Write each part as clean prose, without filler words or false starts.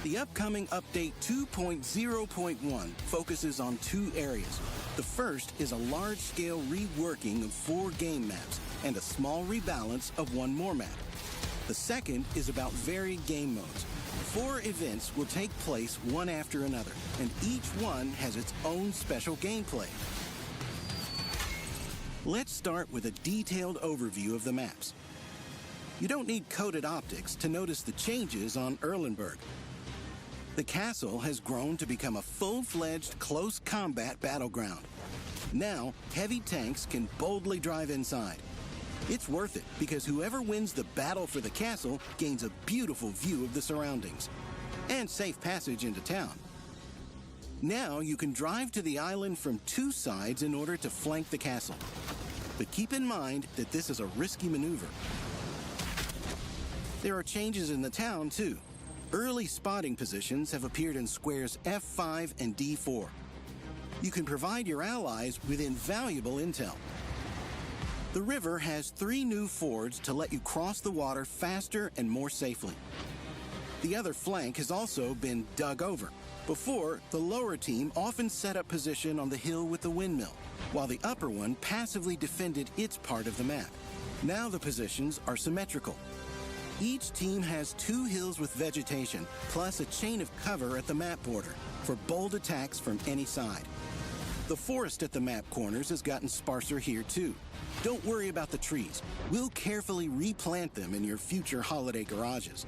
The upcoming update 2.0.1 focuses on two areas. The first is a large-scale reworking of 4 game maps and a small rebalance of 1 more map. The second is about varied game modes. 4 events will take place one after another, and each one has its own special gameplay. Let's start with a detailed overview of the maps. You don't need coded optics to notice the changes on Erlenberg. The castle has grown to become a full-fledged close combat battleground. Now, heavy tanks can boldly drive inside. It's worth it because whoever wins the battle for the castle gains a beautiful view of the surroundings and safe passage into town. Now you can drive to the island from 2 sides in order to flank the castle. But keep in mind that this is a risky maneuver. There are changes in the town too. Early spotting positions have appeared in squares F5 and D4. You can provide your allies with invaluable intel. The river has 3 new fords to let you cross the water faster and more safely. The other flank has also been dug over. Before, the lower team often set up position on the hill with the windmill, while the upper one passively defended its part of the map. Now the positions are symmetrical. Each team has 2 hills with vegetation, plus a chain of cover at the map border for bold attacks from any side. The forest at the map corners has gotten sparser here too. Don't worry about the trees. We'll carefully replant them in your future holiday garages.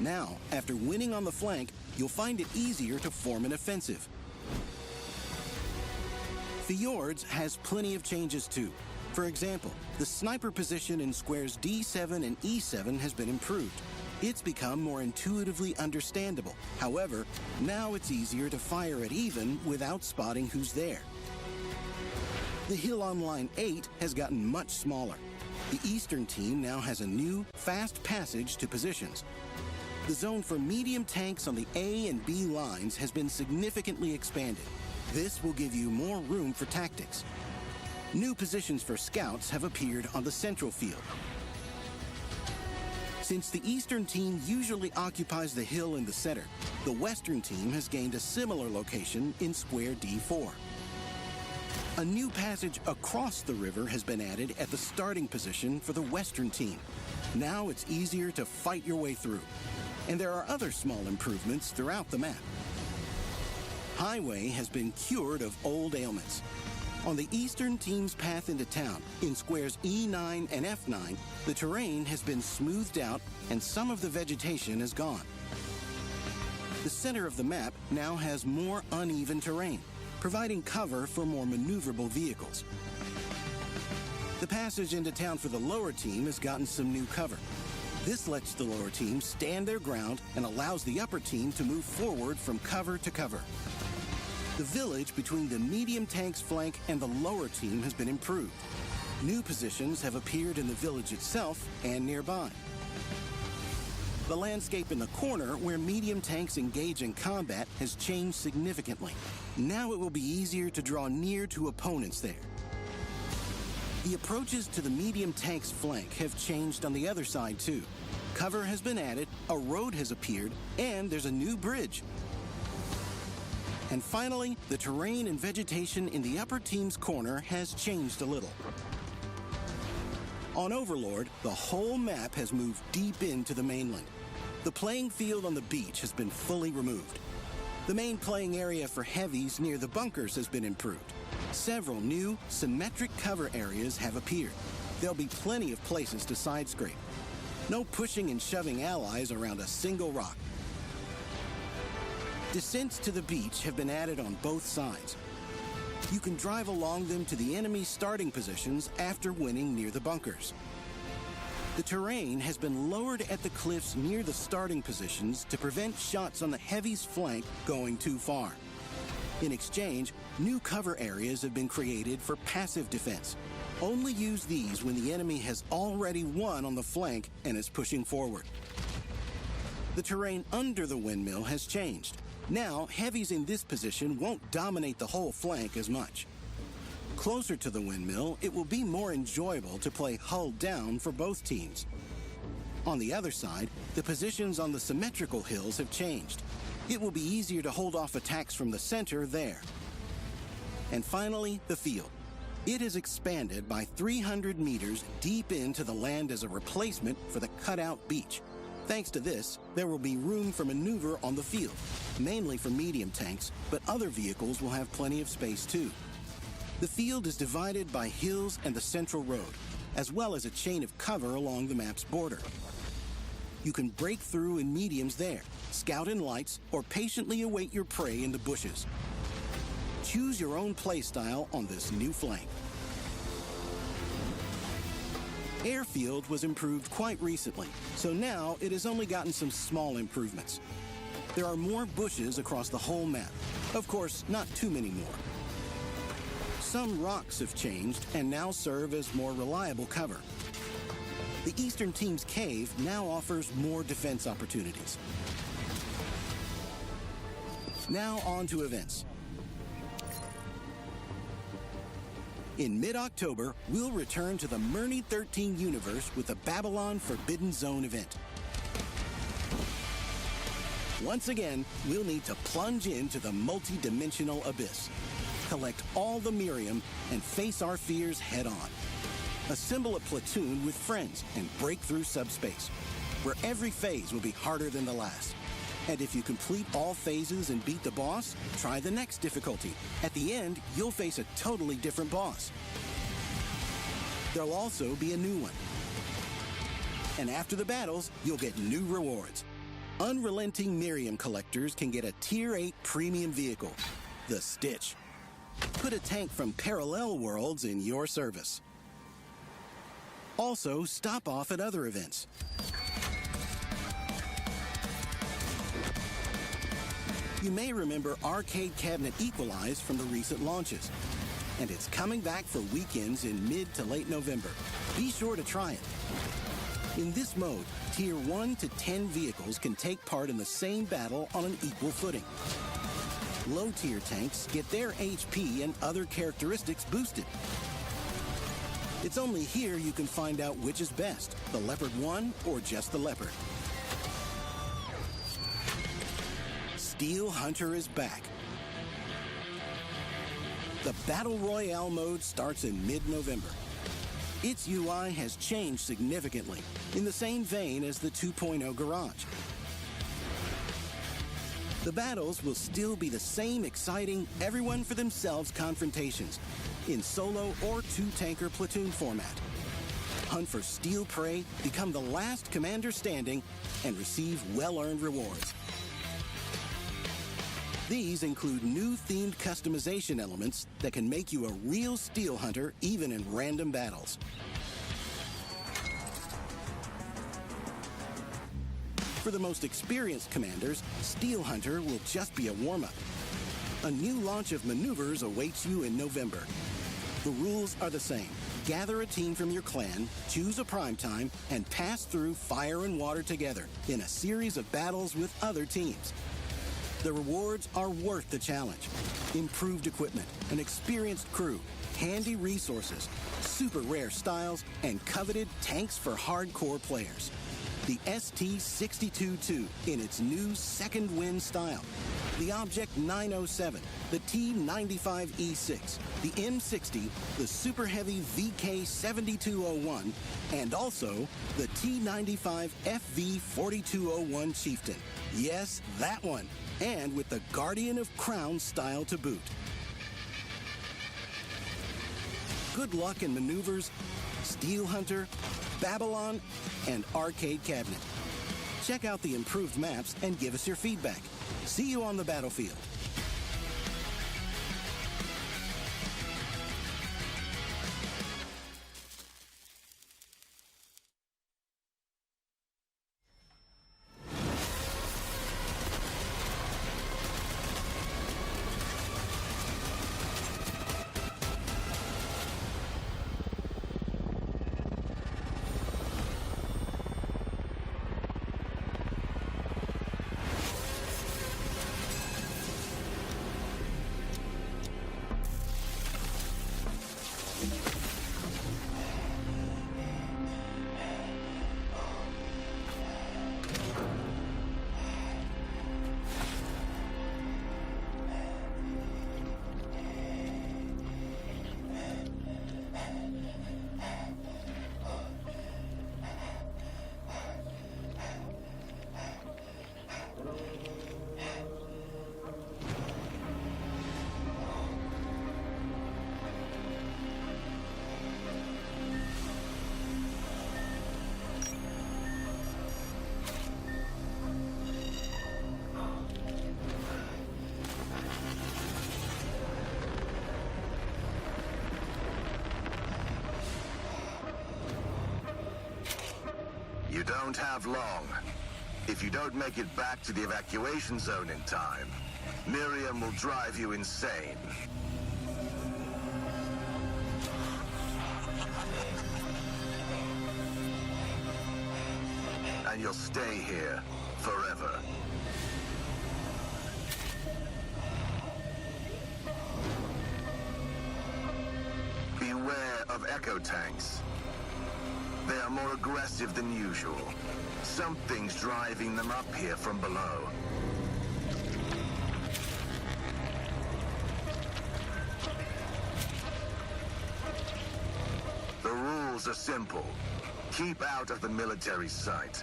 Now, after winning on the flank, you'll find it easier to form an offensive. Fjords has plenty of changes too. For example, the sniper position in squares D7 and E7 has been improved. It's become more intuitively understandable. However, now it's easier to fire at even without spotting who's there. The hill on line 8 has gotten much smaller. The eastern team now has a new, fast passage to positions. The zone for medium tanks on the A and B lines has been significantly expanded. This will give you more room for tactics. New positions for scouts have appeared on the central field. Since the eastern team usually occupies the hill in the center, the western team has gained a similar location in square D4. A new passage across the river has been added at the starting position for the western team. Now it's easier to fight your way through. And there are other small improvements throughout the map. Highway has been cured of old ailments. On the eastern team's path into town, in squares E9 and F9, the terrain has been smoothed out and some of the vegetation is gone. The center of the map now has more uneven terrain, providing cover for more maneuverable vehicles. The passage into town for the lower team has gotten some new cover. This lets the lower team stand their ground and allows the upper team to move forward from cover to cover. The village between the medium tank's flank and the lower team has been improved. New positions have appeared in the village itself and nearby. The landscape in the corner where medium tanks engage in combat has changed significantly. Now it will be easier to draw near to opponents there. The approaches to the medium tank's flank have changed on the other side too. Cover has been added, a road has appeared, and there's a new bridge. And finally, the terrain and vegetation in the upper team's corner has changed a little. On Overlord, the whole map has moved deep into the mainland. The playing field on the beach has been fully removed. The main playing area for heavies near the bunkers has been improved. Several new, symmetric cover areas have appeared. There'll be plenty of places to side scrape. No pushing and shoving allies around a single rock. Descents to the beach have been added on both sides. You can drive along them to the enemy's starting positions after winning near the bunkers. The terrain has been lowered at the cliffs near the starting positions to prevent shots on the heavy's flank going too far. In exchange, new cover areas have been created for passive defense. Only use these when the enemy has already won on the flank and is pushing forward. The terrain under the windmill has changed. Now, heavies in this position won't dominate the whole flank as much. Closer to the windmill, it will be more enjoyable to play hull down for both teams. On the other side, the positions on the symmetrical hills have changed. It will be easier to hold off attacks from the center there. And finally, the field. It is expanded by 300 meters deep into the land as a replacement for the cutout beach. Thanks to this, there will be room for maneuver on the field, mainly for medium tanks, but other vehicles will have plenty of space too. The field is divided by hills and the central road, as well as a chain of cover along the map's border. You can break through in mediums there, scout in lights, or patiently await your prey in the bushes. Choose your own playstyle on this new flank. Airfield was improved quite recently, so now it has only gotten some small improvements. There are more bushes across the whole map. Of course, not too many more. Some rocks have changed and now serve as more reliable cover. The Eastern Team's cave now offers more defense opportunities. Now on to events. In mid-October, we'll return to the Murney 13 universe with the Babylon Forbidden Zone event. Once again, we'll need to plunge into the multi-dimensional abyss, collect all the Miriam, and face our fears head-on. Assemble a platoon with friends and break through subspace, where every phase will be harder than the last. And if you complete all phases and beat the boss, try the next difficulty. At the end, you'll face a totally different boss. There'll also be a new one. And after the battles, you'll get new rewards. Unrelenting Miriam collectors can get a Tier 8 premium vehicle, the Stitch. Put a tank from parallel worlds in your service. Also, stop off at other events. You may remember Arcade Cabinet Equalize from the recent launches, and it's coming back for weekends in mid to late November. Be sure to try it. In this mode, Tier 1 to 10 vehicles can take part in the same battle on an equal footing. Low-tier tanks get their HP and other characteristics boosted. It's only here you can find out which is best, the Leopard 1 or just the Leopard. Steel Hunter is back. The Battle Royale mode starts in mid-November. Its UI has changed significantly, in the same vein as the 2.0 Garage. The battles will still be the same exciting, everyone-for-themselves confrontations, in solo or two-tanker platoon format. Hunt for steel prey, become the last commander standing, and receive well-earned rewards. These include new themed customization elements that can make you a real steel hunter even in random battles. For the most experienced commanders, Steel Hunter will just be a warm-up. A new launch of maneuvers awaits you in November. The rules are the same. Gather a team from your clan, choose a prime time, and pass through fire and water together in a series of battles with other teams. The rewards are worth the challenge. Improved equipment, an experienced crew, handy resources, super rare styles, and coveted tanks for hardcore players. The ST-62-2 in its new second wind style, the Object 907, the T-95E6, the M60, the Super Heavy VK-7201, and also the T-95 FV-4201 Chieftain. Yes, that one. And with the Guardian of Crown style to boot. Good luck in maneuvers, Steel Hunter, Babylon, and Arcade Cabinet. Check out the improved maps and give us your feedback. See you on the battlefield. don't have long. If you don't make it back to the evacuation zone in time, Miriam will drive you insane. And you'll stay here forever. Beware of echo tanks. They are more aggressive than usual. Something's driving them up here from below. The rules are simple. Keep out of the military site.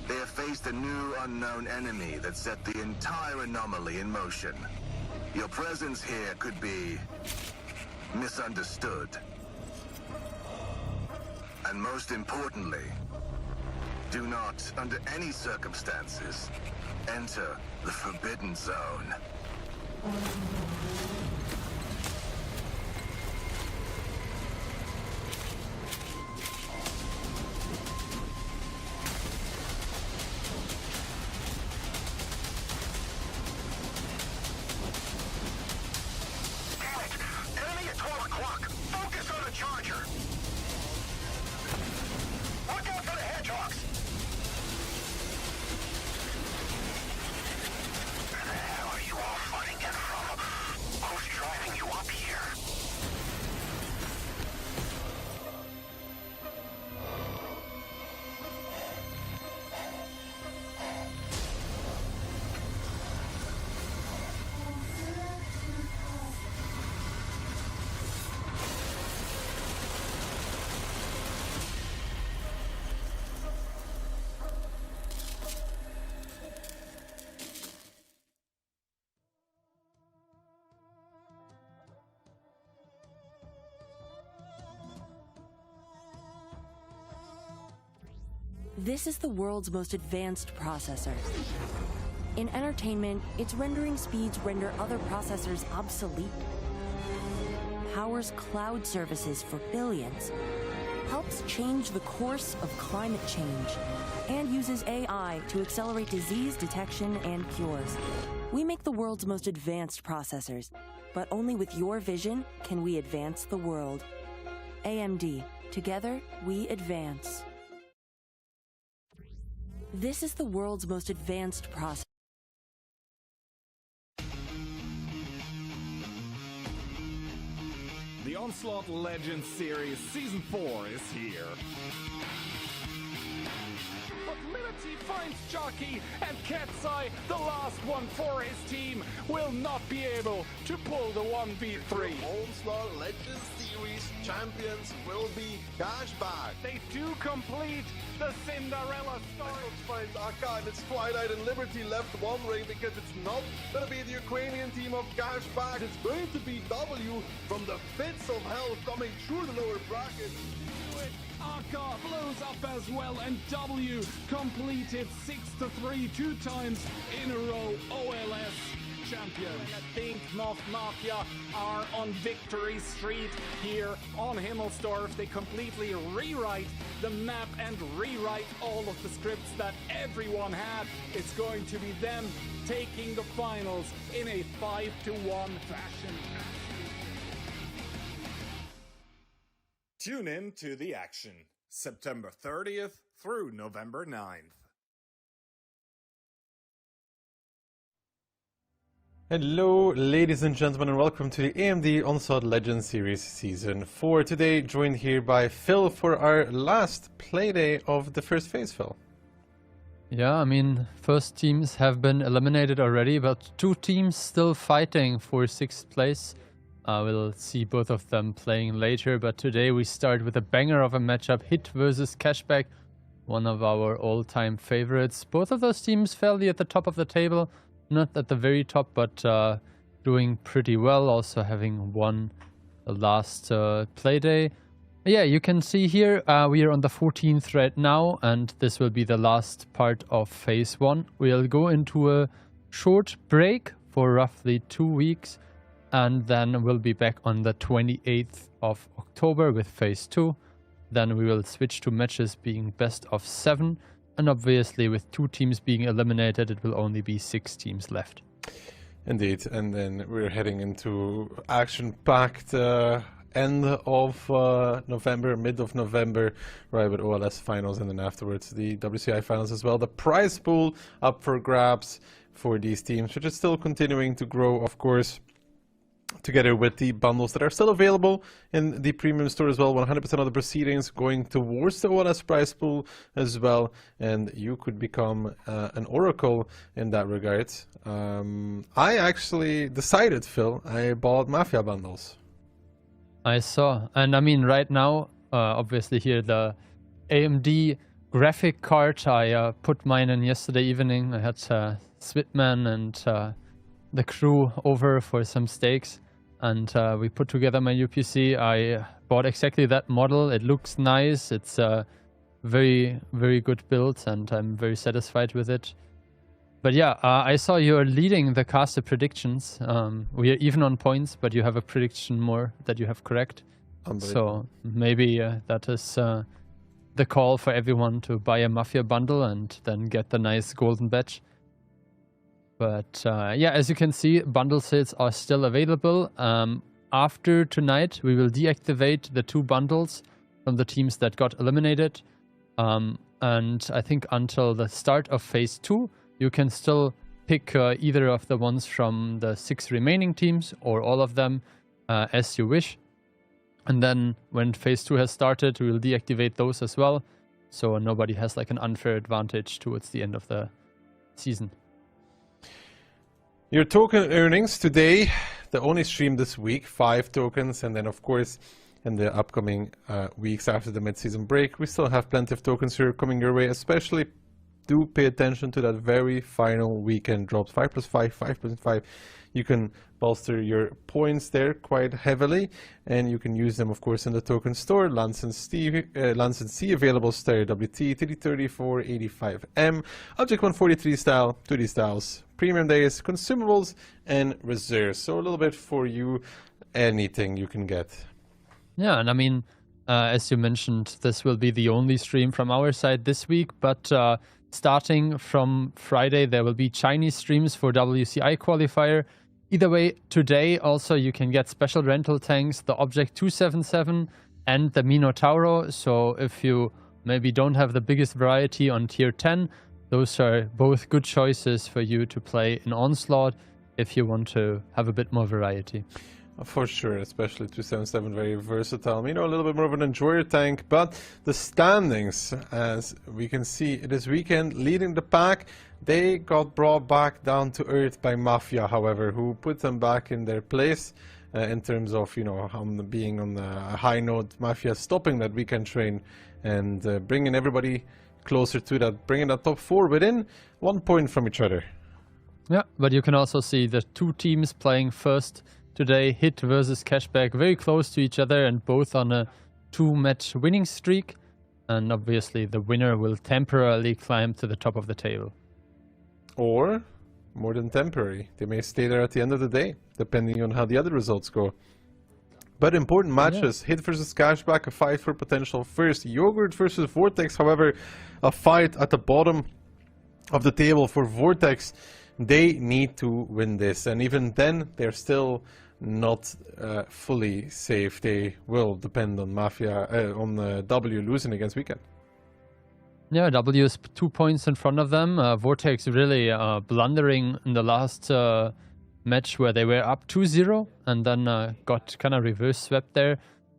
They have faced a new unknown enemy that set the entire anomaly in motion. Your presence here could be misunderstood. And most importantly, do not, under any circumstances, enter the Forbidden Zone. This is the world's most advanced processor. In entertainment, its rendering speeds render other processors obsolete. Powers cloud services for billions. Helps change the course of climate change. And uses AI to accelerate disease detection and cures. We make the world's most advanced processors, but only with your vision can we advance the world. AMD. Together, we advance. This is the world's most advanced processor. The Onslaught Legends series Season 4 is here. But Liberty finds Jockey, and Katsai, the last one for his team, will not be able to pull the 1v3. Onslaught Legends series champions will be Cashback. They do complete the Cinderella story. Finds Akka and it's Twilight and Liberty left wondering because it's not going to be the Ukrainian team of Cashback. It's going to be W from the pits of hell coming through the lower bracket. Akka blows up as well, and W completed 6-3 two times in a row. OLS champion. I think North Mafia are on victory street here on Himmelsdorf. They completely rewrite the map and rewrite all of the scripts that everyone had. It's going to be them taking the finals in a 5-1 fashion. Tune in to the action, September 30th through November 9th. Hello, ladies and gentlemen, and welcome to the AMD Onslaught Legends Series Season 4. Today, joined here by Phil for our last playday of the first phase, Phil. Yeah, I mean, first teams have been eliminated already, but two teams still fighting for 6th place. We'll see both of them playing later, but today we start with a banger of a matchup, Hit versus Cashback, one of our all-time favorites. Both of those teams fairly at the top of the table, not at the very top, but doing pretty well, also having won the last playday. Yeah, you can see here we are on the 14th right now, and this will be the last part of Phase 1. We'll go into a short break for roughly 2 weeks, and then we'll be back on the 28th of October with Phase 2. Then we will switch to matches being best of 7. And obviously with 2 teams being eliminated, it will only be 6 teams left. Indeed, and then we're heading into action-packed end of November, mid of November, right, with OLS finals, and then afterwards the WCI finals as well. The prize pool up for grabs for these teams, which is still continuing to grow, of course, together with the bundles that are still available in the premium store as well. 100% of the proceedings going towards the OLS prize pool as well, and you could become an oracle in that regard. I actually decided, Phil, I bought Mafia bundles. I saw, and I mean right now, obviously here the AMD graphic card, I put mine in yesterday evening. I had Switman and the crew over for some steaks, and we put together my UPC. I bought exactly that model. It looks nice. It's a very, very good build, and I'm very satisfied with it. But yeah, I saw you're leading the caster predictions. We are even on points, but you have a prediction more that you have correct. So maybe that is the call for everyone to buy a Mafia bundle and then get the nice golden badge. But yeah, as you can see, bundle sales are still available. After tonight, we will deactivate the 2 bundles from the teams that got eliminated. And I think until the start of Phase 2, you can still pick either of the ones from the 6 remaining teams or all of them as you wish. And then when Phase 2 has started, we will deactivate those as well. So nobody has like an unfair advantage towards the end of the season. Your token earnings today, the only stream this week, 5 tokens, and then of course in the upcoming weeks after the mid-season break, we still have plenty of tokens here coming your way. Especially do pay attention to that very final weekend drops, 5+5, 5+5. You can bolster your points there quite heavily, and you can use them, of course, in the token store. Lance and C available Stereo WT 3034 85M, Object 143 style, 2D styles, premium days, consumables, and reserves. So a little bit for you, anything you can get. Yeah, and I mean, as you mentioned, this will be the only stream from our side this week, but starting from Friday, there will be Chinese streams for WCI qualifier. Either way, today also you can get special rental tanks, the Object 277 and the Minotauro. So if you maybe don't have the biggest variety on tier 10, those are both good choices for you to play in Onslaught if you want to have a bit more variety. For sure, especially 277, very versatile. You know, a little bit more of an enjoyer tank, but the standings, as we can see this weekend, leading the pack, they got brought back down to earth by Mafia, however, who put them back in their place in terms of, you know, being on the high note. Mafia stopping that weekend train and bringing everybody closer to that, bringing that top 4 within 1 point from each other. Yeah, but you can also see the 2 teams playing first today, Hit versus Cashback, very close to each other and both on a 2-match winning streak. And obviously the winner will temporarily climb to the top of the table. Or more than temporary. They may stay there at the end of the day, depending on how the other results go. But important matches, Hit versus Cashback, a fight for potential first. Yogurt versus Vortex, however, a fight at the bottom of the table for Vortex. They need to win this, and even then, they're still not fully safe. They will depend on Mafia, on W losing against Weekend. Yeah, W is 2 points in front of them. Vortex really blundering in the last match where they were up 2-0 and then got kind of reverse swept there.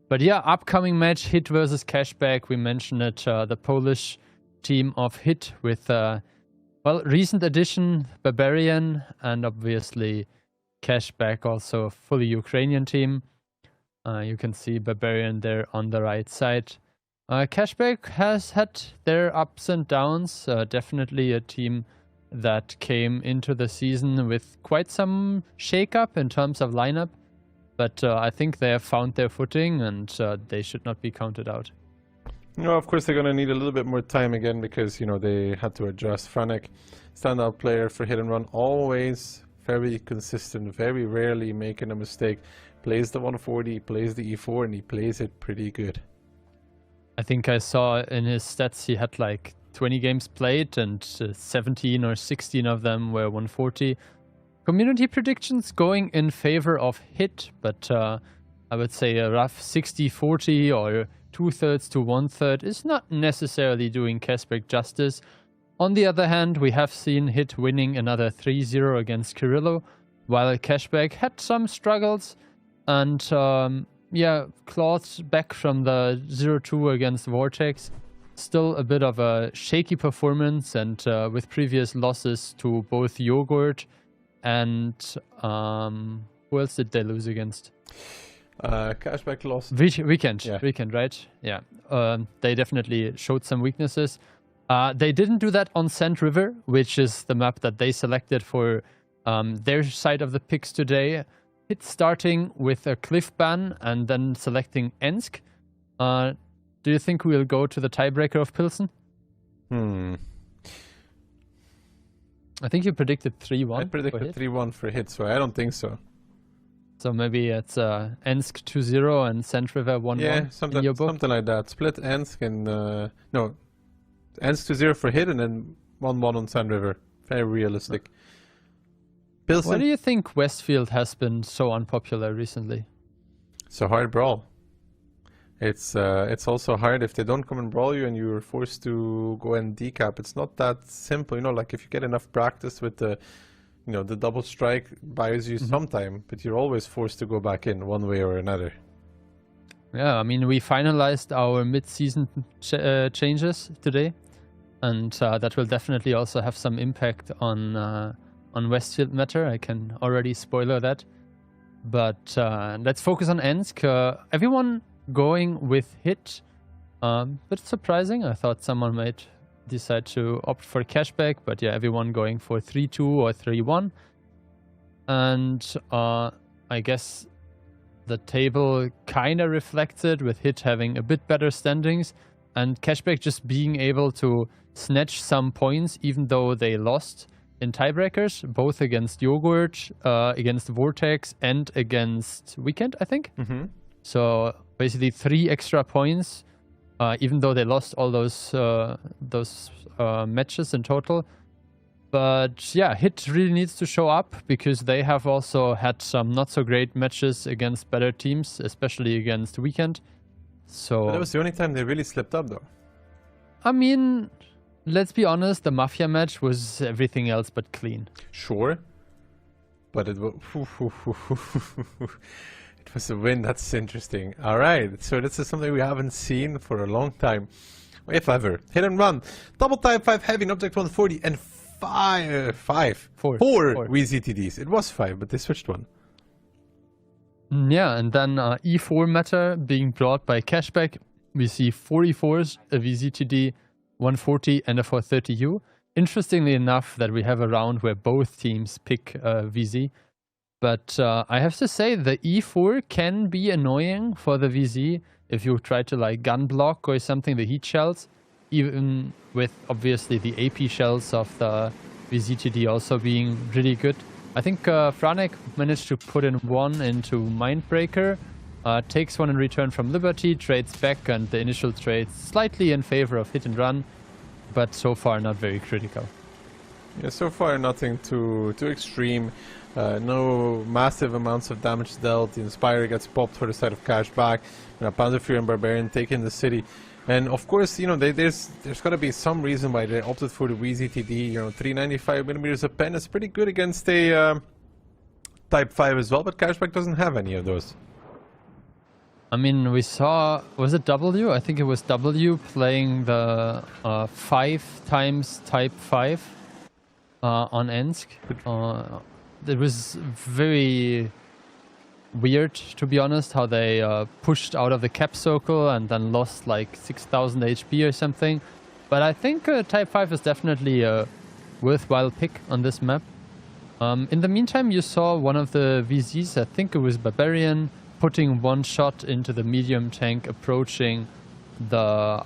But yeah, upcoming match, Hit versus Cashback. We mentioned it, the Polish team of Hit with, well, recent addition, Barbarian, and obviously Cashback, also a fully Ukrainian team. You can see Barbarian there on the right side. Cashback has had their ups and downs. Definitely a team that came into the season with quite some shake-up in terms of lineup. But I think they have found their footing and they should not be counted out. No, of course they're going to need a little bit more time again because, you know, they had to adjust. Franek, standout player for hit and run, always very consistent, very rarely making a mistake. Plays the 140, plays the E4, and he plays it pretty good. I think I saw in his stats he had like 20 games played, and 17 or 16 of them were 140. Community predictions going in favor of Hit, but I would say a rough 60-40 or 2/3 to 1/3 is not necessarily doing Cashback justice. On the other hand, we have seen Hit winning another 3-0 against Kirillo, while Cashback had some struggles, and yeah, clawed back from the 0-2 against Vortex. Still a bit of a shaky performance, and with previous losses to both Yogurt and who else did they lose against? Cashback lost. Weekend, Yeah. Weekend, right? Yeah. They definitely showed some weaknesses. They didn't do that on Sand River, which is the map that they selected for their side of the picks today. Hit starting with a cliff ban and then selecting Ensk. Do you think we'll go to the tiebreaker of Pilsen? I think you predicted 3-1. I predicted 3-1 for Hit, so I don't think so. So maybe it's Ensk 2-0 and Sand River 1-1 Yeah, in your book? something like that. Split Ensk and... no, Ensk 2-0 for Hit and then 1-1 on Sand River. Very realistic. Pilsen. Why do you think Westfield has been so unpopular recently? It's a hard brawl. It's also hard if they don't come and brawl you and you're forced to go and decap. It's not that simple, you know, like if you get enough practice with the, you know, the double strike buys you some time, but you're always forced to go back in one way or another. Yeah, I mean, we finalized our mid-season changes today, and that will definitely also have some impact on Westfield Matter. I can already spoiler that. But let's focus on Ensk. Everyone going with Hit. Bit surprising. I thought someone might decide to opt for Cashback, but yeah, everyone going for 3-2 or 3-1. And I guess the table kind of reflects it, with Hit having a bit better standings and Cashback just being able to snatch some points even though they lost in tiebreakers, both against Yogurt, against Vortex, and against Weekend, I think. So basically 3 extra points, even though they lost all those matches in total. But yeah, Hit really needs to show up, because they have also had some not so great matches against better teams, especially against Weekend. So But that was the only time they really slipped up, though. I mean, let's be honest, the Mafia match was everything else but clean. Sure. But it was... it was a win. That's interesting. All right. So this is something we haven't seen for a long time, if ever. Hit and run. Double type 5 heavy in object 140 and 4 VZTDs. It was 5, but they switched one. Yeah, and then E4 meta being brought by Cashback. We see 44s, a VZTD, 140 and a 430U. Interestingly enough, that we have a round where both teams pick VZ. But I have to say, the E4 can be annoying for the VZ if you try to like gun block or something, the heat shells, even with obviously the AP shells of the VZTD also being really good. I think Franek managed to put in one into Mindbreaker, takes one in return from Liberty, trades back, and the initial trade slightly in favor of hit and run, but so far not very critical. Yeah, so far nothing too extreme. No massive amounts of damage dealt. The Inspire gets popped for the side of Cashback. Panzer Fury and Barbarian taking the city. And of course, you know, there's got to be some reason why they opted for the VZTD. You know, 395mm a pen is pretty good against a Type 5 as well, but Cashback doesn't have any of those. I mean, we saw, was it W? I think it was W playing the 5 times Type 5 on Ensk. It was very weird, to be honest, how they pushed out of the cap circle and then lost like 6,000 HP or something. But I think Type 5 is definitely a worthwhile pick on this map. In the meantime, you saw one of the VZs, I think it was Barbarian, putting one shot into the medium tank, approaching the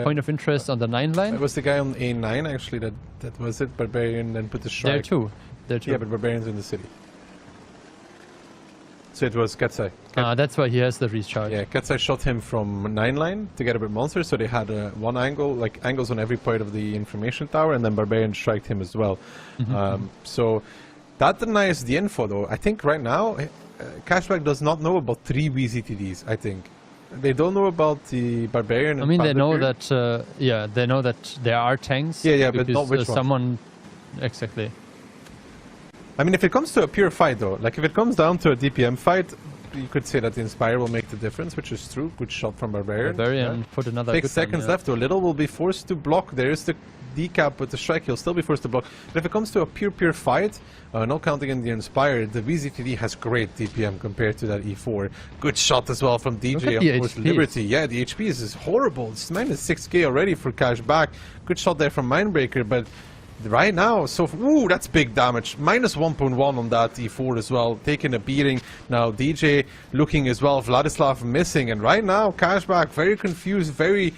point of interest on the 9 line. It was the guy on A9 actually that was it. Barbarian then put the strike. There too. Yeah, but Barbarian's in the city. So it was Ketsai. That's why he has the recharge. Yeah, Ketsai shot him from 9 line together with Monster, so they had one angle, like angles on every part of the information tower, and then Barbarian striked him as well. So that denies the info, though. I think right now, Cashback does not know about 3 VZTDs, I think. They don't know about the Barbarian. I mean, they know that, yeah, they know that there are tanks. Yeah, but not which someone... Exactly. I mean, if it comes to a pure fight, though, like if it comes down to a DPM fight, you could say that the Inspire will make the difference, which is true. Good shot from Barbarian. Barbarian put another 6 seconds left, though. Little will be forced to block. There is the decap with the strike. He'll still be forced to block. But if it comes to a pure fight, not counting in the Inspire, the VZTD has great DPM compared to that E4. Good shot as well from DJ. Of course, Liberty. Yeah, the HP is horrible. It's minus 6k already for Cashback. Good shot there from Mindbreaker, but right now, so ooh, that's big damage. Minus 1.1 on that E4 as well, taking a beating. Now DJ looking as well, Vladislav missing, and right now Cashback very confused, very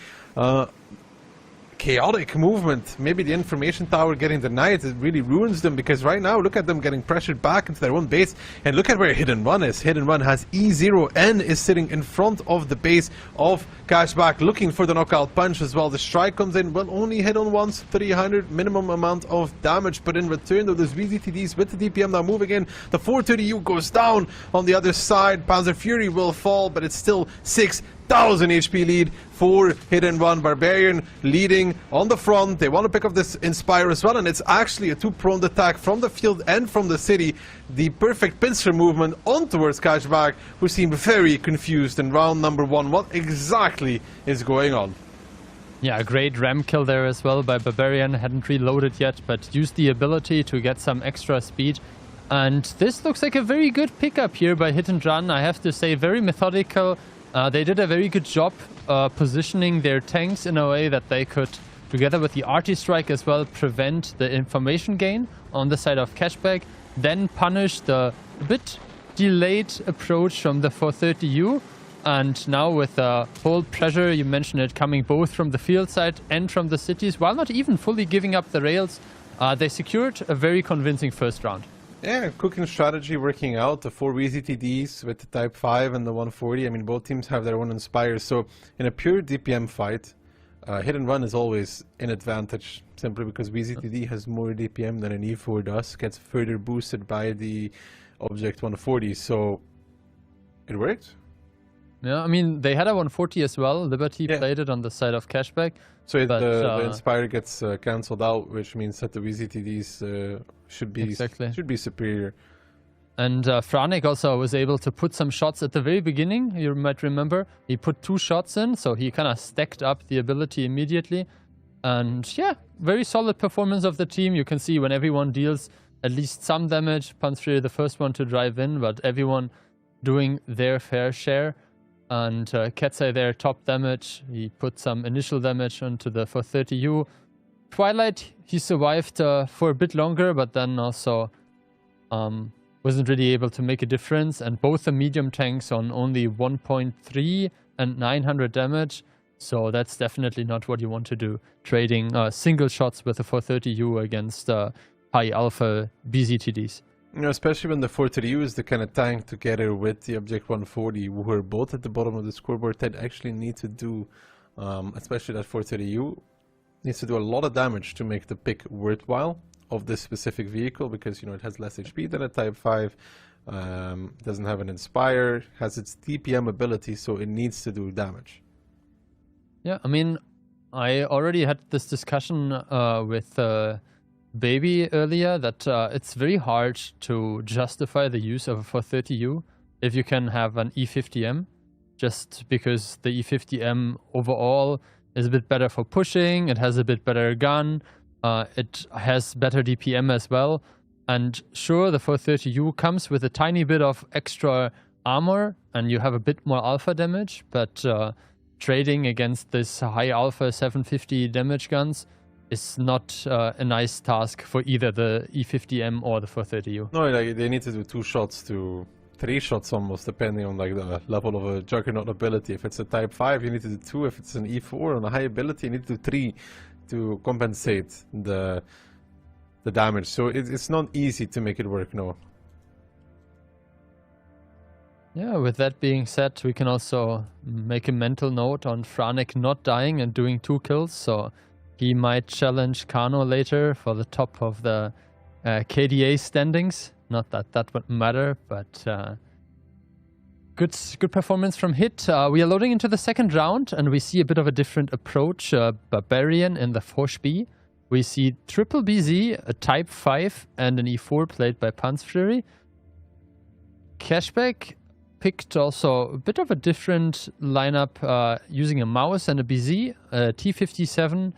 chaotic movement. Maybe the information tower getting denied, it really ruins them, because right now look at them getting pressured back into their own base, and look at where Hidden Run is. Hidden Run has E0 and is sitting in front of the base of Cashback, looking for the knockout punch as well. The strike comes in, will only hit on once, 300 minimum amount of damage, but in return though, those VZTDs with the DPM now moving in. The 430U goes down on the other side. Panzer Fury will fall, but it's still 6,000 HP lead for Hidden Run. Barbarian leading on the front. They want to pick up this Inspire as well, and it's actually a two-pronged attack from the field and from the city. The perfect pincer movement on towards Cashback, who seem very confused in round number 1. What exactly is going on? Yeah, a great ram kill there as well by Barbarian. Hadn't reloaded yet, but used the ability to get some extra speed. And this looks like a very good pickup here by Hit and Run. I have to say, very methodical. They did a very good job positioning their tanks in a way that they could, together with the RT strike as well, prevent the information gain on the side of Cashback, then punish the bit delayed approach from the 430U. And now with hold pressure, you mentioned it, coming both from the field side and from the cities, while not even fully giving up the rails, they secured a very convincing first round. Yeah, cooking strategy working out. The 4 VZTDs with the Type 5 and the 140. I mean, both teams have their own Inspires. So in a pure DPM fight, Hit and Run is always in advantage, simply because VZTD has more DPM than an E4 does. Gets further boosted by the Object 140. So it worked. Yeah, I mean, they had a 140 as well. Liberty played it on the side of Cashback. So the Inspire gets cancelled out, which means that the VZTDs should be superior. And Franek also was able to put some shots at the very beginning. You might remember he put 2 shots in, so he kind of stacked up the ability immediately. And yeah, very solid performance of the team. You can see when everyone deals at least some damage. Panzer the first one to drive in, but everyone doing their fair share. And Ketsai there, top damage. He put some initial damage onto the 430U. Twilight, he survived for a bit longer, but then also wasn't really able to make a difference. And both the medium tanks on only 1.3 and 900 damage. So that's definitely not what you want to do. Trading single shots with the 430U against high alpha BZTDs. You know, especially when the 430U is the kind of tank together with the Object 140, who are both at the bottom of the scoreboard, that actually need to do, especially that 430U, needs to do a lot of damage to make the pick worthwhile of this specific vehicle, because, you know, it has less HP than a Type 5, doesn't have an Inspire, has its DPM ability, so it needs to do damage. Yeah, I mean, I already had this discussion with Baby earlier, that it's very hard to justify the use of a 430U if you can have an E50M, just because the E50M overall is a bit better for pushing, it has a bit better gun, it has better DPM as well, and sure, the 430U comes with a tiny bit of extra armor and you have a bit more alpha damage, but trading against this high alpha 750 damage guns is not a nice task for either the E50M or the 430U. No, like, they need to do 2 shots to 3 shots almost, depending on like the level of a Juggernaut ability. If it's a Type 5, you need to do 2. If it's an E4 on a high ability, you need to do 3 to compensate the damage. So it's not easy to make it work, no. Yeah, with that being said, we can also make a mental note on Franek not dying and doing 2 kills, so he might challenge Kano later for the top of the KDA standings. Not that that would matter, but good performance from Hit. We are loading into the second round, and we see a bit of a different approach. Barbarian in the Forge B. We see triple BZ, a Type 5, and an E4 played by Panzerfury. Cashback picked also a bit of a different lineup, using a mouse and a BZ, a T57,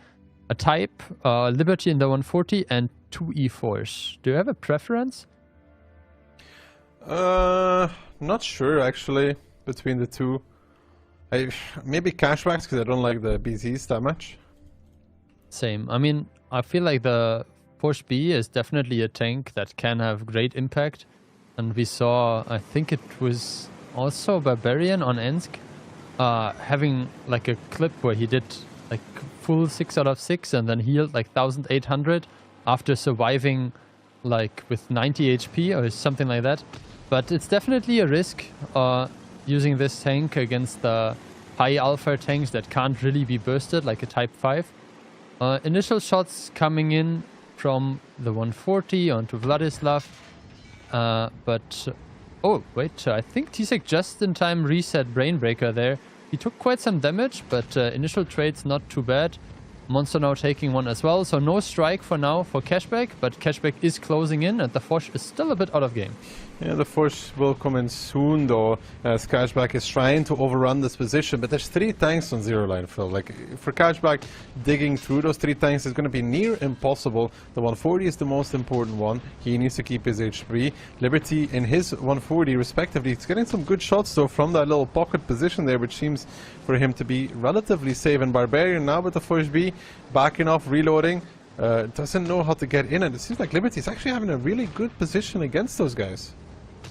a Type, Liberty in the 140, and 2 E4s. Do you have a preference? Not sure actually between the two. Maybe Cashbacks because I don't like the BZs that much. Same. I mean, I feel like the Forge B is definitely a tank that can have great impact. And we saw, I think it was also Barbarian on Ensk, having like a clip where he did like full 6 out of 6 and then healed like 1800 after surviving like with 90 HP or something like that. But it's definitely a risk using this tank against the high alpha tanks that can't really be bursted like a Type 5. Initial shots coming in from the 140 onto Vladislav. But oh wait, I think T-Sec just in time reset Brainbreaker there. He took quite some damage, but initial trades not too bad. Monster now taking one as well, so no strike for now for Cashback, but Cashback is closing in and the Forge is still a bit out of game. Yeah, the Forge will come in soon though, as Cashback is trying to overrun this position, but there's 3 tanks on zero line, Phil. Like, for Cashback, digging through those 3 tanks is going to be near impossible. The 140 is the most important one. He needs to keep his HP. Liberty in his 140 respectively. He's getting some good shots though from that little pocket position there, which seems for him to be relatively safe. And Barbarian now with the Forge B, backing off, reloading. Doesn't know how to get in, and it seems like Liberty is actually having a really good position against those guys.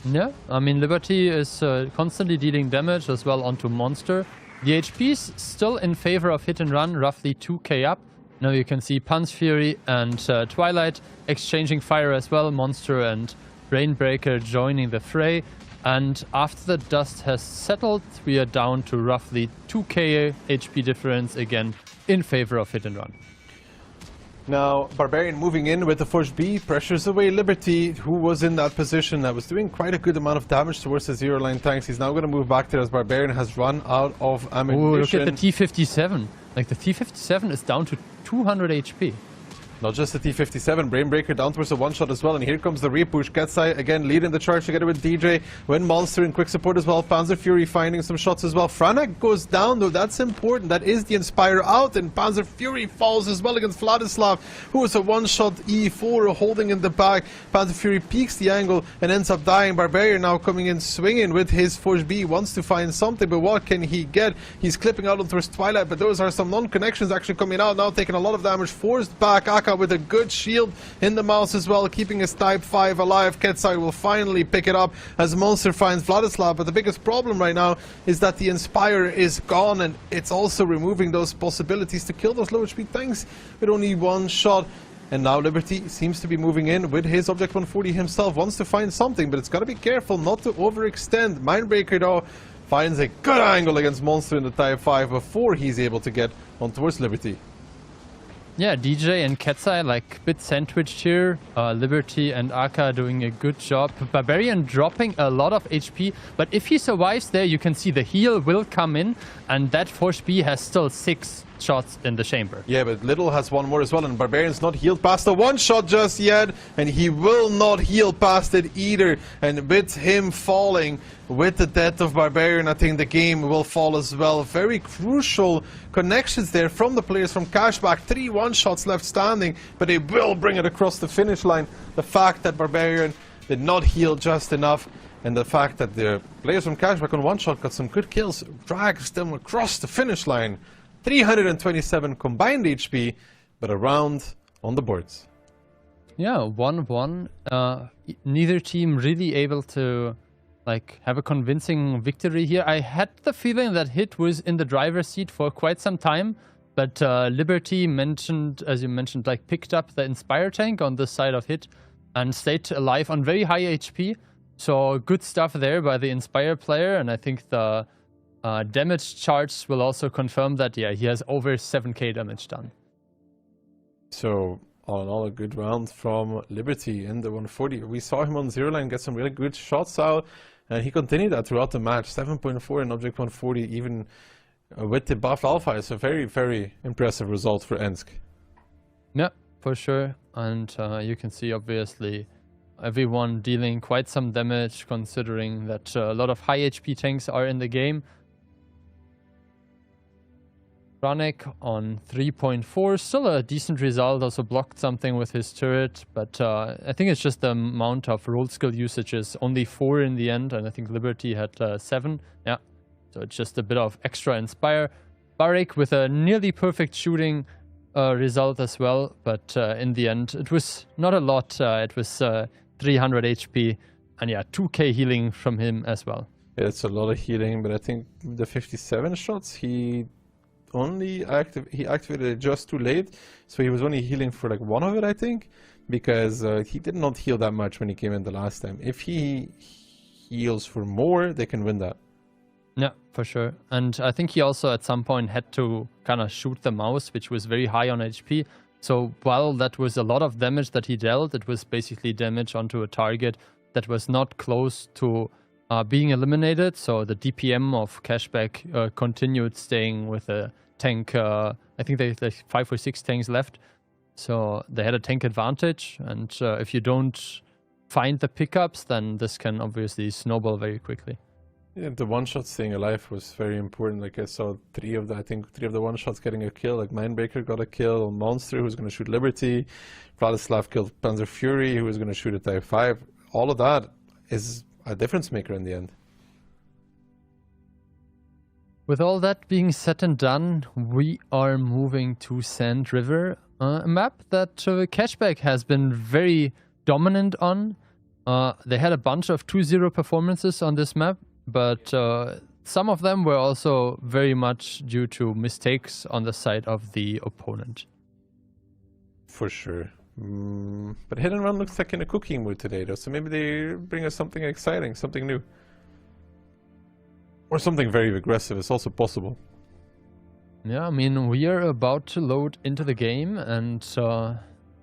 Yeah, I mean, Liberty is constantly dealing damage as well onto Monster. The HP is still in favor of Hit and Run, roughly 2k up. Now you can see Panzerfury and Twilight exchanging fire as well. Monster and Brainbreaker joining the fray. And after the dust has settled, we are down to roughly 2k HP difference again in favor of Hit and Run. Now, Barbarian moving in with the Forge B, pressures away Liberty, who was in that position that was doing quite a good amount of damage towards the zero line tanks. He's now going to move back there as Barbarian has run out of ammunition. Oh, look at the T57. Like, the T57 is down to 200 HP. Not just the T57, Brainbreaker down towards the one-shot as well, and here comes the repush. Ketsai again leading the charge together with DJ. When Monster in quick support as well, Panzerfury finding some shots as well. Franek goes down though, that's important. That is the Inspire out, and Panzerfury falls as well against Vladislav, who is a one-shot E4 holding in the back. Panzerfury peaks the angle and ends up dying. Barbarian now coming in swinging with his Forge B, wants to find something, but what can he get? He's clipping out towards Twilight, but those are some non-connections actually coming out, now taking a lot of damage, forced back. With a good shield in the mouse as well, keeping his Type 5 alive. Ketsai will finally pick it up as Monster finds Vladislav, but the biggest problem right now is that the Inspire is gone, and it's also removing those possibilities to kill those low HP tanks with only one shot. And now Liberty seems to be moving in with his Object 140 himself, wants to find something, but it's got to be careful not to overextend. Mindbreaker though finds a good angle against Monster in the Type 5 before he's able to get on towards Liberty. Yeah, DJ and Ketsai like bit sandwiched here. Liberty and Aka doing a good job. Barbarian dropping a lot of HP, but if he survives there, you can see the heal will come in, and that Forge B has still 6 shots in the chamber. Yeah, but Little has one more as well, and Barbarian's not healed past the one shot just yet, and he will not heal past it either. And with him falling, with the death of Barbarian, I think the game will fall as well. Very crucial connections there from the players from Cashback. 3 one-shots left standing, but they will bring it across the finish line. The fact that Barbarian did not heal just enough, and the fact that the players from Cashback on one-shot got some good kills, drags them across the finish line. 327 combined HP, but a round on the boards. Yeah, 1-1. Neither team really able to like have a convincing victory here. I had the feeling that Hit was in the driver's seat for quite some time, but Liberty mentioned, as you mentioned, like picked up the Inspire tank on the side of Hit and stayed alive on very high HP. So good stuff there by the Inspire player, and I think the damage charts will also confirm that, yeah, he has over 7k damage done. So, all in all, a good round from Liberty in the 140. We saw him on zero line get some really good shots out, and he continued that throughout the match. 7.4 in Object 140, even with the buffed alpha. It's a very, very impressive result for Ensk. Yeah, for sure. And you can see, obviously, everyone dealing quite some damage, considering that a lot of high HP tanks are in the game. Franek on 3.4, still a decent result, also blocked something with his turret, but I think it's just the amount of roll skill usages, only 4 in the end, and I think Liberty had 7, yeah, so it's just a bit of extra Inspire. Barik with a nearly perfect shooting result as well, but in the end it was not a lot, it was 300 HP, and yeah, 2k healing from him as well. Yeah, it's a lot of healing, but I think the 57 shots, he activated it just too late, so he was only healing for like 1 of it, I think, because he did not heal that much when he came in the last time. If he heals for more, they can win that. Yeah, for sure. And I think he also at some point had to kind of shoot the mouse, which was very high on HP. So while that was a lot of damage that he dealt, it was basically damage onto a target that was not close to being eliminated. So the DPM of Cashback continued staying with a tank. I think they had 5 or 6 tanks left. So they had a tank advantage. And if you don't find the pickups, then this can obviously snowball very quickly. Yeah, the one-shot staying alive was very important. Like I saw 3 of the one-shots getting a kill. Like Mindbreaker got a kill, Monster who's going to shoot Liberty, Vladislav killed Panzer Fury who was going to shoot a Type 5. All of that is a difference maker in the end. With all that being said and done, we are moving to Sand River, a map that Cashback has been very dominant on. They had a bunch of 2-0 performances on this map, but some of them were also very much due to mistakes on the side of the opponent. For sure. But Hit and Run looks like in a cooking mood today, though, so maybe they bring us something exciting, something new. Or something very aggressive, it's also possible. Yeah, I mean, we are about to load into the game, and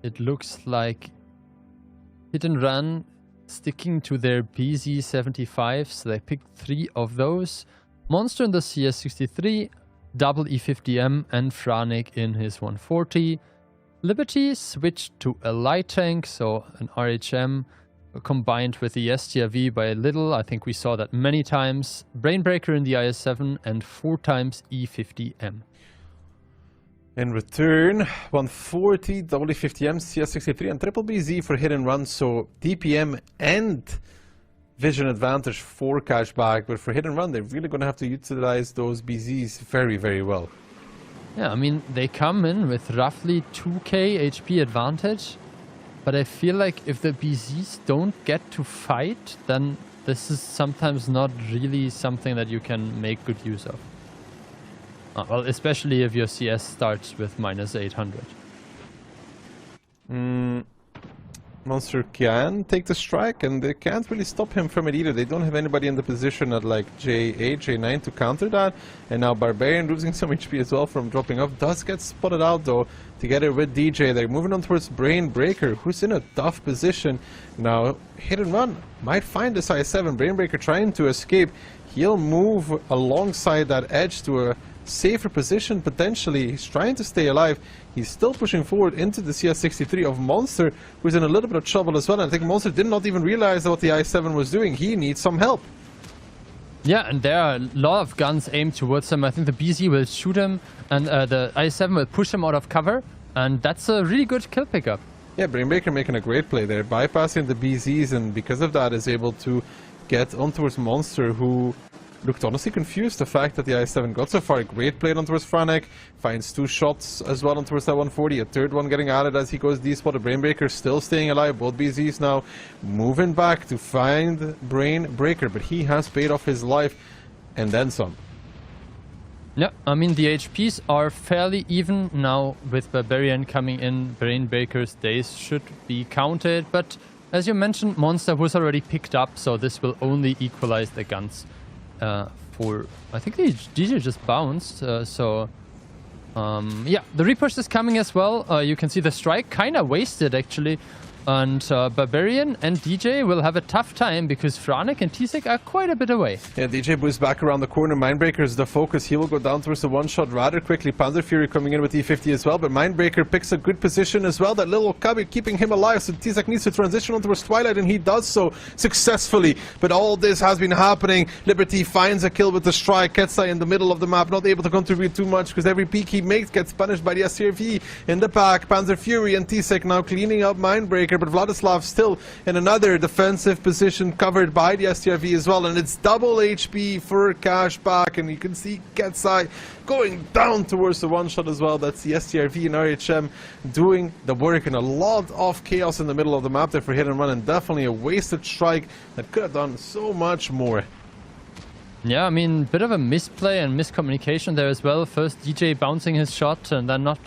it looks like Hit and Run sticking to their BZ75s. They picked 3 of those. Monster in the CS63, double E50M, and Franek in his 140. Liberty switched to a light tank, so an RHM combined with the STRV by a little. I think we saw that many times. Brainbreaker in the IS-7 and 4 times E50M. In return, 140, double E50M, CS63 and triple BZ for Hit and Run, so DPM and vision advantage for Cashback, but for Hit and Run they're really going to have to utilize those BZs very, very well. Yeah, I mean, they come in with roughly 2k HP advantage, but I feel like if the BZs don't get to fight, then this is sometimes not really something that you can make good use of. Well, especially if your CS starts with -800. Monster can take the strike, and they can't really stop him from it either. They don't have anybody in the position at like J8, J9 to counter that. And now Barbarian, losing some HP as well from dropping off, does get spotted out though, together with DJ. They're moving on towards Brainbreaker, who's in a tough position. Now, Hit and Run might find this I7. Brainbreaker trying to escape. He'll move alongside that edge to a safer position, potentially. He's trying to stay alive. He's still pushing forward into the CS63 of Monster, who's in a little bit of trouble as well. And I think Monster did not even realize what the I7 was doing. He needs some help. Yeah, and there are a lot of guns aimed towards him. I think the BZ will shoot him, and the I7 will push him out of cover, and that's a really good kill pickup. Yeah, Brainbreaker making a great play there, bypassing the BZs, and because of that is able to get on towards Monster, who looked honestly confused. The fact that the I7 got so far. A great play on towards Franek. Finds 2 shots as well on towards that 140. A third one getting added as he goes D-spot. The Brainbreaker still staying alive. Both BZs now moving back to find Brainbreaker. But he has paid off his life and then some. Yeah, I mean the HPs are fairly even now with Barbarian coming in. Brainbreaker's days should be counted. But as you mentioned, Monster was already picked up, so this will only equalize the guns. I think the DJ just bounced, so... yeah, the repush is coming as well. You can see the strike kind of wasted, actually. And Barbarian and DJ will have a tough time because Franek and Tisek are quite a bit away. Yeah, DJ boosts back around the corner. Mindbreaker is the focus. He will go down towards the one-shot rather quickly. Panzer Fury coming in with E50 as well, but Mindbreaker picks a good position as well. That little cubby keeping him alive, so Tisek needs to transition on towards Twilight, and he does so successfully. But all this has been happening. Liberty finds a kill with the strike. Ketsai in the middle of the map, not able to contribute too much because every peek he makes gets punished by the SCRV in the back. Panzer Fury and Tisek now cleaning up Mindbreaker, but Vladislav still in another defensive position covered by the STRV as well, and it's double HP for Cashback, and you can see Ketsai going down towards the one shot as well. That's the STRV and RHM doing the work, and a lot of chaos in the middle of the map there for hit and run, and definitely a wasted strike that could have done so much more. Yeah, I mean, bit of a misplay and miscommunication there as well. First DJ bouncing his shot and then not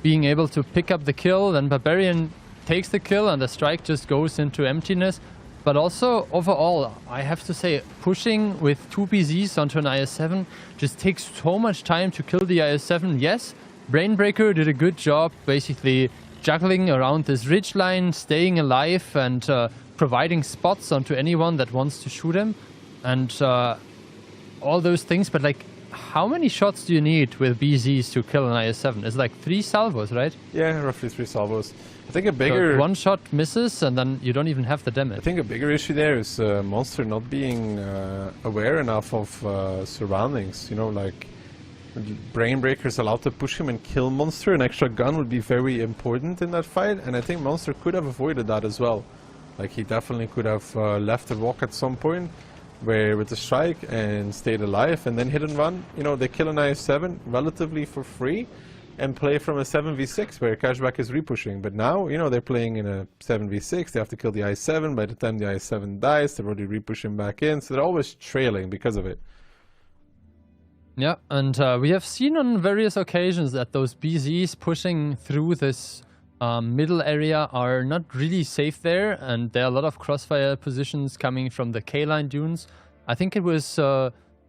being able to pick up the kill, then Barbarian takes the kill and the strike just goes into emptiness. But also, overall, I have to say, pushing with 2 BZs onto an IS-7 just takes so much time to kill the IS-7. Yes, Brainbreaker did a good job basically juggling around this ridge line, staying alive and providing spots onto anyone that wants to shoot him. And all those things, but like, how many shots do you need with BZs to kill an IS-7? It's like 3 salvos, right? Yeah, roughly 3 salvos. I think a bigger... So one shot misses and then you don't even have the damage. I think a bigger issue there is Monster not being aware enough of surroundings. You know, like, Brainbreaker's allowed to push him and kill Monster. An extra gun would be very important in that fight, and I think Monster could have avoided that as well. Like, he definitely could have left the walk at some point, where with the strike and stayed alive, and then hit and run. You know, they kill an IS-7 relatively for free and play from a 7v6 where Cashback is repushing. But now, you know, they're playing in a 7v6. They have to kill the IS-7. By the time the IS-7 dies, they're already repushing back in, so they're always trailing because of it. Yeah, and we have seen on various occasions that those BZs pushing through this middle area are not really safe there, and there are a lot of crossfire positions coming from the K-line dunes. I think it was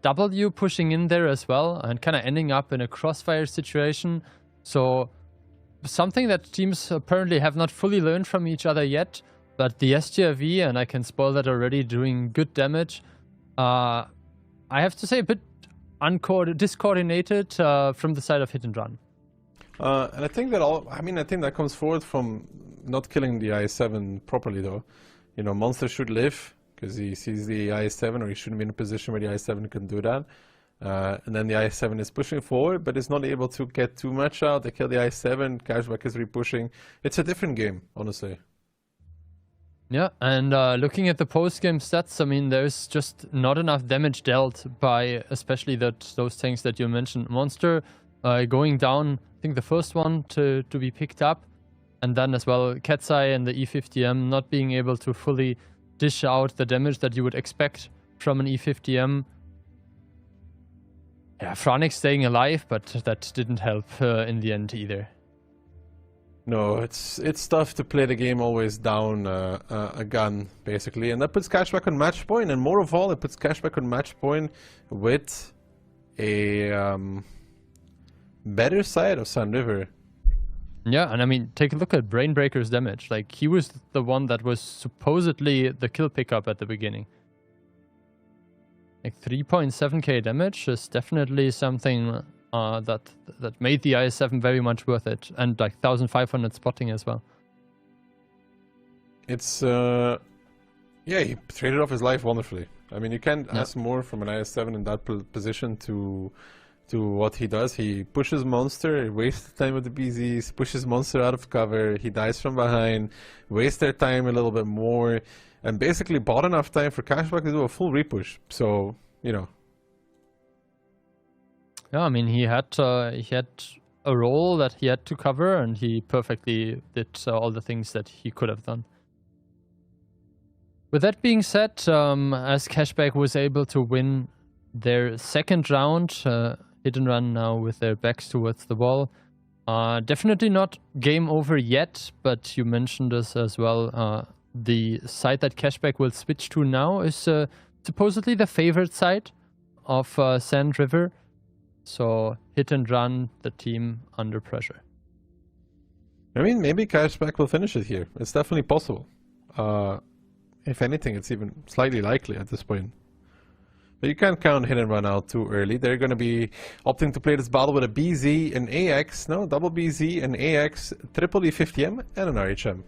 W pushing in there as well and kind of ending up in a crossfire situation. So something that teams apparently have not fully learned from each other yet, but the SGRV, and I can spoil that already, doing good damage. I have to say a bit discoordinated from the side of hit and run. And I think that I think that comes forward from not killing the IS-7 properly, though. You know, Monster should live because he sees the IS-7, or he shouldn't be in a position where the IS-7 can do that. And then the IS-7 is pushing forward, but is not able to get too much out. They kill the IS-7, Cashback is repushing. It's a different game, honestly. Yeah, and looking at the post-game stats, I mean, there's just not enough damage dealt by especially those tanks that you mentioned. Monster going down, I think the first one to be picked up, and then as well Ketsai and the E50M not being able to fully dish out the damage that you would expect from an E50M. Yeah, Franek staying alive, but that didn't help in the end either. No, it's tough to play the game always down a gun, basically, and that puts Cashback on match point, and more of all, it puts Cashback on match point with a better side of Sun River. Yeah, and I mean, take a look at Brainbreaker's damage. Like, he was the one that was supposedly the kill pickup at the beginning. Like, 3.7k damage is definitely something that made the IS-7 very much worth it, and like 1,500 spotting as well. It's yeah, he traded off his life wonderfully. I mean, you can't ask more from an IS-7 in that position to what he does. He pushes Monster, he wastes time with the BZs, pushes Monster out of cover, he dies from behind, wastes their time a little bit more, and basically bought enough time for Cashback to do a full repush. So, you know. Yeah, I mean, he had a role that he had to cover, and he perfectly did all the things that he could have done. With that being said, as Cashback was able to win their second round, hit and run now with their backs towards the wall. Definitely not game over yet, but you mentioned this as well. the side that Cashback will switch to now is supposedly the favorite side of Sand River. So hit and run the team under pressure. I mean, maybe Cashback will finish it here. It's definitely possible. If anything, it's even slightly likely at this point. But you can't count hit and run out too early. They're going to be opting to play this battle with a BZ, an AX, no, double BZ, an AX, triple E50M, and an RHM.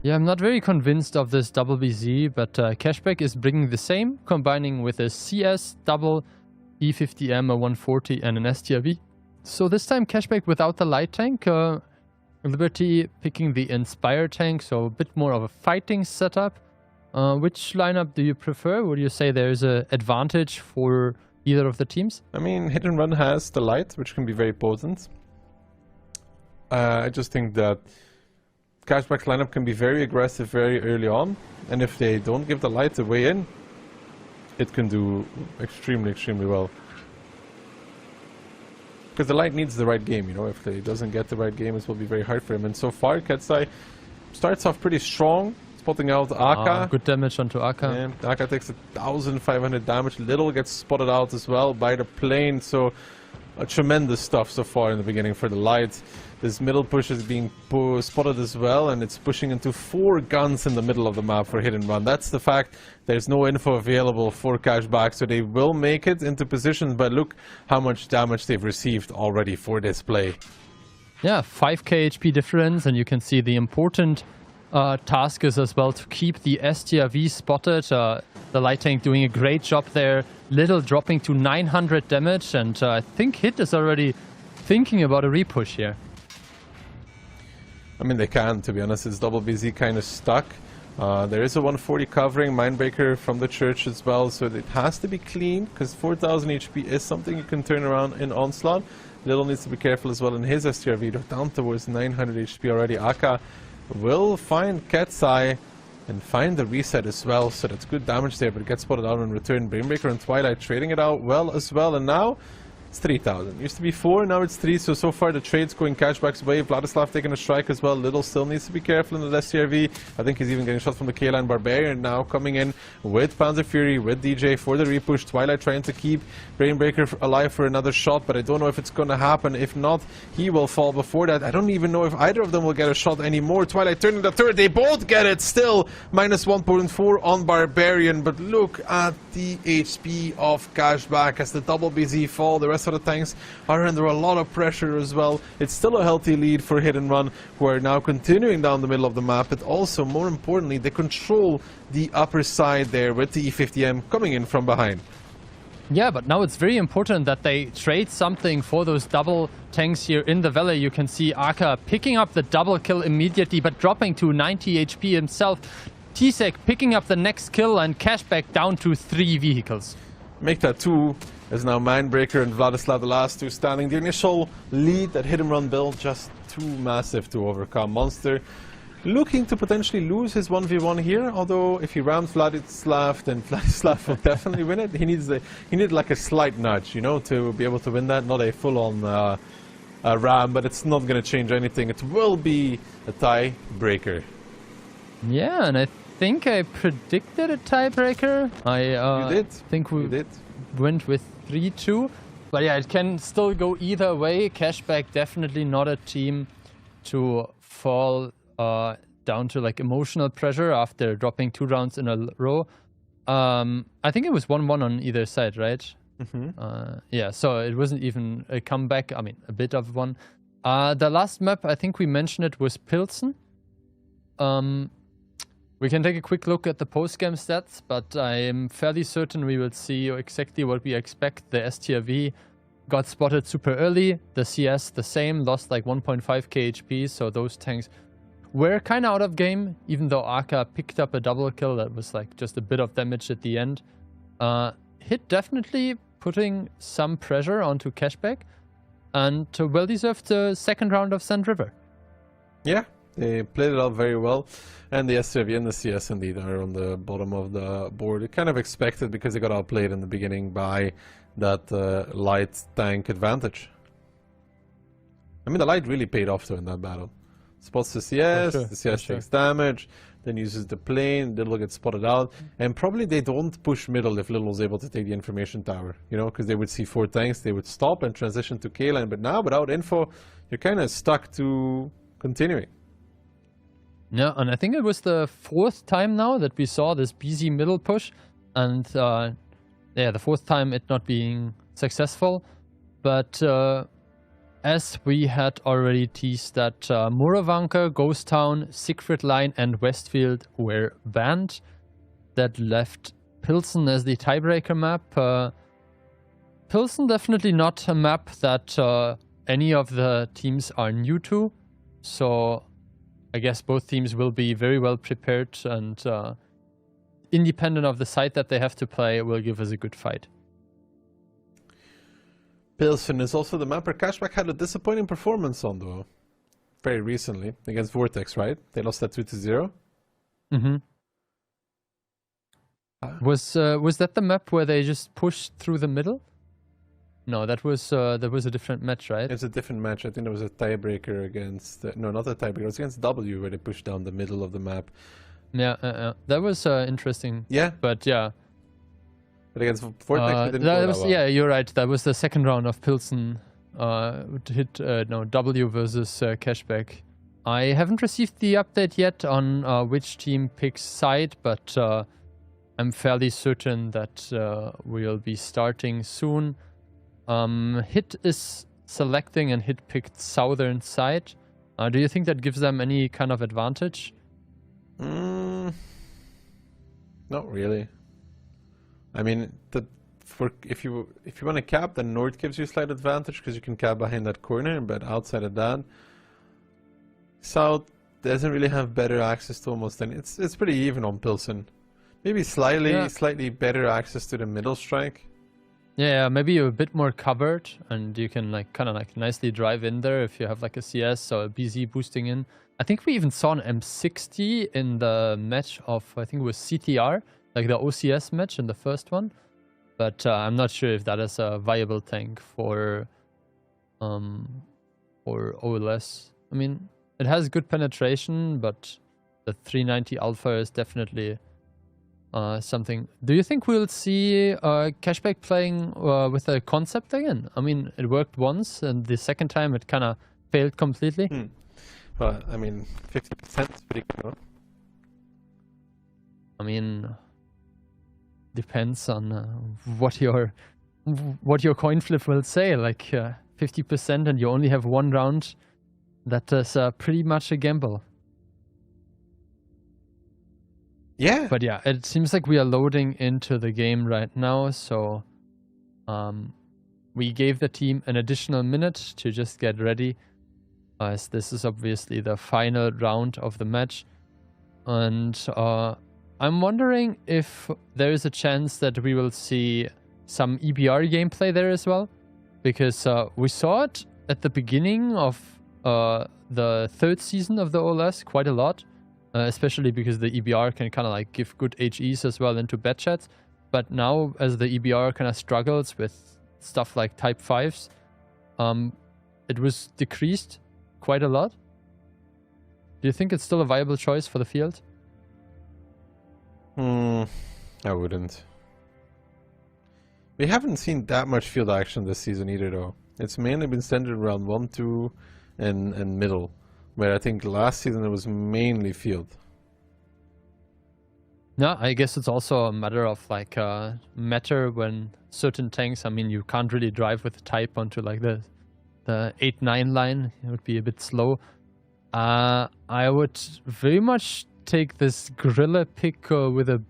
Yeah, I'm not very convinced of this double BZ, but Cashback is bringing the same, combining with a CS, double E50M, a 140, and an STRV. So this time Cashback without the light tank, Liberty picking the Inspire tank, so a bit more of a fighting setup. Which lineup do you prefer? Would you say there's an advantage for either of the teams? I mean, hit and run has the light, which can be very potent. I just think that Cashback's lineup can be very aggressive very early on, and if they don't give the light a way in, it can do extremely, extremely well. Because the light needs the right game, you know. If he doesn't get the right game, it will be very hard for him. And so far, Ketsai starts off pretty strong, spotting out Aka. Good damage onto Aka. Yeah, Aka takes 1,500 damage. Little gets spotted out as well by the plane. So tremendous stuff so far in the beginning for the light. This middle push is being spotted as well, and it's pushing into 4 guns in the middle of the map for hit and run. That's the fact. There's no info available for Cashback, so they will make it into positions, but look how much damage they've received already for this play. Yeah, 5k HP difference, and you can see the important task is as well to keep the STRV spotted. The light tank doing a great job there. Little dropping to 900 damage, and I think Hit is already thinking about a repush here. I mean, they can, to be honest. It's double BZ kind of stuck. There is a 140 covering, Mindbreaker from the church as well, so it has to be clean, because 4,000 HP is something you can turn around in Onslaught. Little needs to be careful as well in his STRV. They're down towards 900 HP already. Aka will find Ketsai and find the reset as well, so that's good damage there, but it gets spotted out in return. Brainbreaker and Twilight trading it out well as well, and now it's 3,000. Used to be 4, now it's 3, so far the trade's going Cashback's way. Vladislav taking a strike as well. Little still needs to be careful in the STRV. I think he's even getting shot from the K-Line. Barbarian now coming in with Panzer Fury, with DJ for the repush. Twilight trying to keep Brainbreaker alive for another shot, but I don't know if it's going to happen. If not, he will fall before that. I don't even know if either of them will get a shot anymore. Twilight turning the turret, they both get it still. Minus 1.4 on Barbarian, but look at the HP of Cashback as the double BZ fall. The rest of the tanks are under a lot of pressure as well. It's still a healthy lead for Hit and Run, who are now continuing down the middle of the map, but also, more importantly, they control the upper side there with the E50M coming in from behind. Yeah, but now it's very important that they trade something for those double tanks here in the valley. You can see Aka picking up the double kill immediately, but dropping to 90 HP himself. T-Sec picking up the next kill, and Cashback down to 3 vehicles. Make that 2, as now Mindbreaker and Vladislav, the last 2 standing. The initial lead that Hit and Run built, just too massive to overcome. Monster looking to potentially lose his 1v1 here, although if he rams Vladislav, then Vladislav will definitely win it. He needs like a slight nudge, you know, to be able to win that. Not a full-on ram, but it's not going to change anything. It will be a tie-breaker. Yeah, and I think I predicted a tiebreaker. You did. Think we went with 3-2. But yeah, it can still go either way. Cashback definitely not a team to fall down to like emotional pressure after dropping 2 rounds in a row. I think it was 1-1 on either side, right? Mm-hmm. Yeah, so it wasn't even a comeback. I mean, a bit of one. The last map, I think we mentioned it, was Pilsen. We can take a quick look at the post-game stats, but I'm fairly certain we will see exactly what we expect. The STRV got spotted super early, the CS the same, lost like 1.5k HP, so those tanks were kind of out of game, even though Aka picked up a double kill that was like just a bit of damage at the end. Hit definitely putting some pressure onto Cashback, and well deserved the second round of Sand River. Yeah. They played it out very well, and the STRV and the CS indeed are on the bottom of the board. It kind of expected, because they got outplayed in the beginning by that light tank advantage. I mean, the light really paid off though in that battle. Spots the CS, sure, the CS for takes damage, then uses the plane, Little gets spotted out, and probably they don't push middle if Little was able to take the information tower, you know, because they would see 4 tanks, they would stop and transition to K-line, but now without info, you're kind of stuck to continuing. Yeah, and I think it was the 4th time now that we saw this BZ middle push, and yeah, the 4th time it not being successful, but as we had already teased that Muravanka, Ghost Town, Siegfried Line and Westfield were banned. That left Pilsen as the tiebreaker map. Pilsen definitely not a map that any of the teams are new to, so I guess both teams will be very well prepared, and independent of the site that they have to play, will give us a good fight. Pilsen is also the map where Cashback had a disappointing performance on, though. Very recently, against Vortex, right? They lost that 2-0. Mm-hmm. Was that the map where they just pushed through the middle? No, that was a different match, right? It's a different match. I think there was a tiebreaker against... no, not a tiebreaker. It was against W, where they pushed down the middle of the map. Yeah, that was interesting. Yeah. But yeah. But against Vortex, they didn't go that well. Yeah, you're right. That was the second round of Pilsen. Hit W versus Cashback. I haven't received the update yet on which team picks side, but I'm fairly certain that we'll be starting soon. Hit is selecting and Hit picked southern side. Do you think that gives them any kind of advantage? Not really. I mean, if you want to cap, then north gives you a slight advantage because you can cap behind that corner, but outside of that, south doesn't really have better access to almost any. It's pretty even on Pilsen. Maybe slightly better access to the middle strike. Yeah, maybe you're a bit more covered, and you can kind of nicely drive in there if you have like a CS or a BZ boosting in. I think we even saw an M60 in the match of, I think it was CTR, like the OCS match in the first one. But I'm not sure if that is a viable tank for OLS. I mean, it has good penetration, but the 390 Alpha is definitely something. Do you think we'll see Cashback playing with a concept again? I mean, it worked once, and the second time it kind of failed completely. Well, I mean, 50% is pretty good. I mean, depends on what your coin flip will say. Like 50%, and you only have one round. That is pretty much a gamble. Yeah. But yeah, it seems like we are loading into the game right now, so we gave the team an additional minute to just get ready, as this is obviously the final round of the match. And I'm wondering if there is a chance that we will see some EBR gameplay there as well, because we saw it at the beginning of the 3rd season of the OLS quite a lot. Especially because the EBR can kind of like give good HEs as well into bad chats. But now, as the EBR kind of struggles with stuff like Type 5s, it was decreased quite a lot. Do you think it's still a viable choice for the field? I wouldn't. We haven't seen that much field action this season either, though. It's mainly been centered around 1, 2, and middle. Where I think last season it was mainly field. Yeah, I guess it's also a matter of like matter when certain tanks. I mean, you can't really drive with the type onto like the 8-9 line. It would be a bit slow. I would very much take this Gorilla pick with a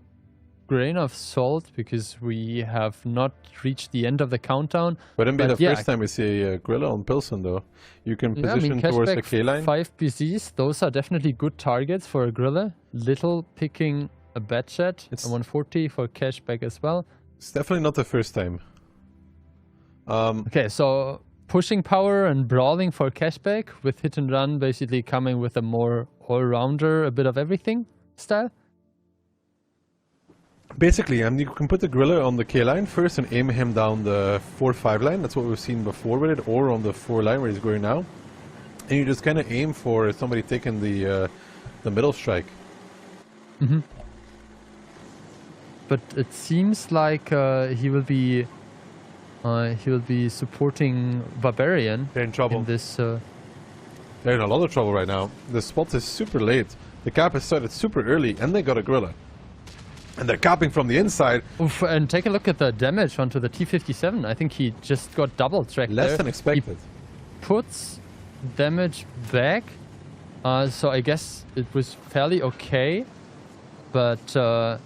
grain of salt, because we have not reached the end of the countdown. Wouldn't be the first time we see a Gorilla on Pilsen, though. You can position towards the K-line. 5 PCs, those are definitely good targets for a Gorilla. Little picking a bad chat, a 140 for Cashback as well. It's definitely not the first time. Okay, so pushing power and brawling for Cashback, with hit and run basically coming with a more all-rounder, a bit of everything style. Basically, you can put the Gorilla on the K line first and aim him down the 4-5 line. That's what we've seen before with it, or on the 4 line where he's going now. And you just kind of aim for somebody taking the middle strike. Mm-hmm. But it seems like he will be supporting Barbarian. They're in trouble. In this, they're in a lot of trouble right now. The spot is super late. The cap has started super early, and they got a Gorilla. And they're capping from the inside. Oof, and take a look at the damage onto the T-57. I think he just got double tracked Less there. than expected. He puts damage back, so I guess it was fairly okay. But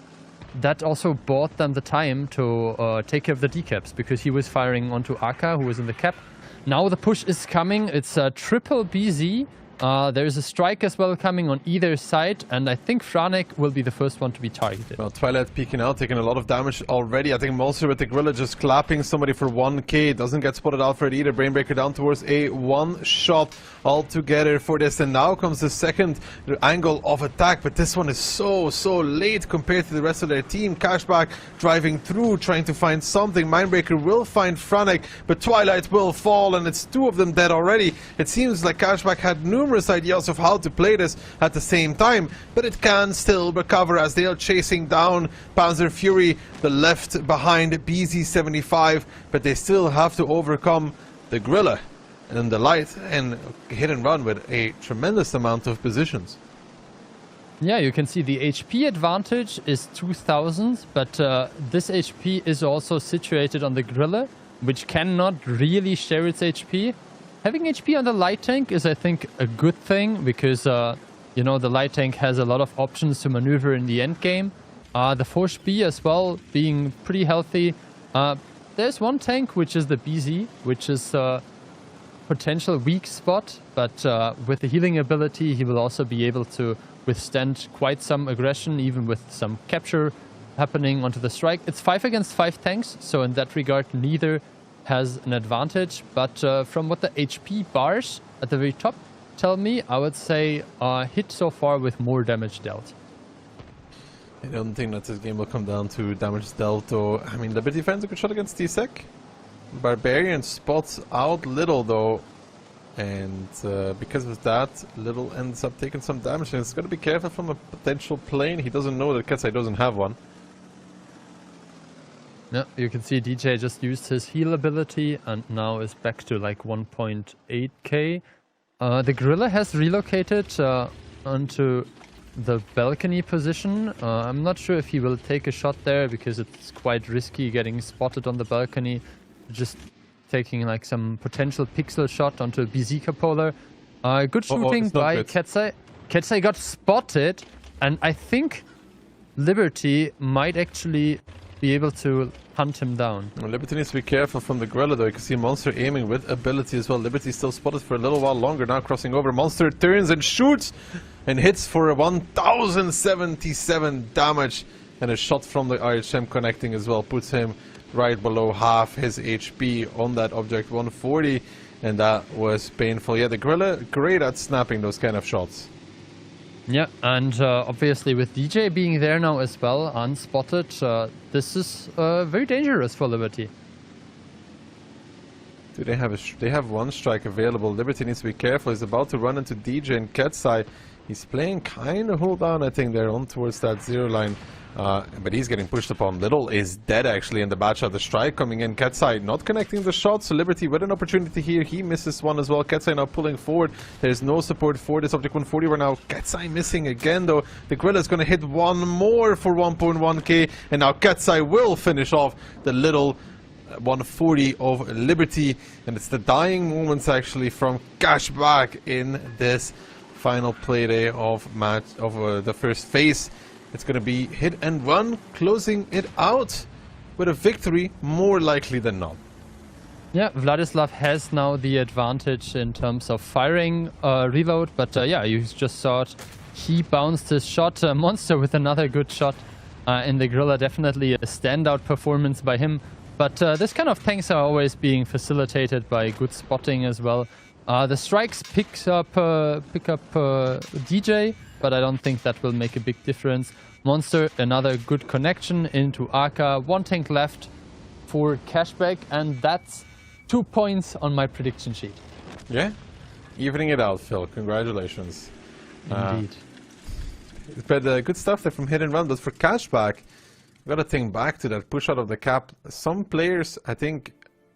that also bought them the time to take care of the decaps, because he was firing onto Aka, who was in the cap. Now the push is coming. It's a triple BZ. There's a strike as well coming on either side, and I think Franek will be the first one to be targeted. Well, Twilight peeking out, taking a lot of damage already. I think Monster with the Gorilla just clapping somebody for 1k. Doesn't get spotted out for it either. Brainbreaker down towards a one-shot altogether for this. And now comes the second angle of attack, but this one is so late compared to the rest of their team. Cashback driving through, trying to find something. Mindbreaker will find Franek, but Twilight will fall, and it's two of them dead already. It seems like Cashback had numerous ideas of how to play this at the same time, but it can still recover as they are chasing down Panzer Fury, the left behind BZ-75, but they still have to overcome the Gorilla and the light and hit and run with a tremendous amount of positions. Yeah, you can see the HP advantage is 2000, but this HP is also situated on the Gorilla, which cannot really share its HP. Having HP on the light tank is, I think, a good thing, because, you know, the light tank has a lot of options to maneuver in the end game. The Force B as well, being pretty healthy. There's one tank, which is the BZ, which is a potential weak spot, but with the healing ability, he will also be able to withstand quite some aggression, even with some capture happening onto the strike. It's 5 against 5 tanks, so in that regard, neither has an advantage, but from what the HP bars at the very top tell me, I would say hit so far with more damage dealt. I don't think that this game will come down to damage dealt, though. I mean, Liberty finds a good shot against T-Sec. Barbarian spots out Little, though, and because of that, Little ends up taking some damage, and it's got to be careful from a potential plane. He doesn't know that Ketsai doesn't have one. Yeah, you can see DJ just used his heal ability and now is back to like 1.8k. The Gorilla has relocated onto the balcony position. I'm not sure if he will take a shot there, because it's quite risky getting spotted on the balcony. Just taking like some potential pixel shot onto a BZ Capolar. Good shooting by Ketsai. Ketsai got spotted, and I think Liberty might actually be able to hunt him down. Well, Liberty needs to be careful from the Gorilla, though. You can see Monster aiming with ability as well. Liberty still spotted for a little while longer, now crossing over. Monster turns and shoots and hits for a 1077 damage, and a shot from the IHM connecting as well puts him right below half his HP on that object, 140, and that was painful. Yeah, the Gorilla great at snapping those kind of shots. Yeah, and obviously with DJ being there now as well, unspotted, this is very dangerous for Liberty. Do they have one strike available? Liberty needs to be careful. He's about to run into DJ and Ketsai. He's playing kind of hold down, I think, they're on towards that 0 line. But he's getting pushed upon. Little is dead actually in the bad shot. The strike coming in. Ketsai not connecting the shot. So Liberty with an opportunity here. He misses one as well. Ketsai now pulling forward. There's no support for this object 140 right now. Ketsai missing again though. The Gorilla is going to hit one more for 1.1k. And now Ketsai will finish off the Little 140 of Liberty. And it's the dying moments actually from Cashback in this final play day of the first phase. It's going to be hit and run, closing it out with a victory, more likely than not. Yeah, Vladislav has now the advantage in terms of firing reload, but yeah, you just saw it. He bounced his shot. Monster with another good shot in the Gorilla. Definitely a standout performance by him. But this kind of tanks are always being facilitated by good spotting as well. The strikes pick up DJ, but I don't think that will make a big difference. Monster, another good connection into Aka. One tank left for Cashback, and that's 2 points on my prediction sheet. Yeah, Evening it out, Phil. Congratulations. Indeed. But good stuff there from Hit and Run. But for cashback, I've got to think back to that push out of the cap. Some players, I think,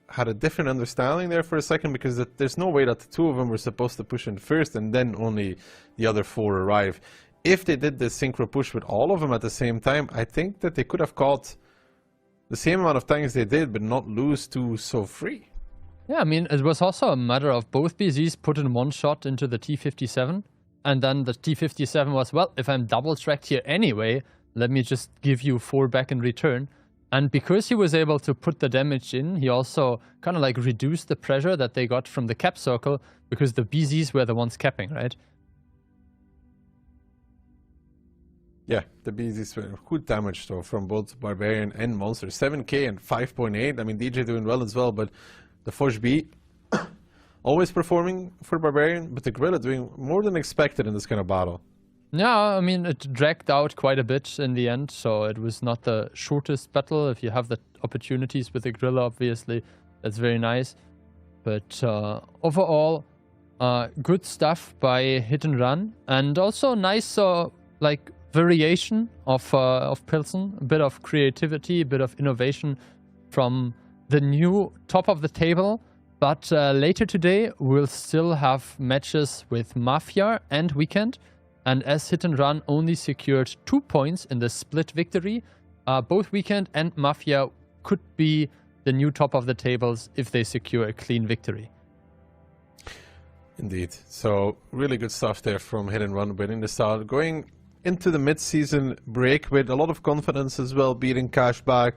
had a different understanding there for a second, because there's no way that the two of them were supposed to push in first and then only the other four arrive. If they did this synchro push with all of them at the same time, I think that they could have caught the same amount of time as they did, but not lose two so free. Yeah, I mean, it was also a matter of both BZs put in one shot into the T-57, and then the T-57 was, well, if I'm double-tracked here anyway, let me just give you 4 back in return. And because he was able to put the damage in, he also kind of like reduced the pressure that they got from the cap circle, because the BZs were the ones capping, right? Yeah, the BZs were good damage though from both Barbarian and Monster. 7k and 5.8. I mean, DJ doing well as well, but the Foch B always performing for Barbarian, but the Gorilla doing more than expected in this kind of battle. Yeah, I mean, it dragged out quite a bit in the end, so it was not the shortest battle. If you have the opportunities with the Gorilla, obviously, that's very nice. But overall, good stuff by Hit and Run, and also nice, like, variation of Pilsen, a bit of creativity, a bit of innovation from the new top of the table. But later today, we'll still have matches with Mafia and Weekend. And as Hit and Run only secured 2 points in the split victory, both Weekend and Mafia could be the new top of the tables if they secure a clean victory. Indeed. So really good stuff there from Hit and Run winning the start. Going into the mid-season break with a lot of confidence as well, beating Cashback,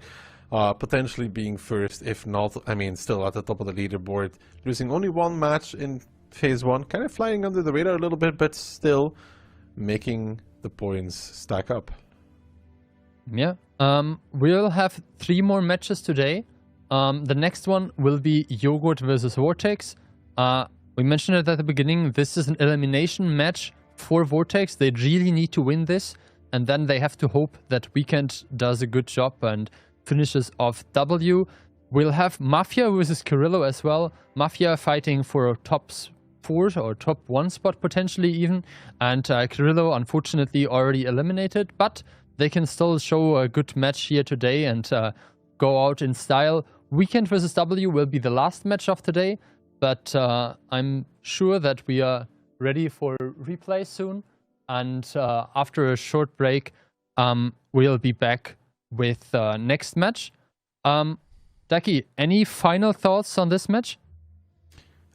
potentially being first, if not, I mean, still at the top of the leaderboard. Losing only one match in Phase 1, kind of flying under the radar a little bit, but still making the points stack up. Yeah. We'll have 3 more matches today. The next one will be Yogurt versus Vortex. We mentioned it at the beginning. This is an elimination match for Vortex. They really need to win this, and then they have to hope that Weekend does a good job and finishes off W. We'll have Mafia versus Carrillo as well. Mafia fighting for a top 4 or top 1 spot potentially even, and Carrillo unfortunately already eliminated, but they can still show a good match here today and go out in style. Weekend versus W will be the last match of today, but I'm sure that we are ready for replay soon, and after a short break we'll be back with next match. Ducky, any final thoughts on this match?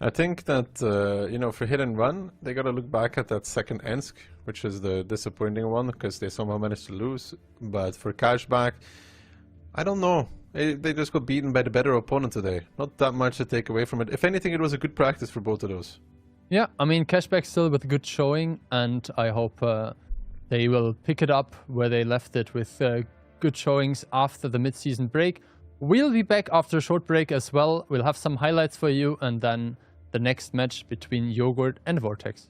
I think that, you know, for Hit and Run, they got to look back at that second Ensk, which is the disappointing one, because they somehow managed to lose. But for Cashback, I don't know. They just got beaten by the better opponent today. Not that much to take away from it. If anything, it was a good practice for both of those. Yeah, I mean, Cashback still with a good showing, and I hope they will pick it up where they left it with good showings after the mid-season break. We'll be back after a short break as well. We'll have some highlights for you, and then the next match between Yogurt and Vortex.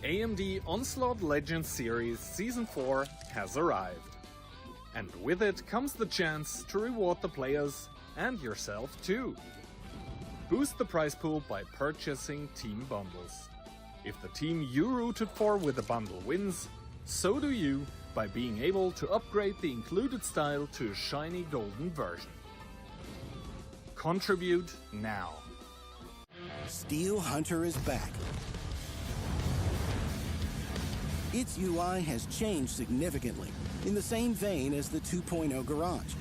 AMD Onslaught Legends series Season 4 has arrived. And with it comes the chance to reward the players and yourself too. Boost the prize pool by purchasing team bundles. If the team you rooted for with a bundle wins, so do you by being able to upgrade the included style to a shiny golden version. Contribute now. Steel Hunter is back. Its UI has changed significantly, in the same vein as the 2.0 Garage.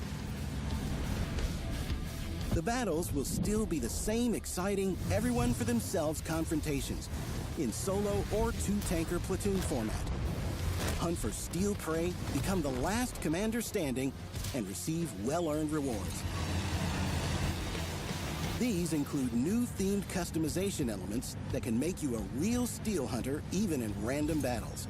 The battles will still be the same exciting, everyone-for-themselves confrontations, in solo or two-tanker platoon format. Hunt for steel prey, become the last commander standing, and receive well-earned rewards. These include new themed customization elements that can make you a real steel hunter even in random battles.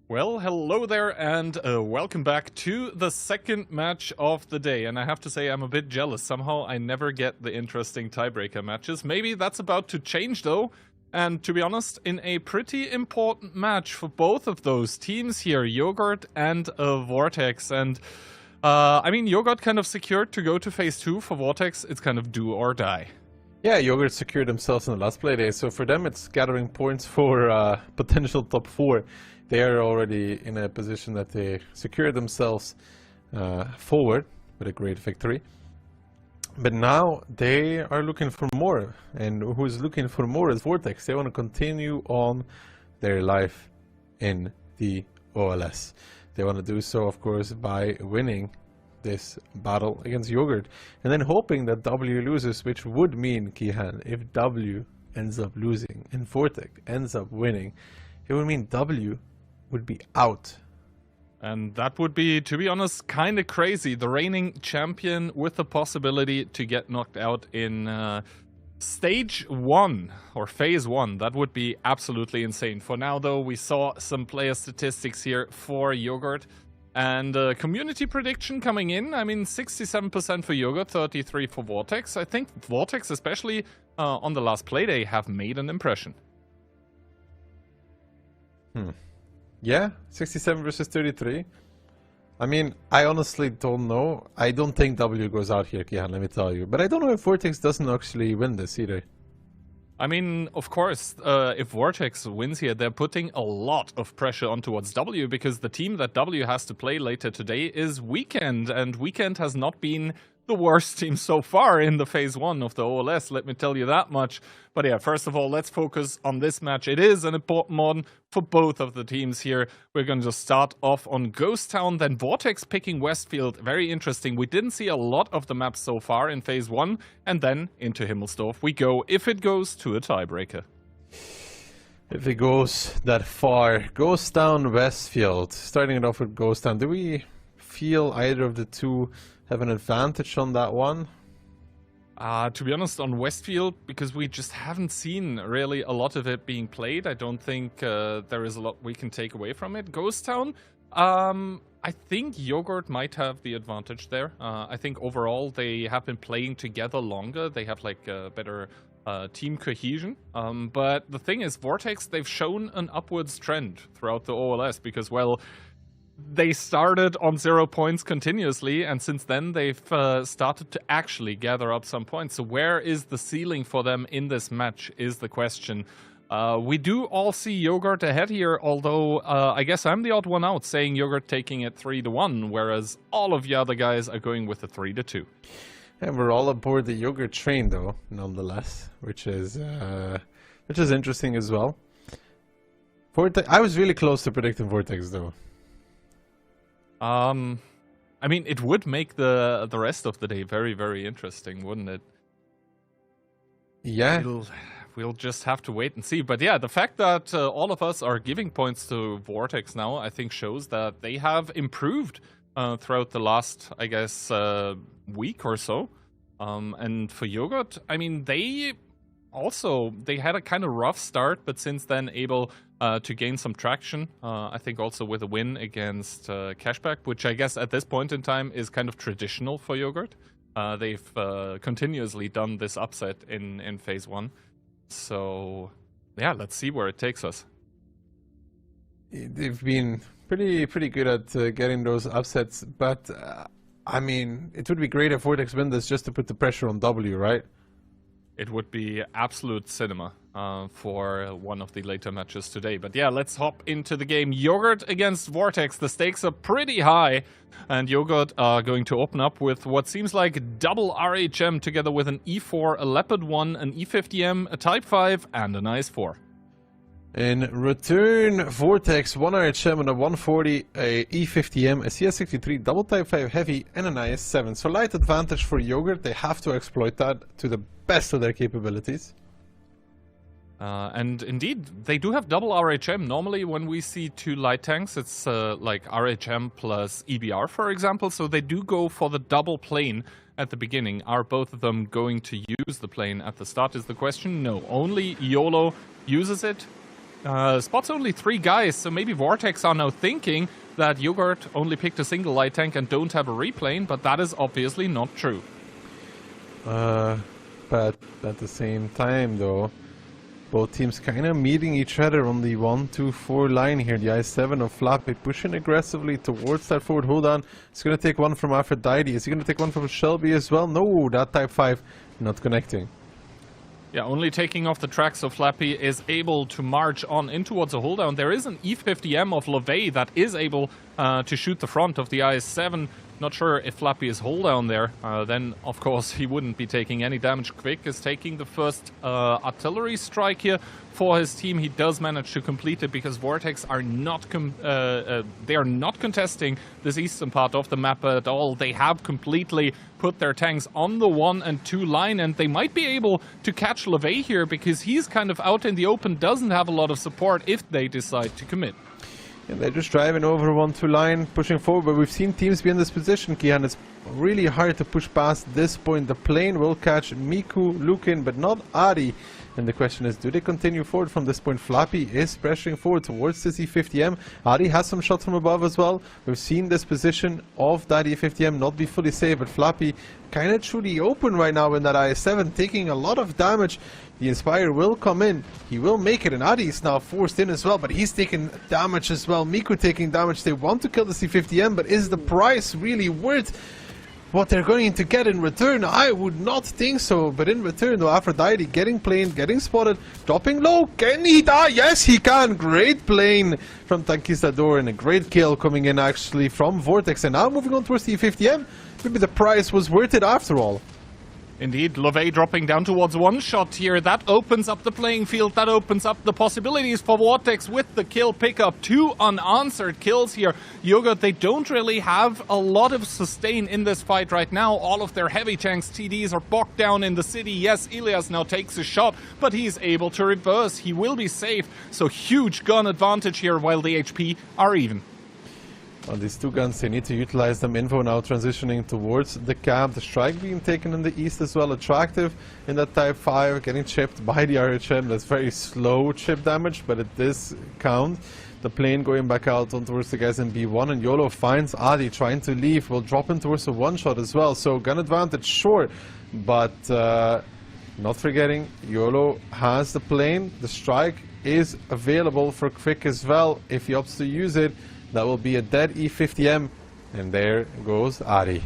Well, hello there and welcome back to the second match of the day. And I have to say I'm a bit jealous. Somehow I never get the interesting tiebreaker matches. Maybe that's about to change though. And to be honest, in a pretty important match for both of those teams here, Yogurt and Vortex. And I mean, Yogurt kind of secured to go to phase 2. For Vortex, it's kind of do or die. Yeah, Yogurt secured themselves in the last play day, so for them it's gathering points for potential top 4. They are already in a position that they secured themselves forward with a great victory. But now they are looking for more, and who's looking for more is Vortex. They want to continue on their life in the OLS. They want to do so, of course, by winning this battle against Yogurt, and then hoping that W loses, which would mean, Kihan, if W ends up losing and Vortex ends up winning, it would mean W would be out. And that would be, to be honest, kind of crazy. The reigning champion with the possibility to get knocked out in stage 1 or phase 1. That would be absolutely insane. For now, though, we saw some player statistics here for Yogurt. And community prediction coming in. I mean, 67% for Yogurt, 33% for Vortex. I think Vortex, especially on the last playday, have made an impression. Yeah, 67 versus 33. I mean, I honestly don't know. I don't think W goes out here, Kihan, let me tell you. But I don't know if Vortex doesn't actually win this either. I mean, of course, if Vortex wins here, they're putting a lot of pressure on towards W, because the team that W has to play later today is Weekend, and Weekend has not been the worst team so far in the phase 1 of the OLS, let me tell you that much. But yeah, first of all, let's focus on this match. It is an important one for both of the teams here. We're going to start off on Ghost Town, then Vortex picking Westfield. Very interesting. We didn't see a lot of the maps so far in phase 1, and then into Himmelsdorf we go, if it goes to a tiebreaker. If it goes that far. Ghost Town, Westfield. Starting it off with Ghost Town. Do we feel either of the two have an advantage on that one? To be honest, on Westfield, because we just haven't seen really a lot of it being played, I don't think there is a lot we can take away from it. Ghost Town, I think Yogurt might have the advantage there. I think overall they have been playing together longer. They have like better team cohesion. But the thing is, Vortex, they've shown an upwards trend throughout the OLS because, well, they started on 0 points continuously, and since then they've started to actually gather up some points. So where is the ceiling for them in this match is the question. We do all see Yogurt ahead here, although I guess I'm the odd one out saying Yogurt taking it 3-1, whereas all of the other guys are going with a 3-2. And we're all aboard the Yogurt train, though, nonetheless, which is interesting as well. Vortex, I was really close to predicting Vortex, though. I mean, it would make the rest of the day very, very interesting, wouldn't it? Yeah. We'll just have to wait and see. But yeah, the fact that all of us are giving points to Vortex now, I think shows that they have improved throughout the last, I guess, week or so. And for Yogurt, I mean, they had a kind of rough start, but since then able to gain some traction. I think also with a win against Cashback, which I guess at this point in time is kind of traditional for Yogurt. They've continuously done this upset in Phase 1. So, yeah, let's see where it takes us. They've been pretty good at getting those upsets, but I mean, it would be great if Vortex win this just to put the pressure on W, right? It would be absolute cinema for one of the later matches today. But yeah, let's hop into the game. Yogurt against Vortex. The stakes are pretty high. And Yogurt are going to open up with what seems like double RHM together with an E4, a Leopard 1, an E50M, a Type 5, and an IS-4. In return, Vortex, 1 RHM and a 140, a E50M, a CS63, double Type 5 heavy, and an IS-7. So light advantage for Yogurt. They have to exploit that to the best of their capabilities. And indeed, they do have double RHM. Normally, when we see two light tanks, it's like RHM plus EBR, for example. So they do go for the double plane at the beginning. Are both of them going to use the plane at the start is the question. No, only YOLO uses it. Spots only 3 guys, so maybe Vortex are now thinking that Yogurt only picked a single light tank and don't have a replane, but that is obviously not true. But at the same time, though, both teams kind of meeting each other on the 1-2-4 line here. The I-7 of Flappy pushing aggressively towards that forward hold on. It's going to take one from Aphrodite. Is he going to take one from Shelby as well? No, that Type 5 not connecting. Yeah, only taking off the track, so Flappy is able to march on in towards a hold down. There is an E50M of LeVay that is able to shoot the front of the IS-7. Not sure if Flappy is hold down there. Then, of course, he wouldn't be taking any damage. Quick is taking the first artillery strike here for his team. He does manage to complete it because Vortex are not they are not contesting this eastern part of the map at all. They have completely put their tanks on the 1 and 2 line, and they might be able to catch LeVay here because he's kind of out in the open, doesn't have a lot of support if they decide to commit. And they're just driving over 1-2 line, pushing forward, but we've seen teams be in this position, Kian. It's really hard to push past this point. The plane will catch Miku, Lukin, but not Ari. And the question is, do they continue forward from this point? Flappy is pressuring forward towards this E50M. Ari has some shots from above as well. We've seen this position of that E50M not be fully safe, but Flappy kind of through the open right now in that IS-7, taking a lot of damage. The Inspire will come in. He will make it, and Ari is now forced in as well, but he's taking damage as well. Miku taking damage. They want to kill the C50M, but is the price really worth what they're going to get in return? I would not think so, but in return, though, Aphrodite getting planed, getting spotted, dropping low. Can he die? Yes, he can. Great plane from Tankistador, and a great kill coming in actually from Vortex. And now moving on towards the E50M. Maybe the price was worth it after all. Indeed, LeVay dropping down towards one shot here. That opens up the playing field. That opens up the possibilities for Vortex with the kill pickup. 2 unanswered kills here. Yogurt, they don't really have a lot of sustain in this fight right now. All of their heavy tanks, TDs, are bogged down in the city. Yes, Ilias now takes a shot, but he's able to reverse. He will be safe. So huge gun advantage here while the HP are even. On these 2 guns, they need to utilize them. Info now transitioning towards the cab. The strike being taken in the east as well. Attractive in that Type 5, getting chipped by the RHM. That's very slow chip damage, but it does count. The plane going back out on towards the guys in B1, and YOLO finds Adi trying to leave. Will drop in towards the 1-shot as well. So gun advantage, sure, but not forgetting, YOLO has the plane. The strike is available for Quick as well. If he opts to use it, that will be a dead E50M, and there goes Ari.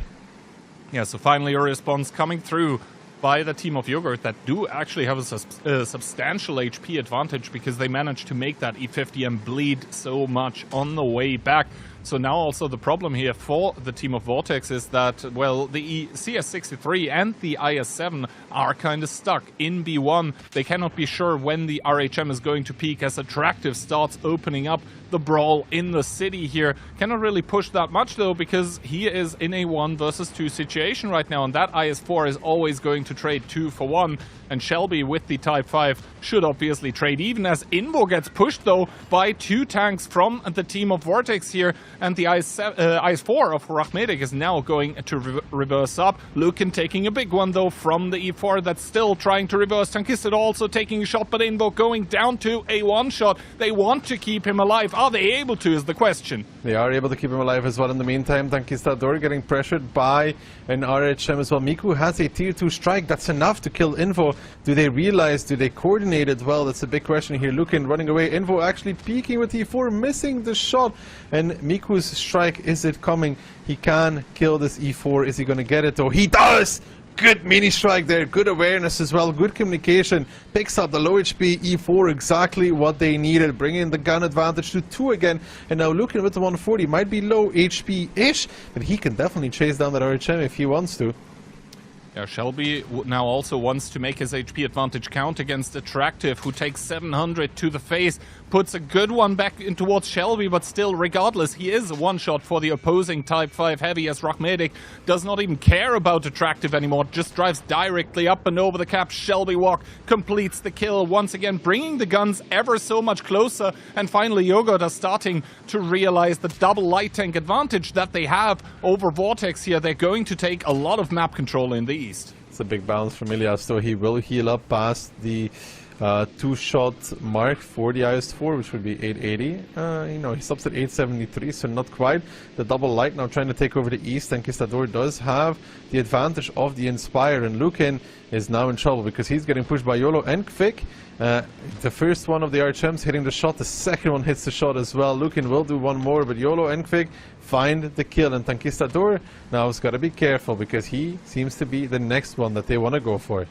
Yeah, so finally a response coming through by the team of Yogurt that do actually have a substantial HP advantage because they managed to make that E50M bleed so much on the way back. So now also the problem here for the team of Vortex is that, well, the CS63 and the IS-7 are kind of stuck in B1. They cannot be sure when the RHM is going to peak as Attractive starts opening up the brawl in the city here. Cannot really push that much though because he is in a 1 versus 2 situation right now, and that IS-4 is always going to trade 2 for 1. and Shelby with the Type 5 should obviously trade, even as Invo gets pushed though by 2 tanks from the team of Vortex here, and the IS-4 of Rachmedik is now going to reverse up. Lukin taking a big one though from the E4 that's still trying to reverse. Tankistad also taking a shot, but Invo going down to a one-shot. They want to keep him alive. Are they able to is the question. They are able to keep him alive as well. In the meantime, Tankistador getting pressured by an RHM as well. Miku has a tier 2 strike. That's enough to kill Invo. Do they realize? Do they coordinate it well? That's a big question here. Lukin running away. Invo actually peeking with E4, missing the shot. And Miku's strike, is it coming? He can kill this E4. Is he going to get it though? He does! Good mini strike there, good awareness as well, good communication. Picks up the low HP E4, exactly what they needed, bringing the gun advantage to 2 again. And now Lukin with the 140, might be low HP-ish, but he can definitely chase down that RHM if he wants to. Yeah, Shelby now also wants to make his HP advantage count against Attractive, who takes 700 to the face, puts a good one back in towards Shelby, but still, regardless, he is a one-shot for the opposing Type 5 heavy, as Rachmedik does not even care about Attractive anymore, just drives directly up and over the cap. Shelby Walk completes the kill, once again bringing the guns ever so much closer, and finally Yogurt are starting to realize the double light tank advantage that they have over Vortex here. They're going to take a lot of map control in the east. It's a big bounce from Ilias, so he will heal up past the 2-shot mark for the IS-4, which would be 880. You know, he stops at 873, so not quite. The double light now trying to take over the east, and Conquistador does have the advantage of the Inspire, and Lukin is now in trouble because he's getting pushed by YOLO and Kvik. The first one of the RHMs hitting the shot, the second one hits the shot as well. Lukin will do one more, but YOLO and Kvik find the kill, and Tankistador now has got to be careful because he seems to be the next one that they want to go for.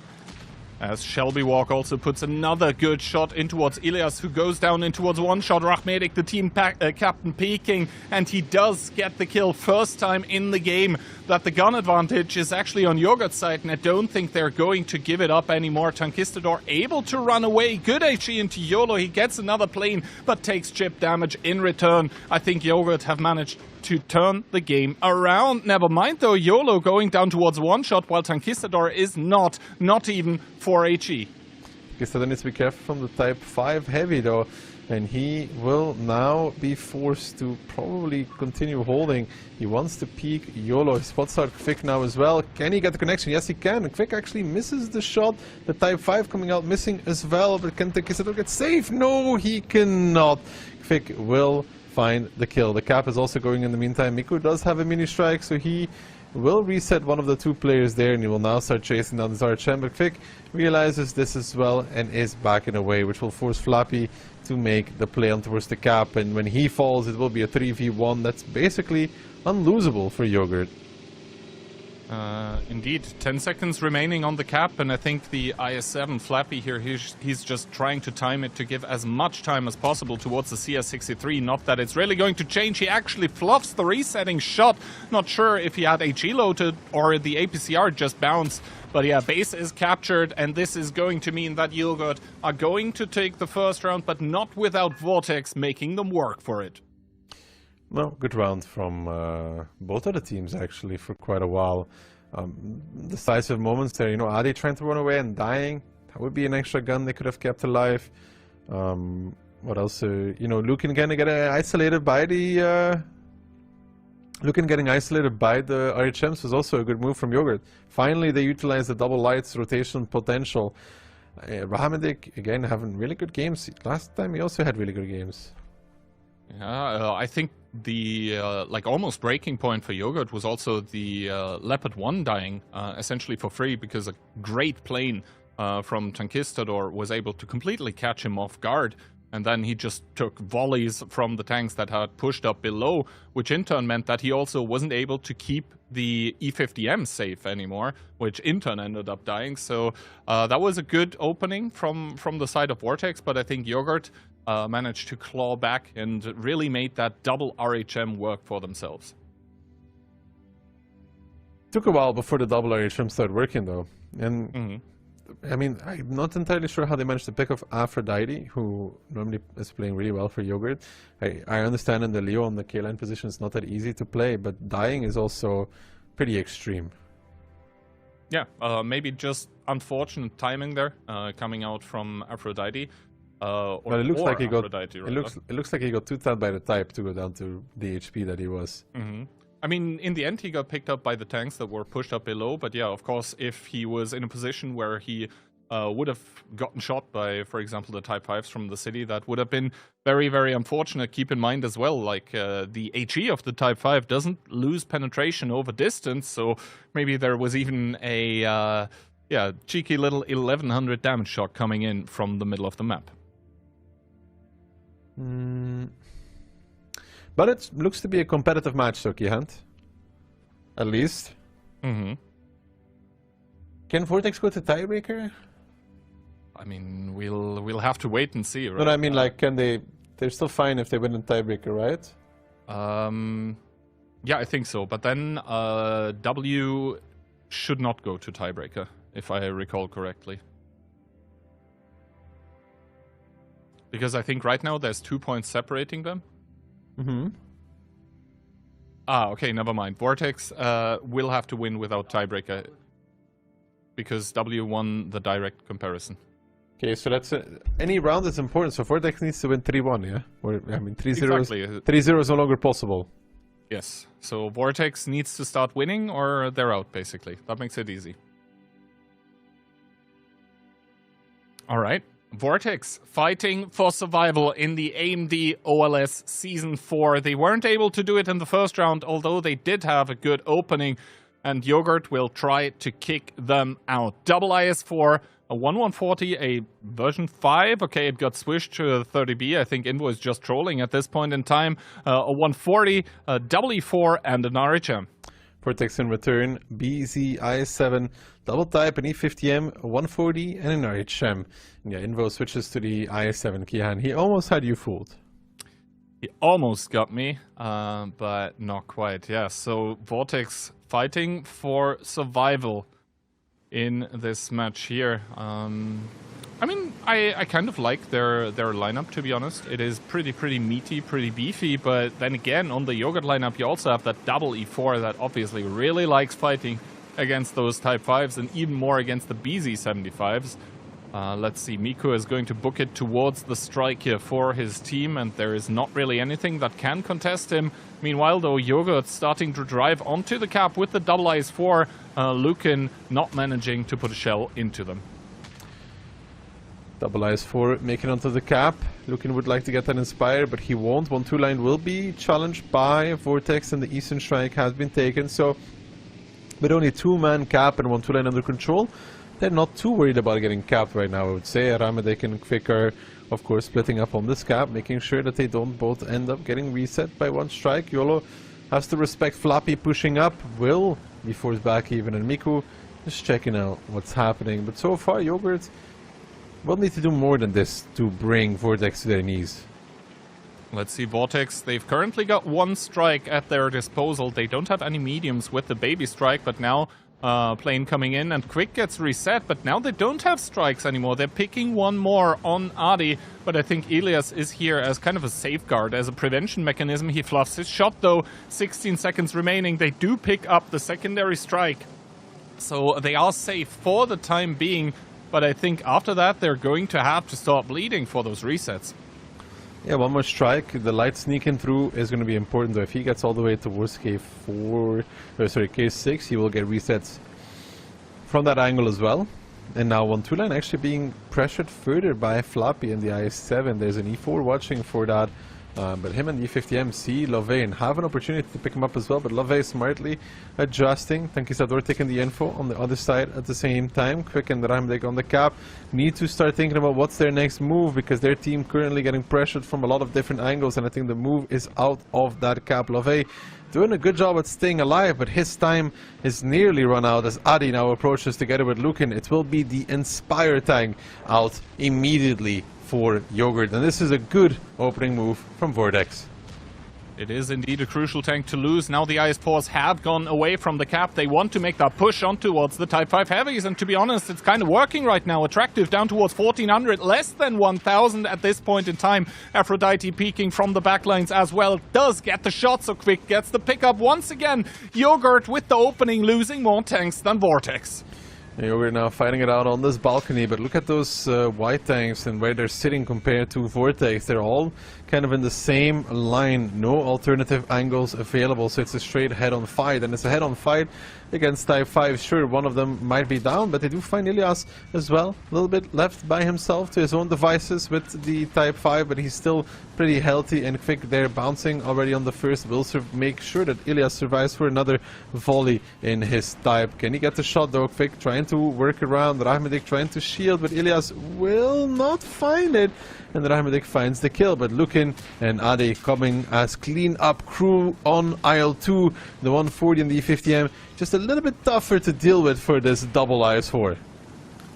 As Shelby Walk also puts another good shot in towards Ilias, who goes down in towards one shot. Rachmedik, the team captain, peeking, and he does get the kill. First time in the game that the gun advantage is actually on Yogurt's side, and I don't think they're going to give it up anymore. Tankistador able to run away. Good HE into YOLO. He gets another plane, but takes chip damage in return. I think Yogurt have managed to turn the game around. Never mind though, YOLO going down towards one shot, while Tankistador is not even for HE. Tankistador needs to be careful from the Type 5 heavy though, and he will now be forced to probably continue holding. He wants to peek YOLO. He spots out Kvik now as well. Can he get the connection? Yes, he can. Kvik actually misses the shot. The Type 5 coming out missing as well, but can Tankistador get safe? No, he cannot. Kvik will find the kill. The cap is also going in the meantime. Miku does have a mini strike, so he will reset one of the 2 players there, and he will now start chasing down this RHM. But Kvik realizes this as well and is backing away, which will force Flappy to make the play on towards the cap. And when he falls, it will be a 3v1 that's basically unlosable for Yogurt. Indeed, 10 seconds remaining on the cap, and I think the IS-7 Flappy here, he's just trying to time it to give as much time as possible towards the CS-63. Not that it's really going to change. He actually fluffs the resetting shot. Not sure if he had HE loaded or the APCR just bounced. But yeah, base is captured, and this is going to mean that Yogurt are going to take the first round, but not without Vortex making them work for it. Well, good round from both of the teams actually for quite a while. Decisive moments there, you know, Adi trying to run away and dying. That would be an extra gun they could have kept alive. What else? You know, Lukin getting isolated by the RHMs was also a good move from Yogurt. Finally, they utilized the double lights rotation potential. Rachmedik again having really good games. Last time he also had really good games. Yeah, I think the like almost breaking point for Yogurt was also the Leopard 1 dying essentially for free, because a great plane from Tankistador was able to completely catch him off guard, and then he just took volleys from the tanks that had pushed up below, which in turn meant that he also wasn't able to keep the E50M safe anymore, which in turn ended up dying. So that was a good opening from the side of Vortex, but I think Yogurt managed to claw back and really made that double RHM work for themselves. Took a while before the double RHM started working though, and I mean, I'm not entirely sure how they managed to pick off Aphrodite, who normally is playing really well for Yogurt. I understand in the Leo on the K-line position it's not that easy to play, but dying is also pretty extreme. Yeah, maybe just unfortunate timing there, coming out from Aphrodite. Or But it looks like he got. Aphrodite, It looks like he got too tanked by the type to go down to the HP that he was. I mean, in the end, he got picked up by the tanks that were pushed up below. But yeah, of course, if he was in a position where he would have gotten shot by, for example, the Type 5s from the city, that would have been very, very unfortunate. Keep in mind as well, like, the HE of the Type 5 doesn't lose penetration over distance, so maybe there was even a, cheeky little 1100 damage shot coming in from the middle of the map. But it looks to be a competitive match, Soki Hunt. At least. Can Vortex go to tiebreaker? I mean, we'll have to wait and see, right? No, I mean, like, can they... They're still fine if they win in tiebreaker, right? Yeah, I think so. But then W should not go to tiebreaker, if I recall correctly. Because I think right now there's 2 points separating them. Okay, never mind. Vortex will have to win without tiebreaker. Because W won the direct comparison. Okay, so that's any round is important. So Vortex needs to win 3-1, yeah? Or, I mean, 3-0 Exactly. 3-0 is no longer possible. Yes. So Vortex needs to start winning or they're out, basically. That makes it easy. Alright. Vortex fighting for survival in the AMD OLS Season 4. They weren't able to do it in the first round, although they did have a good opening. And Yogurt will try to kick them out. Double IS4, a 1140, a version 5. Okay, it got switched to a 30B. I think Invo is just trolling at this point in time. A 140, a double E4, and an RHM. Vortex in return, BZ IS7, double type, an E50M, a 140, and an RHM. And yeah, Invo switches to the IS7 Kihan. He almost had you fooled. He almost got me, but not quite. Yeah, so Vortex fighting for survival in this match here. I mean, I kind of like their lineup, to be honest. It is pretty meaty, pretty beefy, but then again, on the Yogurt lineup, you also have that double E4 that obviously really likes fighting against those Type 5s and even more against the BZ75s. Let's see, Miku is going to book it towards the strike here for his team, and there is not really anything that can contest him. Meanwhile, though, Yogurt starting to drive onto the cap with the double IS4, Lukin not managing to put a shell into them. Double IS4 making onto the cap. Lukin would like to get that inspired, but he won't. 1-2 line will be challenged by Vortex, and the Eastern Strike has been taken. So, with only 2-man cap and 1-2 line under control, they're not too worried about getting capped right now, I would say. Ramedek and Quick are, of course, splitting up on this cap, making sure that they don't both end up getting reset by 1 strike. Yolo has to respect Floppy pushing up, will be forced back even, and Miku just checking out what's happening. But so far, Yogurt will need to do more than this to bring Vortex to their knees. Let's see, Vortex, they've currently got 1 strike at their disposal. They don't have any mediums with the baby strike, but now plane coming in, and Quick gets reset, but now they don't have strikes anymore. They're picking 1 more on Adi, but I think Elias is here as kind of a safeguard, as a prevention mechanism. He fluffs his shot, though. 16 seconds remaining. They do pick up the secondary strike, so they are safe for the time being, but I think after that they're going to have to start bleeding for those resets. Yeah, 1 more strike. The light sneaking through is going to be important, though. If he gets all the way towards K6, he will get resets from that angle as well. And now 1-2 line actually being pressured further by Floppy in the IS7. There's an E4 watching for that. But him and the E50M see Love and have an opportunity to pick him up as well, but Love smartly adjusting. Tankisador taking the info on the other side at the same time. Quick and Ramdek on the cap need to start thinking about what's their next move, because their team currently getting pressured from a lot of different angles, and I think the move is out of that cap. Love doing a good job at staying alive, but his time is nearly run out as Adi now approaches together with Lukin. It will be the Inspire tank out immediately for Yogurt, and this is a good opening move from Vortex. It is indeed a crucial tank to lose. Now the IS4s have gone away from the cap. They want to make that push on towards the Type 5 heavies, and to be honest, it's kind of working right now. Attractive down towards 1400, less than 1000 at this point in time. Aphrodite peeking from the backlines as well. Does get the shot, so Quick gets the pickup once again. Yogurt with the opening, losing more tanks than Vortex. We're now fighting it out on this balcony, but look at those white tanks and where they're sitting compared to Vortex. They're all kind of in the same line, no alternative angles available, so it's a straight head-on fight, and it's a head-on fight against Type 5. Sure, one of them might be down, but they do find Ilias as well, a little bit left by himself to his own devices with the Type 5, but he's still pretty healthy and quick there, bouncing already on the first. Will make sure that Ilias survives for another volley in his Type. Can he get the shot though? Quick, trying to work around, Rahmedic trying to shield, but Ilias will not find it, and Rahmedic finds the kill. But Lukin and Ade coming as clean up crew on IL-2, the 140 and the E50M, just a little bit tougher to deal with for this double IS-4.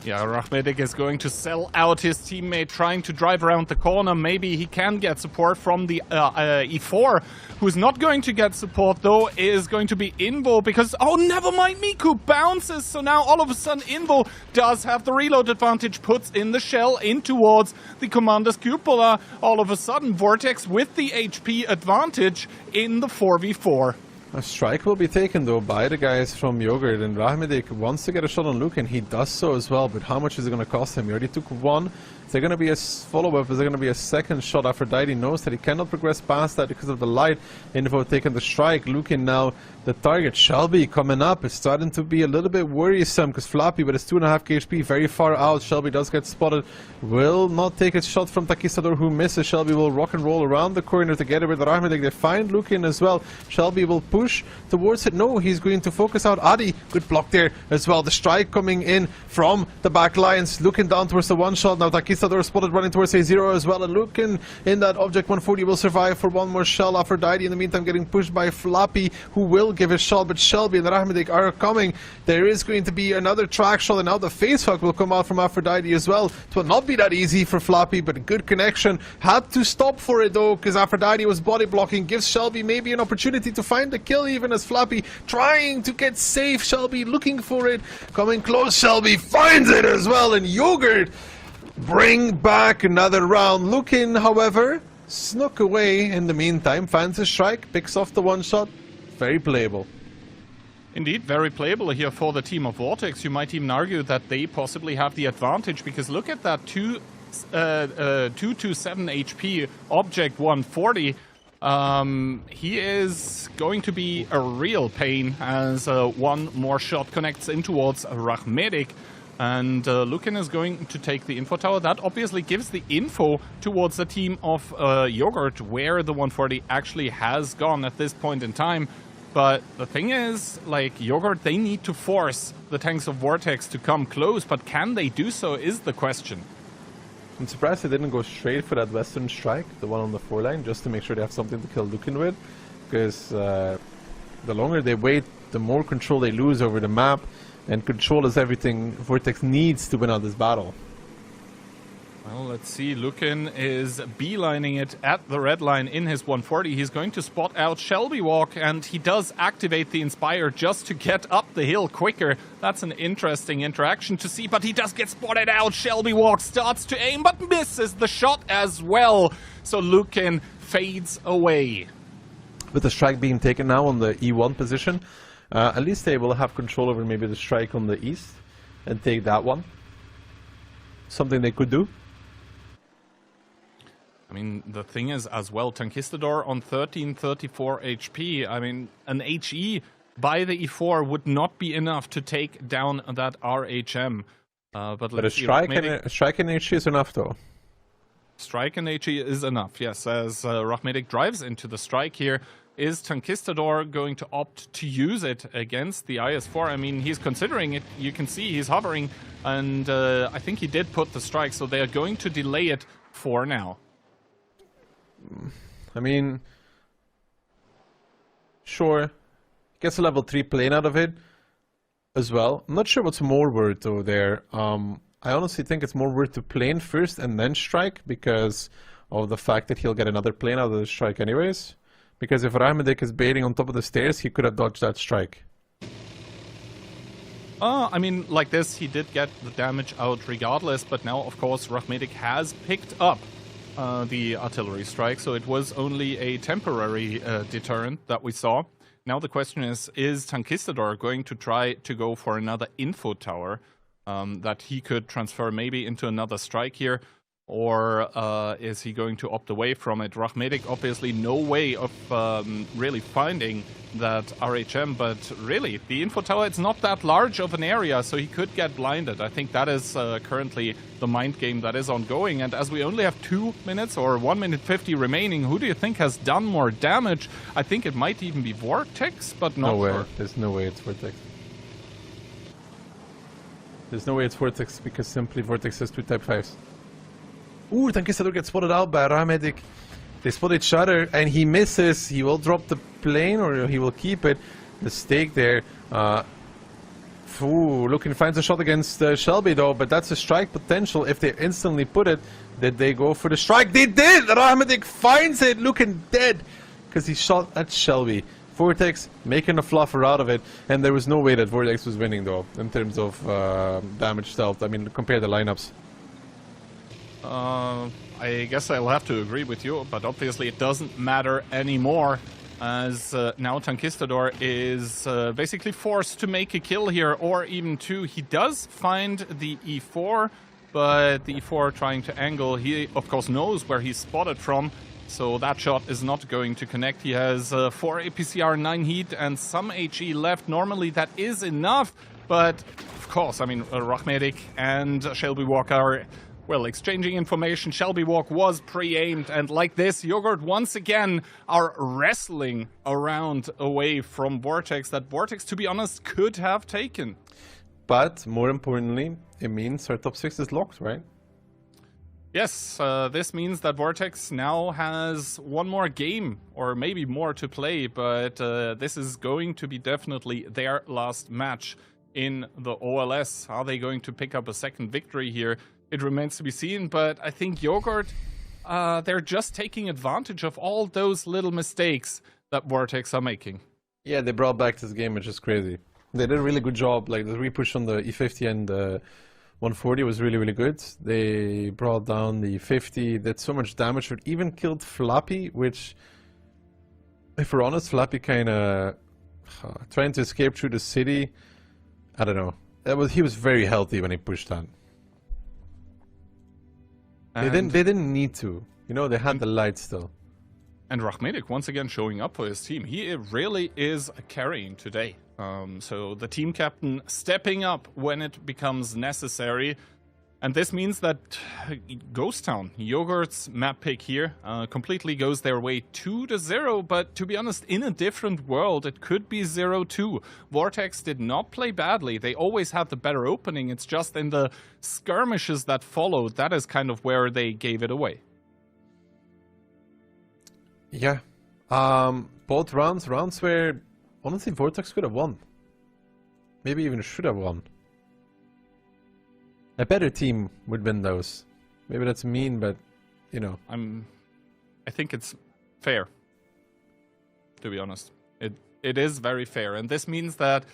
Yeah, Rahmedic is going to sell out his teammate, trying to drive around the corner. Maybe he can get support from the E4. Who's not going to get support, though, is going to be Invo, because, oh, never mind, Miku bounces. So now, all of a sudden, Invo does have the reload advantage, puts in the shell in towards the Commander's Cupola. All of a sudden, Vortex with the HP advantage in the 4v4. A strike will be taken though by the guys from Yogurt, and Rahmedic wants to get a shot on Luke, and he does so as well, but how much is it going to cost him? He already took one. Is there going to be a follow-up? Is there going to be a second shot? Aphrodite knows that he cannot progress past that because of the light. Invo taking the strike. Lukin now the target. Shelby coming up. It's starting to be a little bit worrisome because Flappy with his 2.5 HP very far out. Shelby does get spotted. Will not take a shot from Takistador, who misses. Shelby will rock and roll around the corner together with Rahmedic. They find Lukin as well. Shelby will push towards it. No, he's going to focus out Adi. Good block there as well. The strike coming in from the back lines. Lukin down towards the one shot. Now Takistador spotted running towards A0 as well, and Lukin in that object 140 will survive for one more shell. Aphrodite in the meantime getting pushed by Flappy, who will give a shot, but Shelby and Rahmedic are coming. There is going to be another track shot, and now the face fuck will come out from Aphrodite as well. It will not be that easy for Flappy, but a good connection. Had to stop for it though, because Aphrodite was body blocking. Gives Shelby maybe an opportunity to find the kill, even as Flappy trying to get safe. Shelby looking for it, coming close. Shelby finds it as well, and Yogurt bring back another round. Lukin, however, snuck away in the meantime, finds a strike, picks off the one shot. Very playable. Indeed, very playable here for the team of Vortex. You might even argue that they possibly have the advantage, because look at that 227 HP object 140. He is going to be a real pain as one more shot connects in towards Rahmedic. And Lukin is going to take the info tower. That obviously gives the info towards the team of Yogurt, where the 140 actually has gone at this point in time. But the thing is, like, Yogurt, they need to force the tanks of Vortex to come close, but can they do so is the question. I'm surprised they didn't go straight for that western strike, the one on the 4 line, just to make sure they have something to kill Lukin with. Because the longer they wait, the more control they lose over the map. And control is everything Vortex needs to win out this battle. Well, let's see. Lukin is beelining it at the red line in his 140. He's going to spot out Shelby Walk, and he does activate the Inspire just to get up the hill quicker. That's an interesting interaction to see, but he does get spotted out. Shelby Walk starts to aim, but misses the shot as well. So Lukin fades away. With the strike being taken now on the E1 position, at least they will have control over maybe the strike on the east and take that one. Something they could do. I mean, the thing is as well, Tankistador on 1334 HP. I mean, an HE by the E4 would not be enough to take down that RHM. But a strike and HE is enough though. Strike and HE is enough, yes. As Rahmedic drives into the strike here, is Tankistador going to opt to use it against the IS-4? I mean, he's considering it. You can see he's hovering, and I think he did put the strike, so they are going to delay it for now. I mean, sure, gets a level 3 plane out of it as well. I'm not sure what's more worth though there. I honestly think it's more worth to plane first and then strike, because of the fact that he'll get another plane out of the strike anyways. Because if Rahmedic is baiting on top of the stairs, he could have dodged that strike. I mean, like this, he did get the damage out regardless, but now, of course, Rahmedic has picked up the artillery strike, so it was only a temporary deterrent that we saw. now the question is Tankistador going to try to go for another info tower that he could transfer maybe into another strike here? Or is he going to opt away from it? Rachmedic, obviously no way of really finding that RHM, but really, the info tower, it's not that large of an area, so he could get blinded. I think that is currently the mind game that is ongoing, and as we only have 2 minutes or 1 minute 50 remaining, who do you think has done more damage? I think it might even be Vortex, but not sure. There's no way it's Vortex. There's no way it's Vortex, because simply Vortex has 2 Type 5s. Ooh, Tankistador gets spotted out by Rachmedic. They spot each other, and he misses. He will drop the plane, or he will keep it. Mistake there. Looking finds a shot against Shelby, though, but that's a strike potential. If they instantly put it, did they go for the strike? They did! Rachmedic finds it, looking dead, because he shot at Shelby. Vortex making a fluffer out of it, and there was no way that Vortex was winning, though, in terms of damage dealt. I mean, compare the lineups. I guess I'll have to agree with you, but obviously it doesn't matter anymore, as now Tankistador is basically forced to make a kill here, or even 2. He does find the E4, but the E4 trying to angle, he of course knows where he's spotted from, so that shot is not going to connect. He has 4 APCR, 9 heat, and some HE left. Normally that is enough, but of course, I mean, Rachmedic and Shelby Walk are, well, exchanging information. Shelby Walk was pre-aimed, and like this, Yogurt once again are wrestling around away from Vortex, that Vortex, to be honest, could have taken. But, more importantly, it means our top 6 is locked, right? Yes, this means that Vortex now has one more game, or maybe more to play, but this is going to be definitely their last match in the OLS. Are they going to pick up a second victory here? It remains to be seen, but I think Yogurt, they're just taking advantage of all those little mistakes that Vortex are making. Yeah, they brought back this game, which is crazy. They did a really good job. Like, the repush on the E50 and the 140 was really, really good. They brought down the 50, did so much damage, it even killed Flappy, which, if we're honest, Flappy kind of trying to escape through the city. I don't know. He was very healthy when he pushed that. They didn't need to. You know, they had the light still. And Rachmedic once again showing up for his team. He really is carrying today. So the team captain stepping up when it becomes necessary. And this means that Ghost Town, Yogurt's map pick here, completely goes their way 2-0. But to be honest, in a different world, it could be 0-2. Vortex did not play badly. They always had the better opening. It's just in the skirmishes that followed, that is kind of where they gave it away. Yeah. Both rounds where, honestly, Vortex could have won. Maybe even should have won. A better team would win those. Maybe that's mean, but, you know. I think it's fair, to be honest. It is very fair. And this means that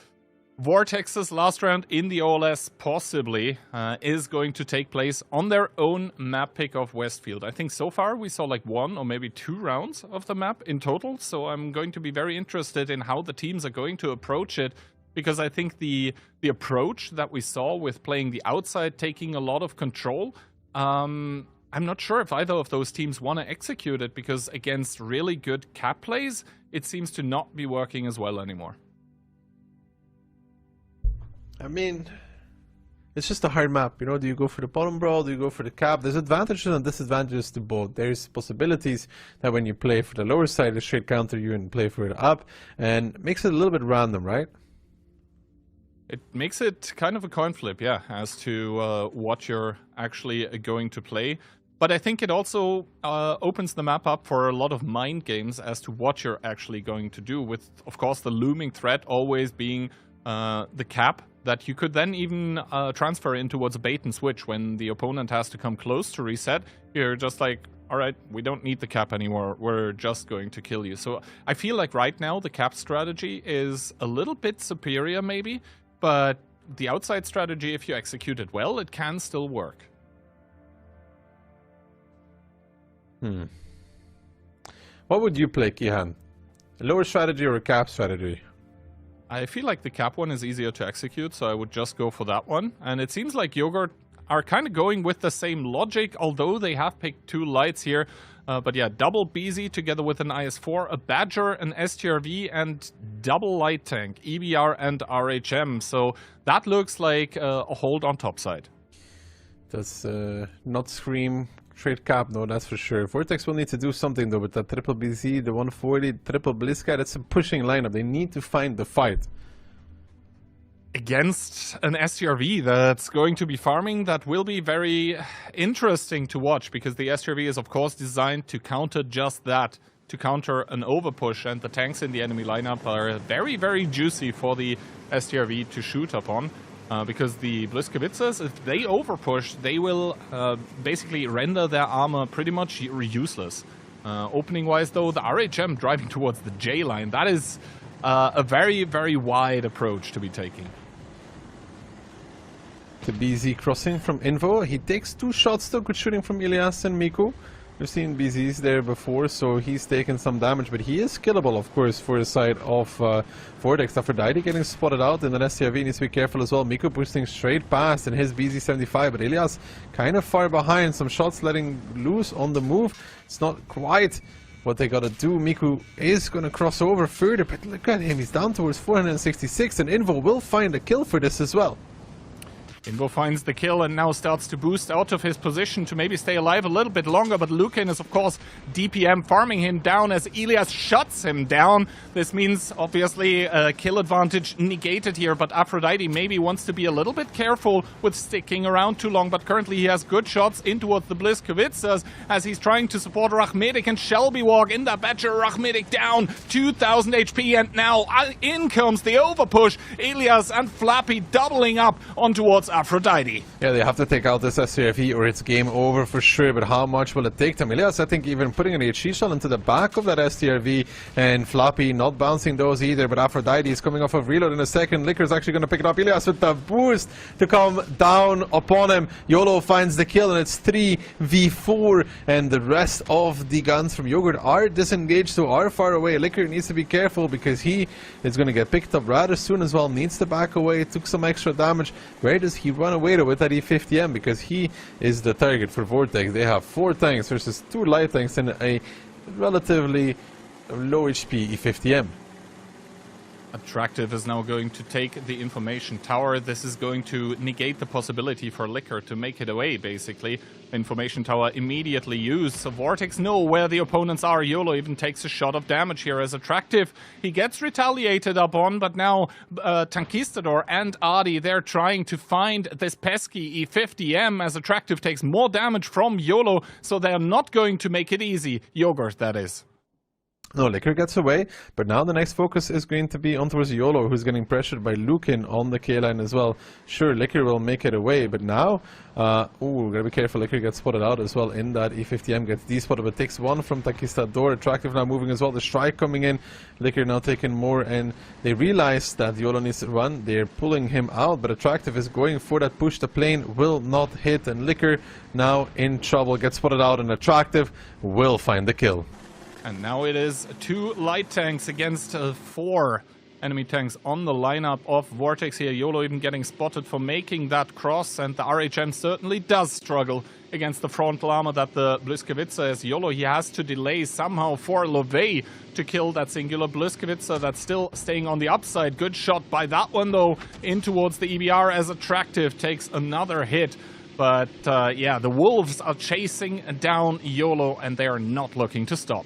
Vortex's last round in the OLS possibly is going to take place on their own map pick of Westfield. I think so far we saw like 1 or maybe 2 rounds of the map in total. So I'm going to be very interested in how the teams are going to approach it. Because I think the approach that we saw with playing the outside, taking a lot of control, I'm not sure if either of those teams want to execute it, because against really good cap plays, it seems to not be working as well anymore. I mean, it's just a hard map, you know. Do you go for the bottom brawl? Do you go for the cap? There's advantages and disadvantages to both. There's possibilities that when you play for the lower side, they straight counter you and play for the up, and makes it a little bit random, right? It makes it kind of a coin flip, yeah, as to what you're actually going to play. But I think it also opens the map up for a lot of mind games as to what you're actually going to do, with, of course, the looming threat always being the cap that you could then even transfer in towards a bait and switch when the opponent has to come close to reset. You're just like, all right, we don't need the cap anymore. We're just going to kill you. So I feel like right now the cap strategy is a little bit superior maybe, but the outside strategy, if you execute it well, it can still work. What would you play, Kihan? A lower strategy or a cap strategy? I feel like the cap one is easier to execute, so I would just go for that one. And it seems like Yogurt are kind of going with the same logic, although they have picked 2 lights here. But yeah, double BZ together with an IS-4, a Badger, an STRV, and double light tank, EBR and RHM. So that looks like a hold on top side. Does not scream trade cap, no, that's for sure. Vortex will need to do something though with that triple BZ, the 140, triple Blitzkrieg. That's a pushing lineup. They need to find the fight. Against an STRV that's going to be farming, that will be very interesting to watch, because the STRV is of course designed to counter just that, to counter an overpush, and the tanks in the enemy lineup are very, very juicy for the STRV to shoot upon. Because the Blitzkriegers, if they overpush, they will basically render their armor pretty much useless. Opening-wise though, the RHM driving towards the J line, that is a very, very wide approach to be taking. The BZ crossing from Invo. He takes 2 shots though, good shooting from Ilias and Miku. We've seen BZs there before, so he's taken some damage, but he is killable, of course, for the side of Vortex. Aphrodite getting spotted out, and then STRV needs to be careful as well. Miku boosting straight past in his BZ-75, but Ilias kind of far behind. Some shots letting loose on the move. It's not quite what they gotta do. Miku is gonna cross over further, but look at him, he's down towards 466, and Invo will find a kill for this as well. Invo finds the kill and now starts to boost out of his position to maybe stay alive a little bit longer, but Lucan is of course DPM farming him down as Ilias shuts him down. This means obviously a kill advantage negated here, but Aphrodite maybe wants to be a little bit careful with sticking around too long, but currently he has good shots in towards the Blitzkriegers as he's trying to support Rachmedic and Shelby Walk in the Badger. Rachmedic down 2000 HP, and now in comes the overpush. Ilias and Flappy doubling up on towards Aphrodite. Yeah, they have to take out this SCRV or it's game over for sure, but how much will it take them? Ilias, I think, even putting an HE shot into the back of that STRV, and Flappy not bouncing those either, but Aphrodite is coming off of reload in a second. Liquor's actually going to pick it up. Ilias with the boost to come down upon him. YOLO finds the kill, and it's 3v4, and the rest of the guns from Yogurt are disengaged, so are far away. Liquor needs to be careful because he is going to get picked up rather soon as well. Needs to back away. Took some extra damage. Where does he run away with that E50M? Because he is the target for Vortex. They have 4 tanks versus 2 light tanks and a relatively low HP E50M. Attractive is now going to take the information tower. This is going to negate the possibility for Liquor to make it away, basically. Information tower immediately used, so Vortex know where the opponents are. YOLO even takes a shot of damage here as Attractive. He gets retaliated upon, but now Tankistador and Adi, they're trying to find this pesky E50M as Attractive takes more damage from YOLO, so they're not going to make it easy. Yogurt, that is. No, Liquor gets away, but now the next focus is going to be on towards YOLO, who's getting pressured by Lucan on the K-line as well. Sure, Liquor will make it away, but now, gotta be careful. Liquor gets spotted out as well in that E50M, gets D-spotted, but takes 1 from Takistador. Attractive now moving as well, the strike coming in. Liquor now taking more, and they realize that YOLO needs to run. They're pulling him out, but Attractive is going for that push. The plane will not hit, and Liquor now in trouble, gets spotted out, and Attractive will find the kill. And now it is 2 light tanks against 4 enemy tanks on the lineup of Vortex here. YOLO even getting spotted for making that cross, and the RHM certainly does struggle against the frontal armor that the Blitzkrieg is. YOLO, he has to delay somehow for Lovey to kill that singular Blitzkrieg that's still staying on the upside. Good shot by that one though, in towards the EBR as Attractive takes another hit. But yeah, the Wolves are chasing down YOLO, and they are not looking to stop.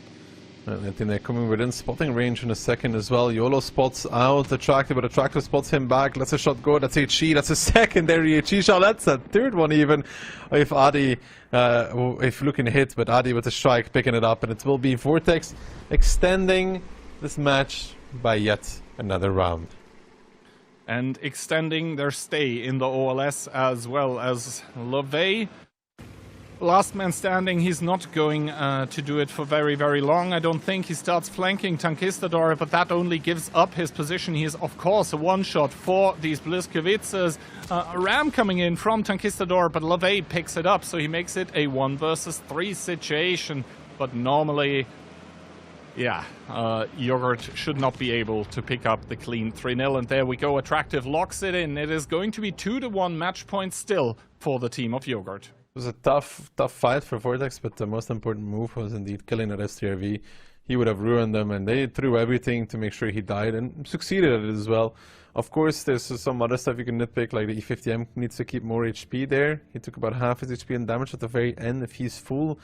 I think they're coming within spotting range in a second as well. YOLO spots out Attractive, but Attractive spots him back. Lets a shot go. That's HE. That's a secondary HE shot. That's a third one even. If Adi, if Lucan hit, but Adi with a strike picking it up, and it will be Vortex extending this match by yet another round. And extending their stay in the OLS as well as Lovey. Last man standing, he's not going to do it for very, very long. I don't think. He starts flanking Tankistador, but that only gives up his position. He is, of course, a one-shot for these Blitzkriegers. A ram coming in from Tankistador, but Lovey picks it up, so he makes it a 1 versus 3 situation. But normally, Yeah, Yogurt should not be able to pick up the clean 3-0, and there we go. Attractive locks it in. It is going to be 2-1 match point still for the team of Yogurt. It was a tough fight for Vortex, but the most important move was indeed killing that STRV. He would have ruined them, and they threw everything to make sure he died, and succeeded at it as well. Of course, there's some other stuff you can nitpick, like the E50M needs to keep more HP there. He took about half his HP and damage at the very end. If he's full,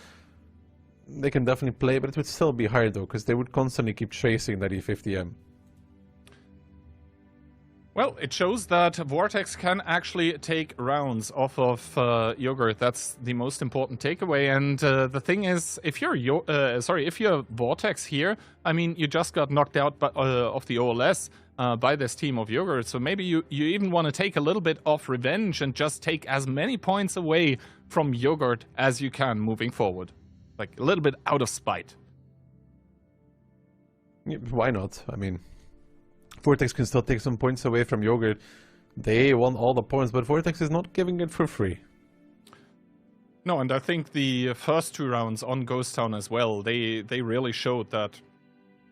they can definitely play, but it would still be hard though, because they would constantly keep chasing that E50M. Well, it shows that Vortex can actually take rounds off of Yogurt. That's the most important takeaway. And the thing is, if you're Vortex here, I mean, you just got knocked out of the OLS by this team of Yogurt. So maybe you even want to take a little bit of revenge and just take as many points away from Yogurt as you can moving forward. Like a little bit out of spite. Yeah, why not? I mean, Vortex can still take some points away from Yogurt. They won all the points, but Vortex is not giving it for free. No, and I think the first 2 rounds on Ghost Town as well, they really showed that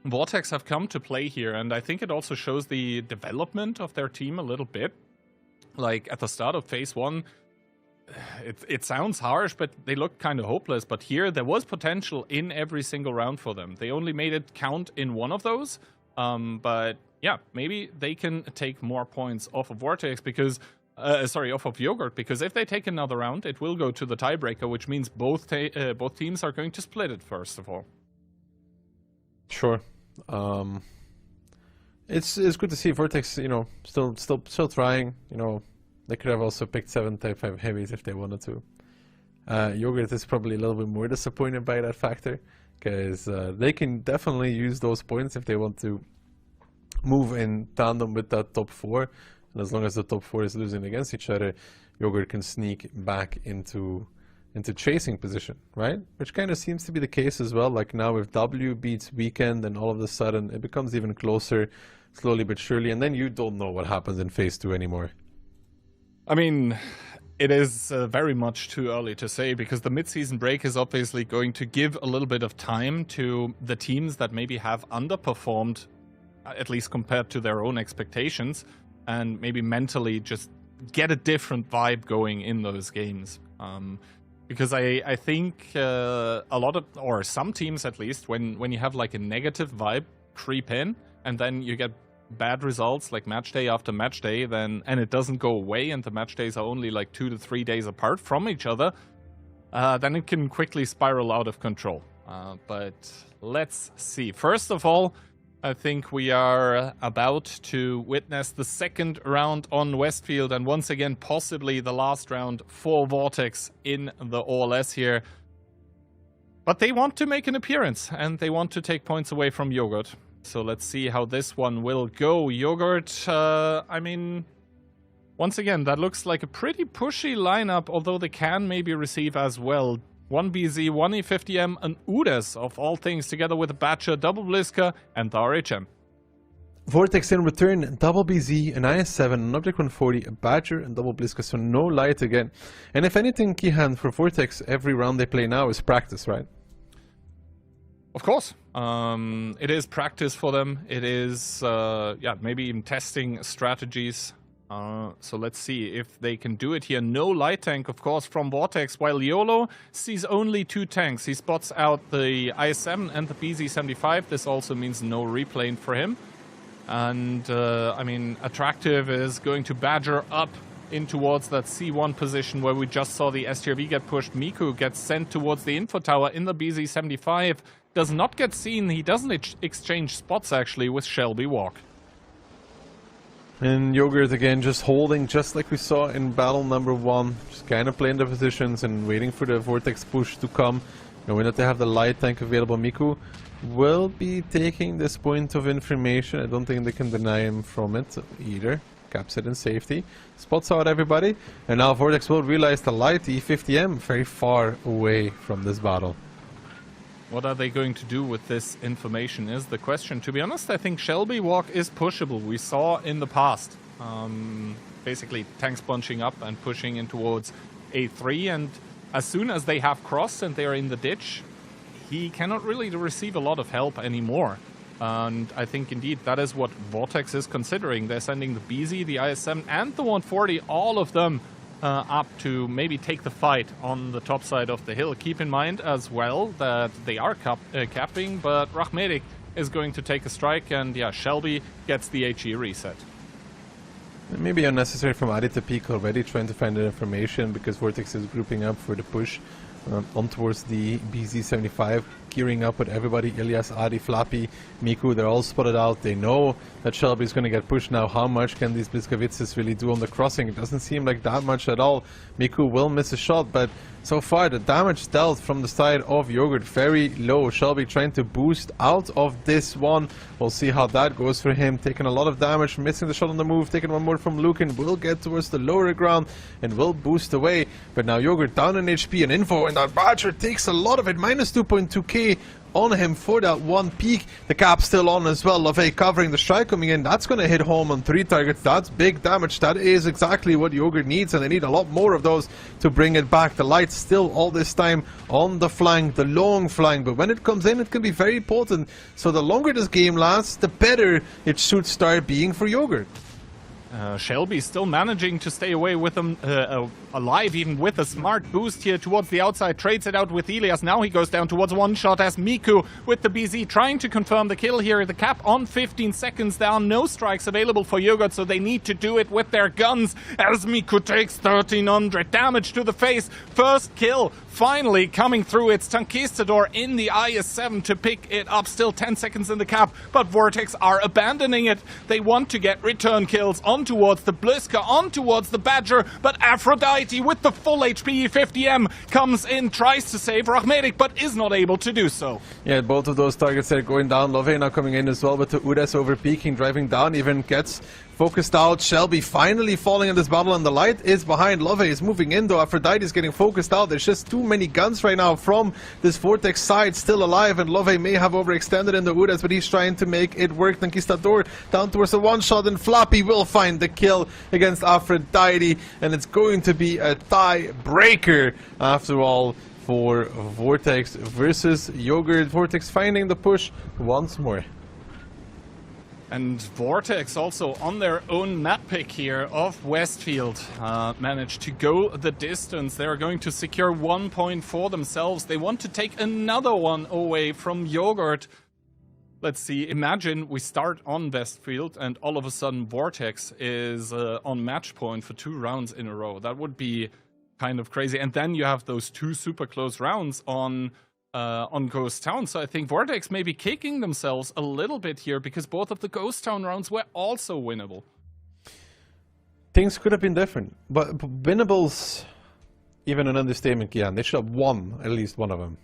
Vortex have come to play here, and I think it also shows the development of their team a little bit. Like at the start of Phase 1, it sounds harsh, but they looked kind of hopeless. But here, there was potential in every single round for them. They only made it count in one of those, but yeah, maybe they can take more points off of Vortex because, off of Yogurt, because if they take another round, it will go to the tiebreaker, which means both teams are going to split it first of all. Sure, it's good to see Vortex, you know, still trying. You know, they could have also picked 7 Type 5 heavies if they wanted to. Yogurt is probably a little bit more disappointed by that factor, because they can definitely use those points if they want to move in tandem with that top 4, and as long as the top 4 is losing against each other, Yogurt can sneak back into chasing position, right? Which kind of seems to be the case as well. Like now if W beats Weekend, and all of a sudden it becomes even closer, slowly but surely, and then you don't know what happens in Phase 2 anymore. I mean, it is very much too early to say, because the mid-season break is obviously going to give a little bit of time to the teams that maybe have underperformed, at least compared to their own expectations, and maybe mentally just get a different vibe going in those games. Because I think a lot of, or some teams at least, when you have like a negative vibe creep in, and then you get bad results like match day after match day, and it doesn't go away, and the match days are only like 2 to 3 days apart from each other, then it can quickly spiral out of control. But let's see. First of all, I think we are about to witness the second round on Westfield, and once again, possibly the last round for Vortex in the OLS here. But they want to make an appearance, and they want to take points away from Yogurt. So let's see how this one will go. Yogurt, I mean, once again, that looks like a pretty pushy lineup, although they can maybe receive as well. 1 BZ, 1 E50M, an UDES of all things, together with a Batcher, double Bliska, and the RHM. Vortex in return, double BZ, an IS-7, an Object 140, a Badger, and double Bliska, so no light again. And if anything, Keyhand, for Vortex, every round they play now is practice, right? Of course. It is practice for them. It is, maybe even testing strategies. So let's see if they can do it here. No light tank, of course, from Vortex, while YOLO sees only 2 tanks. He spots out the IS-7 and the BZ-75. This also means no replane for him. And, I mean, Attractive is going to Badger up in towards that C1 position where we just saw the STRV get pushed. Miku gets sent towards the info tower in the BZ-75. Does not get seen. He doesn't exchange spots, actually, with Shelby Walk. And Yogurt again just holding, just like we saw in battle number 1. Just kind of playing the positions and waiting for the Vortex push to come. Knowing that they have the light tank available. Miku will be taking this point of information. I don't think they can deny him from it either. Caps it in safety. Spots out everybody. And now Vortex will realize the light E50M very far away from this battle. What are they going to do with this information is the question. To be honest, I think Shelby Walk is pushable. We saw in the past, basically tanks bunching up and pushing in towards A3, and as soon as they have crossed and they are in the ditch, he cannot really receive a lot of help anymore. And I think indeed that is what Vortex is considering. They're sending the BZ, the IS-7 and the 140, all of them up to maybe take the fight on the top side of the hill. Keep in mind as well that they are capping, but Rachmedik is going to take a strike, and yeah, Shelby gets the HE reset. Maybe unnecessary from Adi to peek already, trying to find that information, because Vortex is grouping up for the push on towards the BZ-75, gearing up with everybody. Ilias, Adi, Flappy, Miku, they're all spotted out. They know that Shelby's going to get pushed now. How much can these Bliskavitzes really do on the crossing? It doesn't seem like that much at all. Miku will miss a shot, but so far the damage dealt from the side of Yogurt very low. Shelby trying to boost out of this one. We'll see how that goes for him. Taking a lot of damage, missing the shot on the move, taking one more from Lucan. Will get towards the lower ground and will boost away. But now Yogurt down in HP and info, and that Badger takes a lot of it. Minus 2.2k on him for that one peak. The cap still on as well. LaVey covering the strike coming in. That's going to hit home on 3 targets. That's big damage. That is exactly what Yogurt needs, and they need a lot more of those to bring it back. The lights still all this time on the flank, the long flank, but when it comes in, it can be very potent. So the longer this game lasts, the better it should start being for Yogurt. Shelby still managing to stay away with them alive, even with a smart boost here towards the outside. Trades it out with Elias. Now he goes down towards one shot as Miku with the BZ trying to confirm the kill here. The cap on 15 seconds. There are no strikes available for Yogurt, so they need to do it with their guns as Miku takes 1300 damage to the face. First kill finally coming through. It's Tankistador in the IS-7 to pick it up. Still 10 seconds in the cap, but Vortex are abandoning it. They want to get return kills on towards the Bliska, on towards the Badger, but Aphrodite with the full HP 50M comes in, tries to save Rachmedik, but is not able to do so. Yeah, both of those targets are going down. LaVey now coming in as well, but the Udes over peaking, driving down, even gets focused out. Shelby finally falling in this battle, and the light is behind. LaVey is moving in though. Aphrodite is getting focused out. There's just too many guns right now from this Vortex side still alive, and LaVey may have overextended in the Udes, but he's trying to make it work. Conquistador down towards a one shot, and Flappy will find the kill against Aphrodite, and it's going to be a tie breaker after all for Vortex versus Yogurt. Vortex finding the push once more. And Vortex also on their own map pick here of Westfield managed to go the distance. They are going to secure 1 point for themselves. They want to take another one away from Yogurt. Let's see, imagine we start on Westfield and all of a sudden Vortex is on match point for 2 rounds in a row. That would be kind of crazy. And then you have those 2 super close rounds on Ghost Town. So I think Vortex may be kicking themselves a little bit here, because both of the Ghost Town rounds were also winnable. Things could have been different, but winnables, even an understatement, Kian. They should have won at least one of them.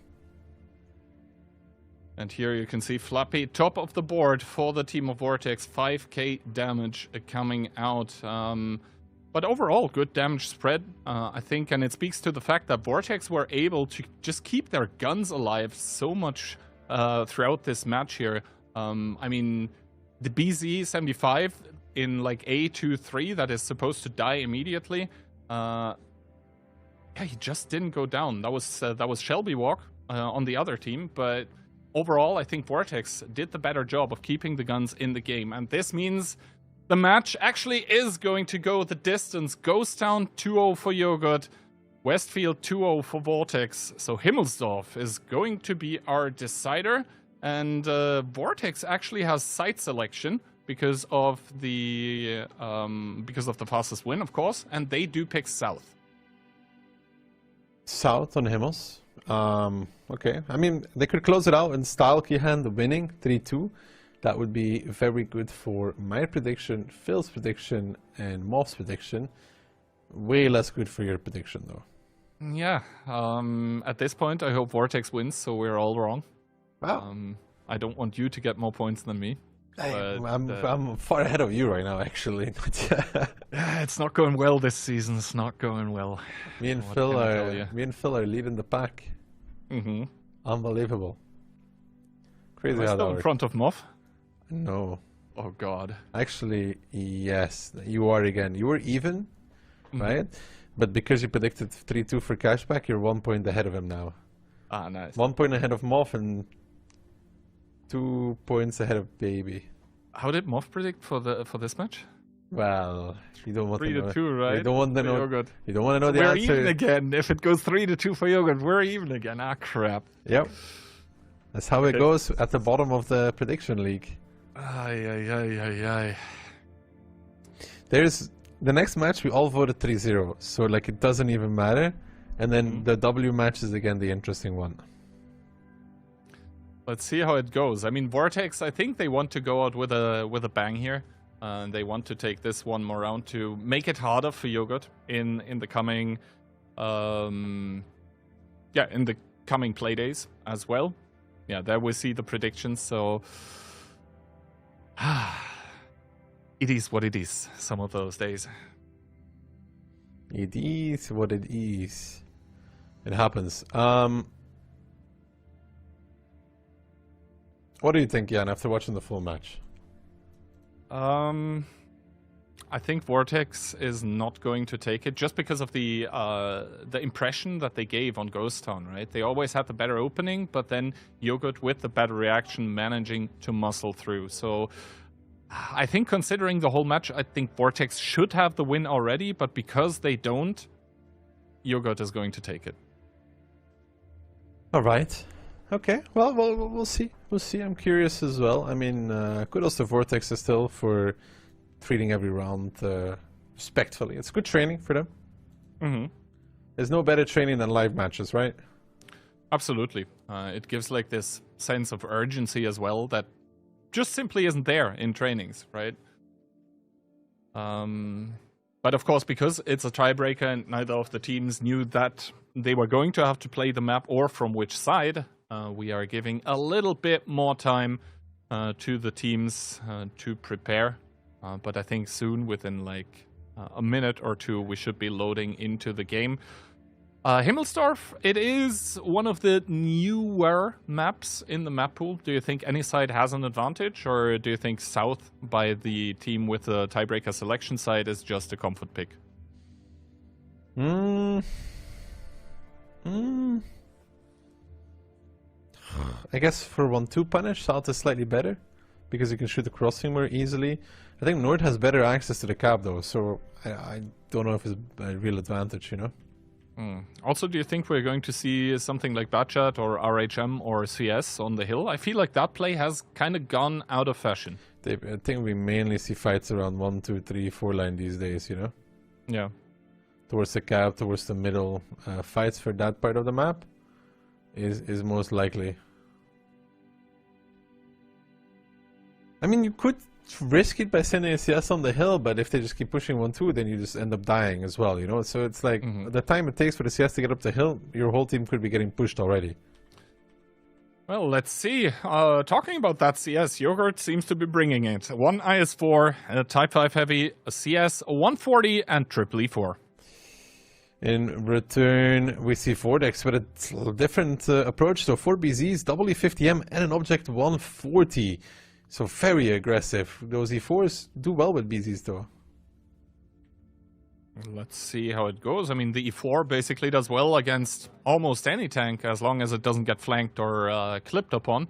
And here you can see Flappy top of the board for the team of Vortex. 5k damage coming out. But overall, good damage spread, I think, and it speaks to the fact that Vortex were able to just keep their guns alive so much throughout this match here. I mean, the BZ-75 in like A2-3 that is supposed to die immediately, yeah, he just didn't go down. That was Shelby Walk on the other team, but overall, I think Vortex did the better job of keeping the guns in the game, and this means the match actually is going to go the distance. Ghost Town 2-0 for Yogurt, Westfield 2-0 for Vortex. So Himmelsdorf is going to be our decider, and Vortex actually has site selection because of the fastest win, of course, and they do pick south. South on Himmels. Okay, I mean they could close it out in style. Kihan the winning 3-2. That would be very good for my prediction, Phil's prediction, and Moff's prediction. Way less good for your prediction, though. Yeah, at this point, I hope Vortex wins, so we're all wrong. Wow. I don't want you to get more points than me. I'm far ahead of you right now, actually. It's not going well this season. It's not going well. Me and Phil are leading the pack. Mm-hmm. Unbelievable. Crazy Am I how still that in works. front of Moff? No. Oh God. Actually, yes, you are again. You were even, right? But because you predicted 3-2 for cashback, you're 1 point ahead of him now. Ah, nice. 1 point ahead of Moth and 2 points ahead of Baby. How did Moth predict for this match? Well, you don't want 3 to know. to 2, right? You don't want to know. Yogurt. You don't want to know the We're answer. even again. If it goes 3 to 2 for Yogurt, we're even again. Ah, crap. Yep. That's how it goes at the bottom of the prediction league. Ay. There's the next match. We all voted 3-0, so like it doesn't even matter. And then the W match is again the interesting one. Let's see how it goes. I mean, Vortex, I think they want to go out with a bang here. They want to take this one more round to make it harder for Yogurt in the coming in the coming play days as well. Yeah, there we see the predictions. So it is what it is. Some of those days. It is what it is. It happens. What do you think, Jan, after watching the full match? I think Vortex is not going to take it just because of the impression that they gave on Ghost Town, right? They always had the better opening, but then Yogurt with the better reaction managing to muscle through. So I think considering the whole match, I think Vortex should have the win already, but because they don't, Yogurt is going to take it. All right. Okay. Well, we'll see. We'll see. I'm curious as well. I mean, kudos to Vortex still for treating every round respectfully. It's good training for them. Mm-hmm. There's no better training than live matches, right? Absolutely. It gives like this sense of urgency as well that just simply isn't there in trainings, right? But of course, because it's a tiebreaker and neither of the teams knew that they were going to have to play the map or from which side, we are giving a little bit more time to the teams to prepare. But I think soon, within like a minute or two, we should be loading into the game. Himmelsdorf, it is one of the newer maps in the map pool. Do you think any side has an advantage, or do you think South by the team with the tiebreaker selection side is just a comfort pick? I guess for 1-2 punish, South is slightly better because you can shoot the crossing more easily. I think North has better access to the cap though, so I don't know if it's a real advantage, you know? Also, do you think we're going to see something like Batchat or RHM or CS on the hill? I feel like that play has kind of gone out of fashion. I think we mainly see fights around 1, 2, 3, 4 line these days, you know? Yeah. Towards the cap, towards the middle. Fights for that part of the map is most likely. I mean, you could risk it by sending a CS on the hill, but if they just keep pushing 1-2, then you just end up dying as well, you know? So it's like, the time it takes for the CS to get up the hill, your whole team could be getting pushed already. Well, let's see. Talking about that CS, Yogurt seems to be bringing it. 1 IS-4, a Type 5 Heavy, a CS, a 140, and triple E4. In return, we see Vortex with a different approach. So 4 BZs, double E50M, and an Object 140. So very aggressive. Those E4s do well with BZs though. Let's see how it goes. I mean, the E4 basically does well against almost any tank as long as it doesn't get flanked or clipped upon.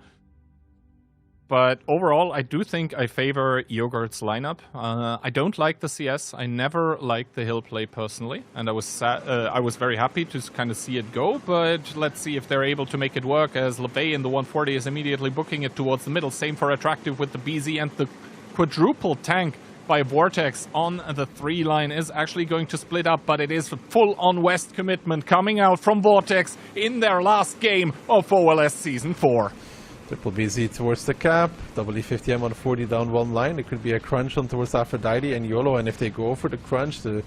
But overall, I do think I favor Yogurt's lineup. I don't like the CS. I never liked the hill play personally, and I was very happy to kind of see it go. But let's see if they're able to make it work, as LeVay in the 140 is immediately booking it towards the middle. Same for Attractive with the BZ, and the quadruple tank by Vortex on the 3 line is actually going to split up, but it is a full-on West commitment coming out from Vortex in their last game of OLS Season 4. Triple BZ towards the cap, double E50M on 40 down 1 line. It could be a crunch on towards Aphrodite and YOLO, and if they go for the crunch, the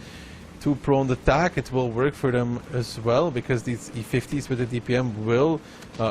2-prone attack, it will work for them as well, because these E50s with the DPM will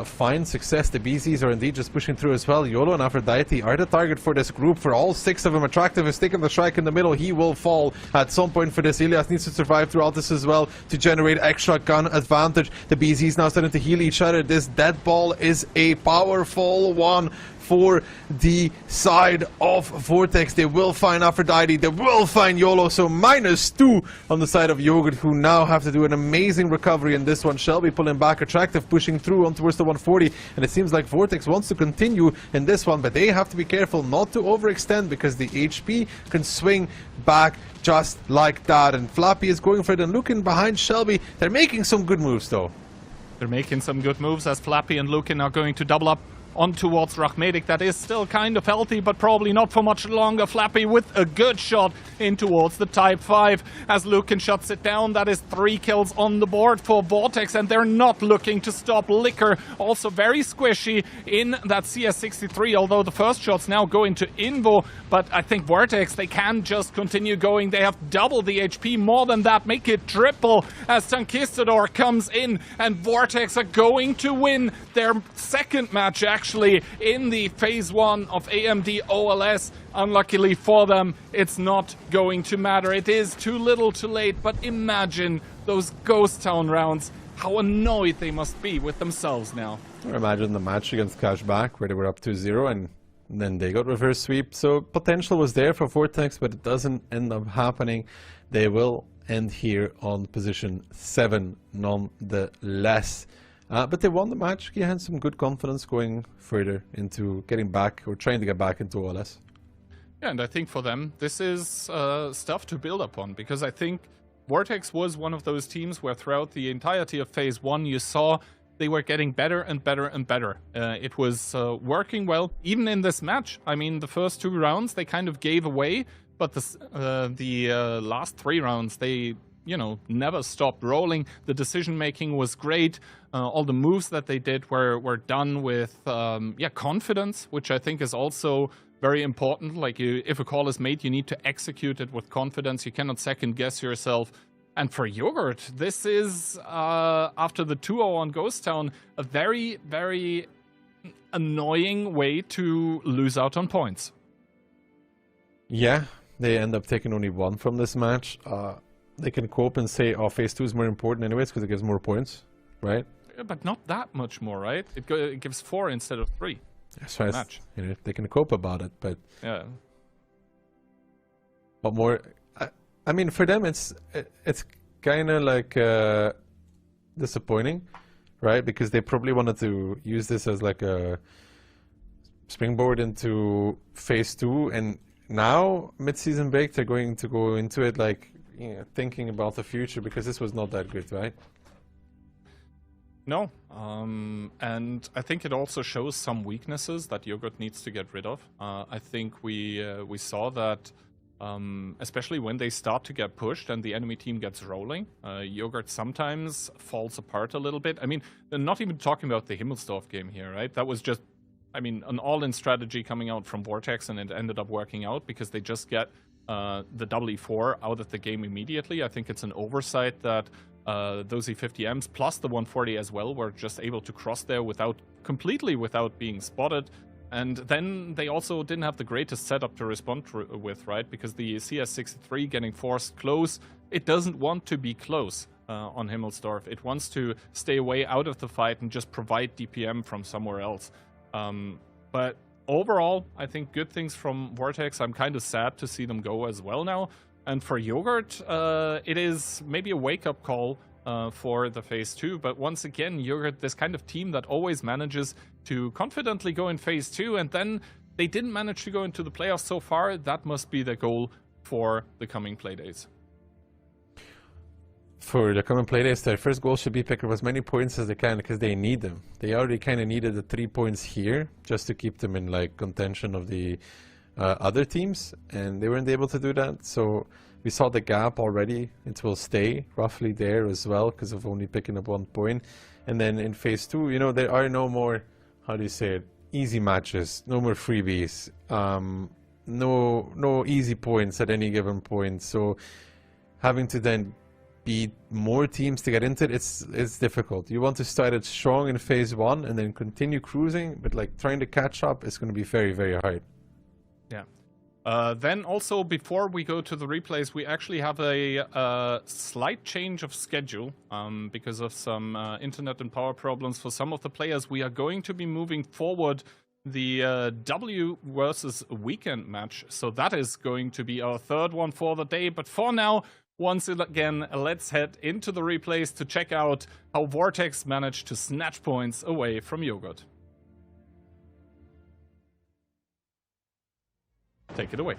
find success. The BZs are indeed just pushing through as well. YOLO and Aphrodite are the target for this group. For all 6 of them, Attractive is taking the strike in the middle. He will fall at some point for this. Ilias needs to survive throughout this as well to generate extra gun advantage. The BZs now starting to heal each other. This dead ball is a powerful one for the side of Vortex. They will find Aphrodite, they will find YOLO, so -2 on the side of Yogurt, who now have to do an amazing recovery in this one. Shelby pulling back, Attractive pushing through on towards the 140, and it seems like Vortex wants to continue in this one, but they have to be careful not to overextend because the HP can swing back just like that. And Flappy is going for it and looking behind Shelby. They're making some good moves though. They're making some good moves as Flappy and Lukin are going to double up on towards Rachmedik. That is still kind of healthy, but probably not for much longer. Flappy with a good shot in towards the Type 5 as Lukin shuts it down. That is 3 kills on the board for Vortex, and they're not looking to stop. Liquor also very squishy in that CS63, although the first shots now go into Invo, but I think Vortex, they can just continue going. They have double the HP, more than that, make it triple as Tankistador comes in, and Vortex are going to win their second match actually in the phase 1 of AMD OLS. Unluckily for them, it's not going to matter. It is too little too late, but imagine those Ghost Town rounds, how annoyed they must be with themselves now. Or imagine the match against Cashback where they were up 2-0 and then they got reverse sweep. So potential was there for Vortex, but it doesn't end up happening. They will end here on position 7 nonetheless. But they won the match. He had some good confidence going further into getting back or trying to get back into OLS. Yeah, and I think for them, this is stuff to build upon, because I think Vortex was one of those teams where throughout the entirety of phase 1, you saw they were getting better and better and better. It was working well, even in this match. I mean, the first 2 rounds, they kind of gave away, but the last 3 rounds, they, you know, never stopped rolling. The decision-making was great. All the moves that they did were done with, confidence, which I think is also very important. Like, if a call is made, you need to execute it with confidence. You cannot second-guess yourself. And for Yogurt, this is, after the 2-0 on Ghost Town, a very, very annoying way to lose out on points. Yeah, they end up taking only 1 from this match. They can cope and say, oh, phase 2 is more important anyways because it gives more points, right? Yeah, but not that much more, right? It gives 4 instead of 3. That's right. Match. You know, they can cope about it, but yeah. But more, I mean, for them, it's kind of like disappointing, right? Because they probably wanted to use this as like a springboard into phase 2, and now mid-season break they're going to go into it like, you know, thinking about the future, because this was not that good, right? No, and I think it also shows some weaknesses that Yogurt needs to get rid of. I think we saw that, especially when they start to get pushed and the enemy team gets rolling, Yogurt sometimes falls apart a little bit. I mean, they're not even talking about the Himmelsdorf game here, right? That was just, I mean, an all-in strategy coming out from Vortex, and it ended up working out because they just get the E4 out of the game immediately. I think it's an oversight that those E50Ms plus the 140 as well were just able to cross there completely without being spotted. And then they also didn't have the greatest setup to respond with, right? Because the CS63 getting forced close, it doesn't want to be close on Himmelsdorf. It wants to stay away out of the fight and just provide DPM from somewhere else. But overall, I think good things from Vortex. I'm kind of sad to see them go as well now. And for Yogurt, it is maybe a wake-up call for the phase 2. But once again, Yogurt, this kind of team that always manages to confidently go in phase 2, and then they didn't manage to go into the playoffs so far. That must be the goal for the coming playdays. For the coming playdays, their first goal should be pick up as many points as they can, because they need them. They already kind of needed the 3 points here just to keep them in like contention of the other teams, and they weren't able to do that. So we saw the gap already. It will stay roughly there as well because of only picking up 1 point. And then in phase 2, you know, there are no more, how do you say it, easy matches, no more freebies, no easy points at any given point. So having to then beat more teams to get into it, it's difficult. You want to start it strong in phase 1 and then continue cruising, but like trying to catch up is going to be very, very hard. Yeah. Then also, before we go to the replays, we actually have a slight change of schedule because of some internet and power problems for some of the players. We are going to be moving forward the W versus Weekend match. So that is going to be our third one for the day. But for now, once again, let's head into the replays to check out how Vortex managed to snatch points away from Yogurt. Take it away.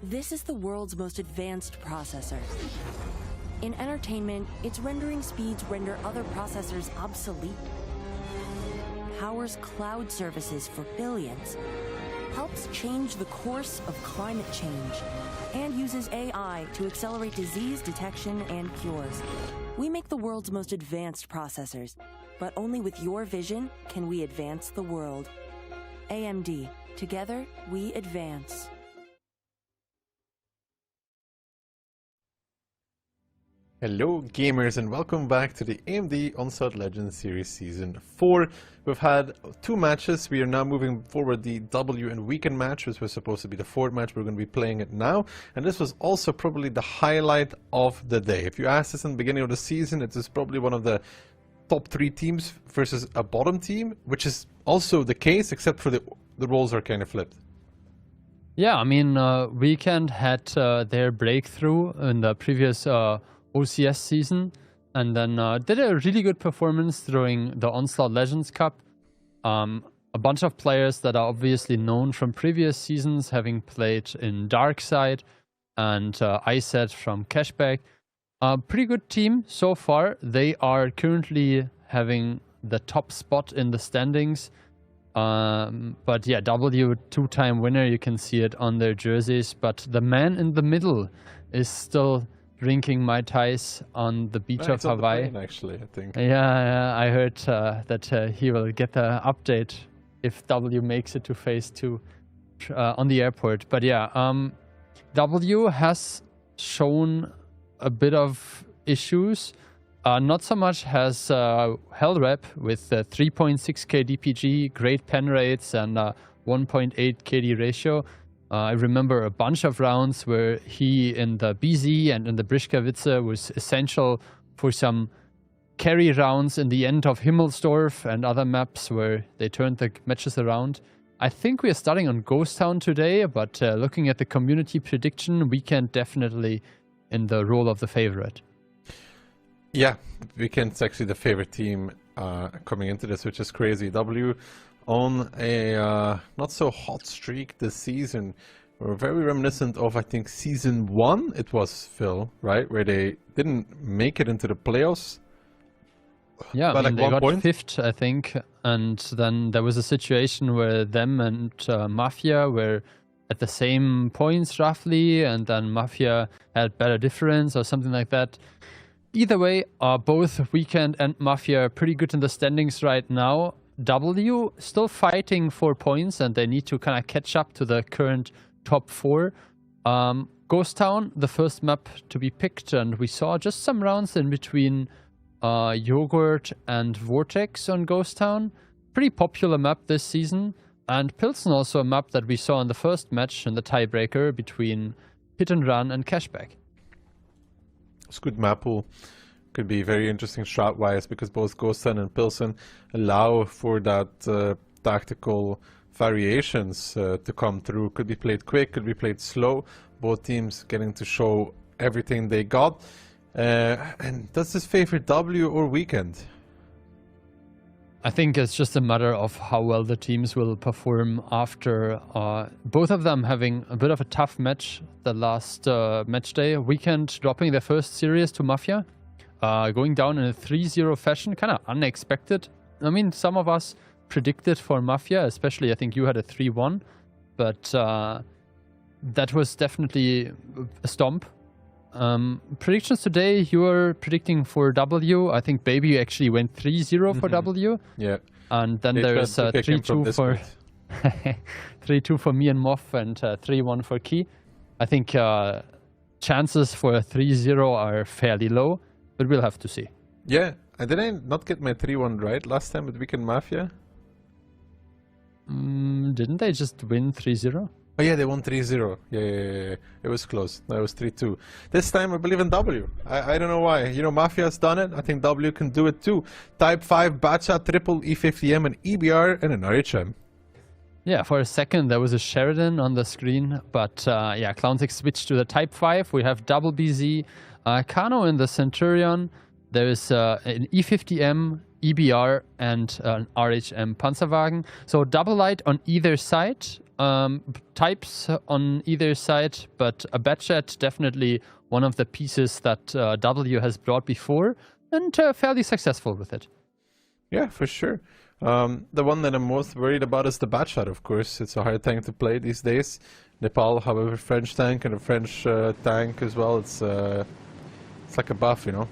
This is the world's most advanced processor. In entertainment, its rendering speeds render other processors obsolete. Powers cloud services for billions. Helps change the course of climate change. And uses AI to accelerate disease detection and cures. We make the world's most advanced processors, but only with your vision can we advance the world. AMD. Together, we advance. Hello gamers and welcome back to the AMD Onslaught Legends Series Season 4. We've had 2 matches. We are now moving forward the W and weekend match, which was supposed to be the 4th match. We're going to be playing it now. And this was also probably the highlight of the day. If you asked us in the beginning of the season, it is probably one of the top 3 teams versus a bottom team, which is also the case, except for the roles are kind of flipped. Yeah, I mean, Weekend had their breakthrough in the previous OCS season, and then did a really good performance during the Onslaught Legends Cup. A bunch of players that are obviously known from previous seasons, having played in Darkside and ISET from Cashback. Pretty good team so far. They are currently having the top spot in the standings. But yeah, W 2-time winner, you can see it on their jerseys. But the man in the middle is still drinking Mai Tais on the beach of Hawaii. On the plane, actually, I think. Yeah, I heard that he will get the update if W makes it to phase 2 on the airport. But yeah, W has shown a bit of issues. Not so much has Hellrep with 3.6k DPG, great pen rates, and 1.8 KD ratio. I remember a bunch of rounds where he in the BZ and in the Brischkowitze was essential for some carry rounds in the end of Himmelsdorf and other maps where they turned the matches around. I think we are starting on Ghost Town today, but looking at the community prediction, Weekend definitely in the role of the favorite. Yeah, Weekend's actually the favorite team coming into this, which is crazy. W on a not so hot streak this season. We're very reminiscent of, I think, Season 1 it was, Phil, right? Where they didn't make it into the playoffs. Yeah, I mean, they got 5th, I think. And then there was a situation where them and Mafia were at the same points roughly, and then Mafia had better difference or something like that. Either way, both Weekend and Mafia are pretty good in the standings right now. W still fighting for points, and they need to kind of catch up to the current top 4. Ghost Town, the first map to be picked, and we saw just some rounds in between Yogurt and Vortex on Ghost Town. Pretty popular map this season. And Pilsen also a map that we saw in the first match in the tiebreaker between Hit and Run and Cashback. It's a good map pool. Could be very interesting strat-wise because both Ghost Town and Pilsen allow for that tactical variations to come through. Could be played quick, could be played slow. Both teams getting to show everything they got. And does this favor W or Weekend? I think it's just a matter of how well the teams will perform after both of them having a bit of a tough match the last match day. Weekend dropping their first series to Mafia. Going down in a 3-0 fashion, kind of unexpected. I mean, some of us predicted for Mafia, especially I think you had a 3-1, but that was definitely a stomp. Predictions today, you were predicting for W. I think Baby actually went 3-0 for W. Yeah. And then there's 3-2 for 3-2 for me and Moff, and 3-1 for Key. I think chances for a 3-0 are fairly low. But we'll have to see. Yeah, did I not get my 3-1 right last time with Weekend Mafia? Didn't they just win 3-0? Oh yeah, they won 3-0. Yeah. It was close. No, it was 3-2. This time I believe in W. I don't know why. You know, Mafia's done it. I think W can do it too. Type 5, Bacha, Triple, E50M, and EBR, and an RHM. Yeah, for a second there was a Sheridan on the screen, but yeah, Clownsix switched to the Type 5. We have double BZ, Kano in the Centurion. There is an E50M, EBR, and an RHM Panzerwagen. So double light on either side. types on either side, but a Batchat definitely one of the pieces that W has brought before, and fairly successful with it. Yeah, for sure. The one that I'm most worried about is the Batchat, of course. It's a hard tank to play these days. Nepal, however, French tank and a French tank as well. It's like a buff, you know.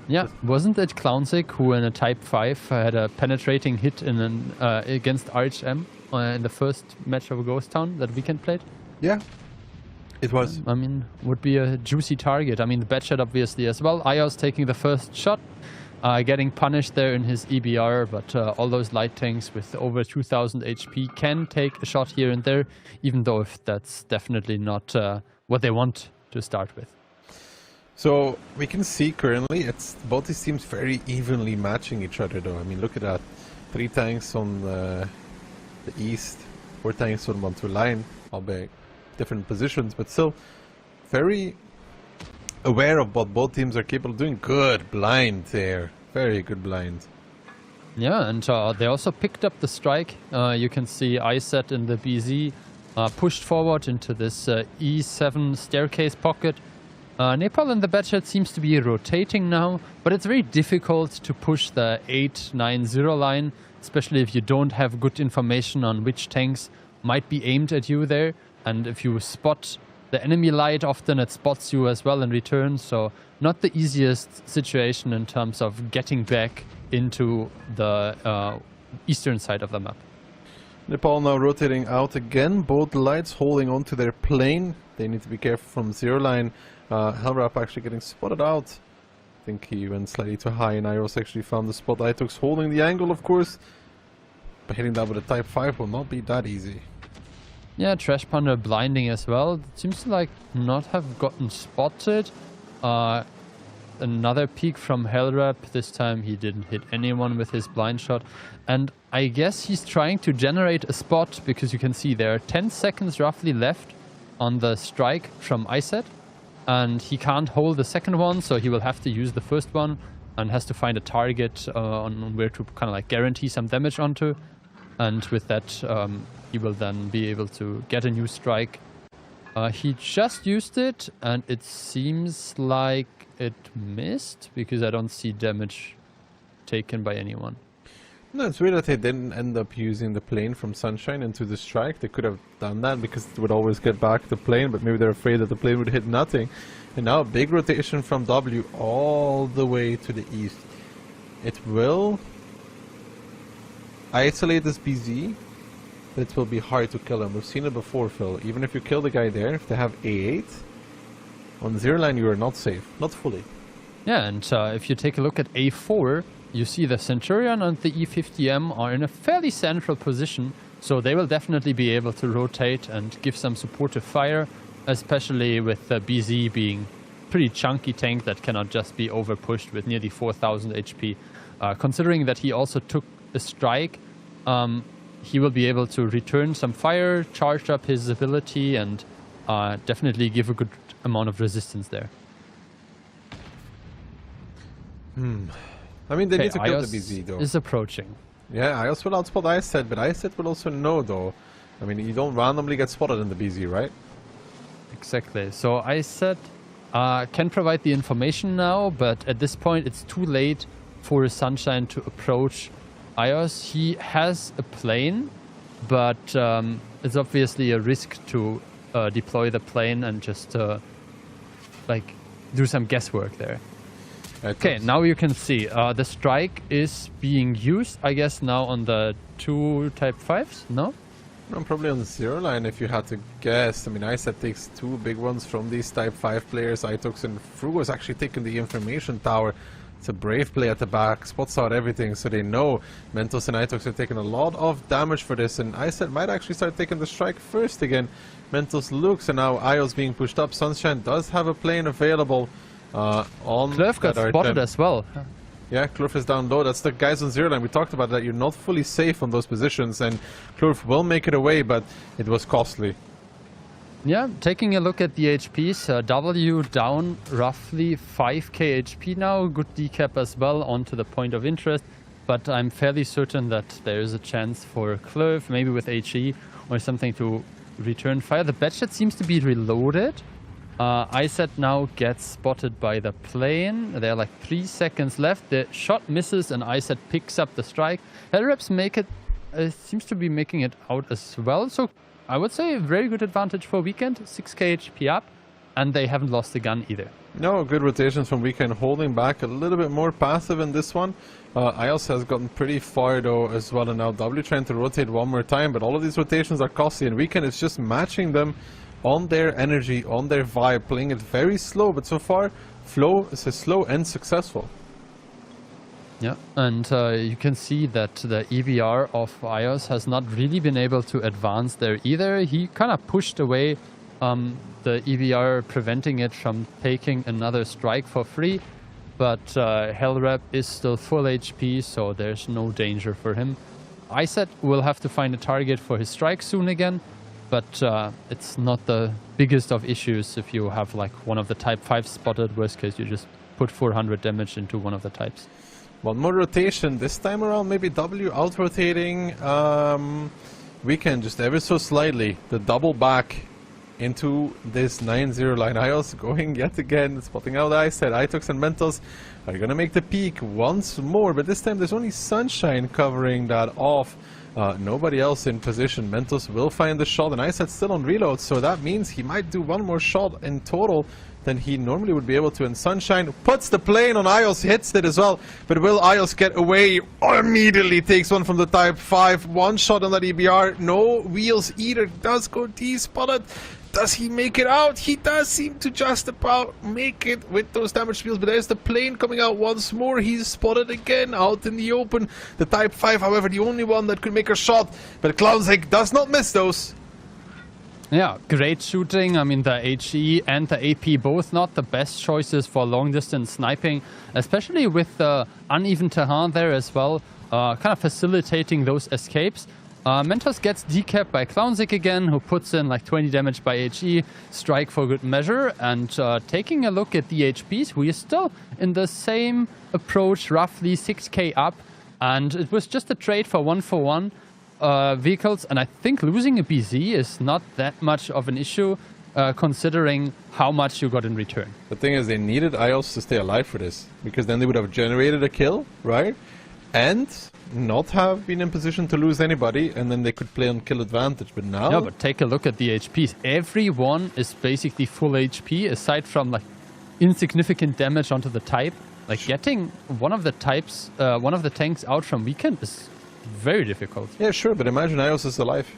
Yeah, wasn't it Clownsick who in a Type 5 had a penetrating hit in against RHM in the first match of Ghost Town that Weekend played? Yeah, it was. I mean, would be a juicy target. I mean, the Batchat obviously as well. Ios taking the first shot, getting punished there in his EBR, but all those light tanks with over 2000 HP can take a shot here and there, even though if that's definitely not what they want to start with. So we can see currently it's both these teams very evenly matching each other though. I mean, look at that. 3 tanks on the east, 4 tanks on 1-2 line, albeit different positions, but still very aware of what both teams are capable of doing. Good blind there. Very good blind. Yeah, and they also picked up the strike. You can see iSet in the BZ pushed forward into this E7 staircase pocket. Nepal and the Batchat seems to be rotating now, but it's very difficult to push the 8-9-0 line, especially if you don't have good information on which tanks might be aimed at you there. And if you spot the enemy light, often it spots you as well in return, so not the easiest situation in terms of getting back into the eastern side of the map. Nepal now rotating out again, both lights holding on to their plane. They need to be careful from 0 line. Hellrap actually getting spotted out. I think he went slightly too high and Iros actually found the spot. Itox holding the angle, of course, but hitting that with a Type 5 will not be that easy. Yeah, Trash Panda blinding as well. Seems to like not have gotten spotted. Another peek from Hellrap. This time he didn't hit anyone with his blind shot. And I guess he's trying to generate a spot because you can see there are 10 seconds roughly left on the strike from iSet. And he can't hold the second one, so he will have to use the first one and has to find a target on where to kind of like guarantee some damage onto. And with that, he will then be able to get a new strike. He just used it, and it seems like it missed because I don't see damage taken by anyone. No, it's weird that they didn't end up using the plane from Sunshine into the strike. They could have done that because it would always get back the plane, but maybe they're afraid that the plane would hit nothing. And now a big rotation from W all the way to the east. It will isolate this BZ, but it will be hard to kill him. We've seen it before, Phil. Even if you kill the guy there, if they have A8, on 0 line you are not safe. Not fully. Yeah, and if you take a look at A4, you see the Centurion and the E50M are in a fairly central position, so they will definitely be able to rotate and give some supportive fire, especially with the BZ being pretty chunky tank that cannot just be over-pushed with nearly 4000 HP. Considering that he also took a strike, he will be able to return some fire, charge up his ability, and definitely give a good amount of resistance there. I mean, they need to kill the BZ, though. Is approaching. Yeah, Ios will outspot iSet, but iSet will also know, though. I mean, you don't randomly get spotted in the BZ, right? Exactly. So iSet can provide the information now, but at this point it's too late for Sunshine to approach Ios. He has a plane, but it's obviously a risk to deploy the plane and just like do some guesswork there. Okay, now you can see the strike is being used, I guess, now on the 2 Type 5s, no? No, probably on the 0 line if you had to guess. I mean, iSet takes 2 big ones from these Type 5 players. Itox and Frugo is actually taking the information tower. It's a brave play at the back, spots out everything, so they know Mentos and Itox are taking a lot of damage for this, and iSet might actually start taking the strike first again. Mentos looks, and now Ios being pushed up. Sunshine does have a plane available. Clef got spotted as well. Yeah, Clef is down low. That's the guys on 0 line. We talked about that. You're not fully safe on those positions, and Clef will make it away, but it was costly. Yeah, taking a look at the HPs, W down roughly 5k HP now. Good decap as well onto the point of interest. but I'm fairly certain that there is a chance for Clove, maybe with HE or something, to return fire. The Batchet seems to be reloaded. Iset now gets spotted by the plane. There are like 3 seconds left. The shot misses and Iset picks up the strike. Hellreps make it, seems to be making it out as well. So I would say a very good advantage for Weekend. 6k HP up, and they haven't lost the gun either. No, good rotations from Weekend, holding back a little bit more passive in this one. IOS has gotten pretty far though as well, and now W trying to rotate one more time, but all of these rotations are costly, and Weekend is just matching them on their energy, on their vibe, playing it very slow, but so far Flow is slow and successful. Yeah, and you can see that the EBR of IOS has not really been able to advance there either. He kind of pushed away the EBR, preventing it from taking another strike for free, but Hellrep is still full HP, so there's no danger for him. Iset will have to find a target for his strike soon again, but it's not the biggest of issues if you have like one of the type 5 spotted. Worst case, you just put 400 damage into one of the types. One more rotation, this time around maybe W out-rotating Weekend just ever so slightly. The double back into this 9-0 line. IOS going yet again, spotting out Iset. Itox and Mentos are gonna make the peak once more, but this time there's only Sunshine covering that off. Nobody else in position. Mentos will find the shot, and Iset's still on reload, so that means he might do one more shot in total than he normally would be able to. And Sunshine puts the plane on IOS, hits it as well, but will IOS get away? Immediately takes one from the type 5, one shot on that EBR, no wheels either, does go D-spotted. Does he make it out? He does seem to just about make it with those damage wheels, but there's the plane coming out once more. He's spotted again out in the open. The type 5, however, the only one that could make a shot, but Clownzik does not miss those. Yeah, great shooting. I mean, the HE and the AP both not the best choices for long distance sniping, especially with the uneven terrain there as well, kind of facilitating those escapes. Mentos gets decapped by Clownzik again, who puts in like 20 damage by HE, strike for good measure, and taking a look at the HPs, we are still in the same approach, roughly 6k up, and it was just a trade for 1-for-1 vehicles, and I think losing a BZ is not that much of an issue, considering how much you got in return. The thing is, they needed IOS to stay alive for this, because then they would have generated a kill, right? And not have been in position to lose anybody, and then they could play on kill advantage. But now... Yeah, but take a look at the HPs. Everyone is basically full HP, aside from like insignificant damage onto the type. Like getting one of the types, one of the tanks out from Weekend is very difficult. Yeah, sure, but imagine IOS is alive.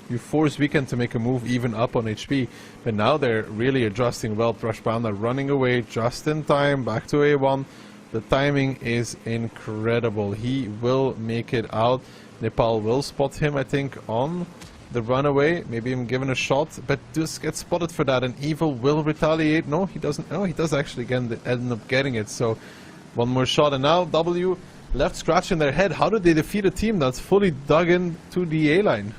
You force Weekend to make a move even up on HP, but now they're really adjusting well. Brush Panda running away just in time, back to A1. The timing is incredible. He will make it out. Nepal will spot him, I think, on the runaway. Maybe him given a shot, but just gets spotted for that. And Evil will retaliate. No, he doesn't. No, he does actually end up getting it. So one more shot, and now W left scratching their head. How did they defeat a team that's fully dug into the A line?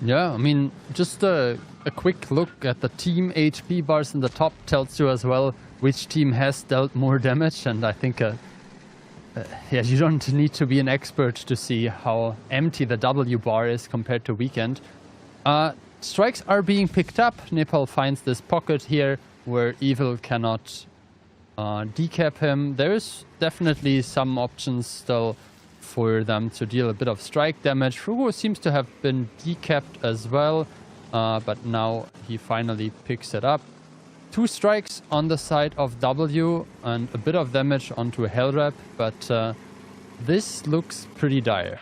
Yeah, I mean, just a quick look at the team HP bars in the top tells you as well which team has dealt more damage, and I think yeah, you don't need to be an expert to see how empty the W bar is compared to Weekend. Strikes are being picked up. Nepal finds this pocket here where Evil cannot decap him. There is definitely some options still for them to deal a bit of strike damage. Frugo seems to have been decapped as well, but now he finally picks it up. 2 strikes on the side of W and a bit of damage onto Hellrep, but this looks pretty dire.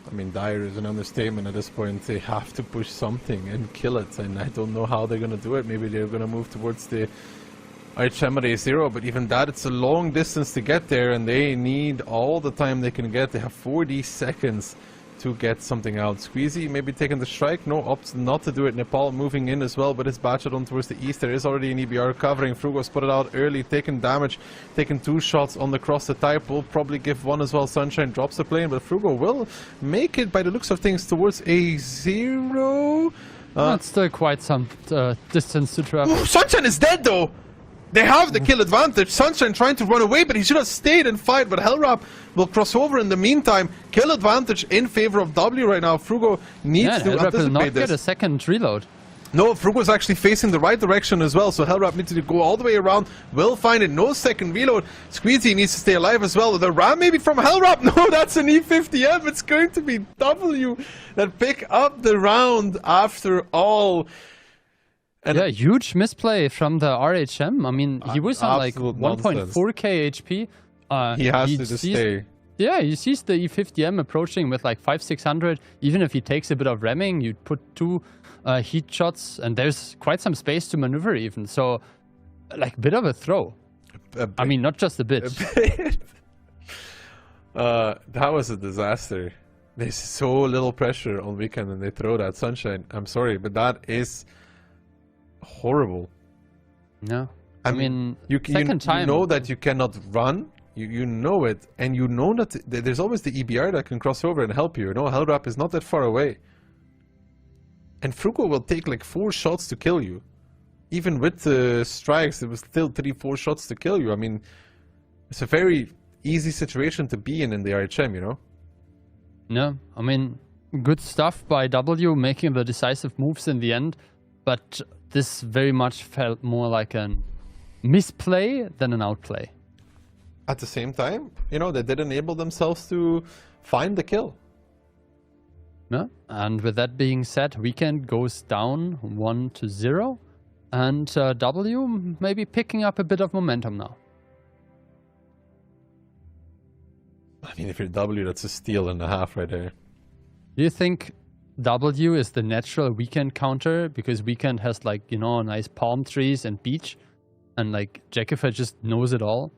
I mean, dire is an understatement at this point. They have to push something and kill it, and I don't know how they're going to do it. Maybe they're going to move towards the Archemade 0, but even that, it's a long distance to get there, and they need all the time they can get. They have 40 seconds to get something out. Squeezy maybe taking the strike. No, opts not to do it. Nepal moving in as well, but it's batched on towards the east. There is already an EBR covering. Frugo spotted out early, taking damage, taking 2 shots on the cross. The type will probably give one as well. Sunshine drops the plane, but Frugo will make it by the looks of things towards a 0. That's still quite some distance to travel. Sunshine is dead though! They have the kill advantage. Sunshine trying to run away, but he should have stayed and fight. But Hellrap will cross over in the meantime. Kill advantage in favor of W right now. Frugo needs to Hellrap will not anticipate get a this. second reload. No, Frugo's actually facing the right direction as well, so Hellrap needs to go all the way around. Will find it. No second reload. Squeezy needs to stay alive as well. The ram maybe from Hellrap. No, that's an E50M. It's going to be W that pick up the round after all. And yeah, huge misplay from the RHM. I mean, he was on like 1.4k HP. He has to just stay. Yeah, he sees the E50M approaching with like 500-600. Even if he takes a bit of ramming, you put 2 heat shots, and there's quite some space to maneuver even. So, like, bit of a throw. I mean, not just a bit. That was a disaster. There's so little pressure on Weekend, and they throw that Sunshine. I'm sorry, but that is horrible. No, I mean, you know that you cannot run. You know it, and you know that there's always the EBR that can cross over and help you. You know, Hellrap is not that far away. And Frugo will take like 4 shots to kill you. Even with the strikes, it was still 3-4 shots to kill you. I mean, it's a very easy situation to be in the RHM, you know? No, I mean, good stuff by W, making the decisive moves in the end. But this very much felt more like a misplay than an outplay. At the same time, you know, they did enable themselves to find the kill. Yeah. And with that being said, Weekend goes down 1-0, and W maybe picking up a bit of momentum now. I mean, if you're W, that's a steal and a half right there. Do you think W is the natural Weekend counter, because Weekend has, like, you know, nice palm trees and beach, and like Jackifer just knows it all?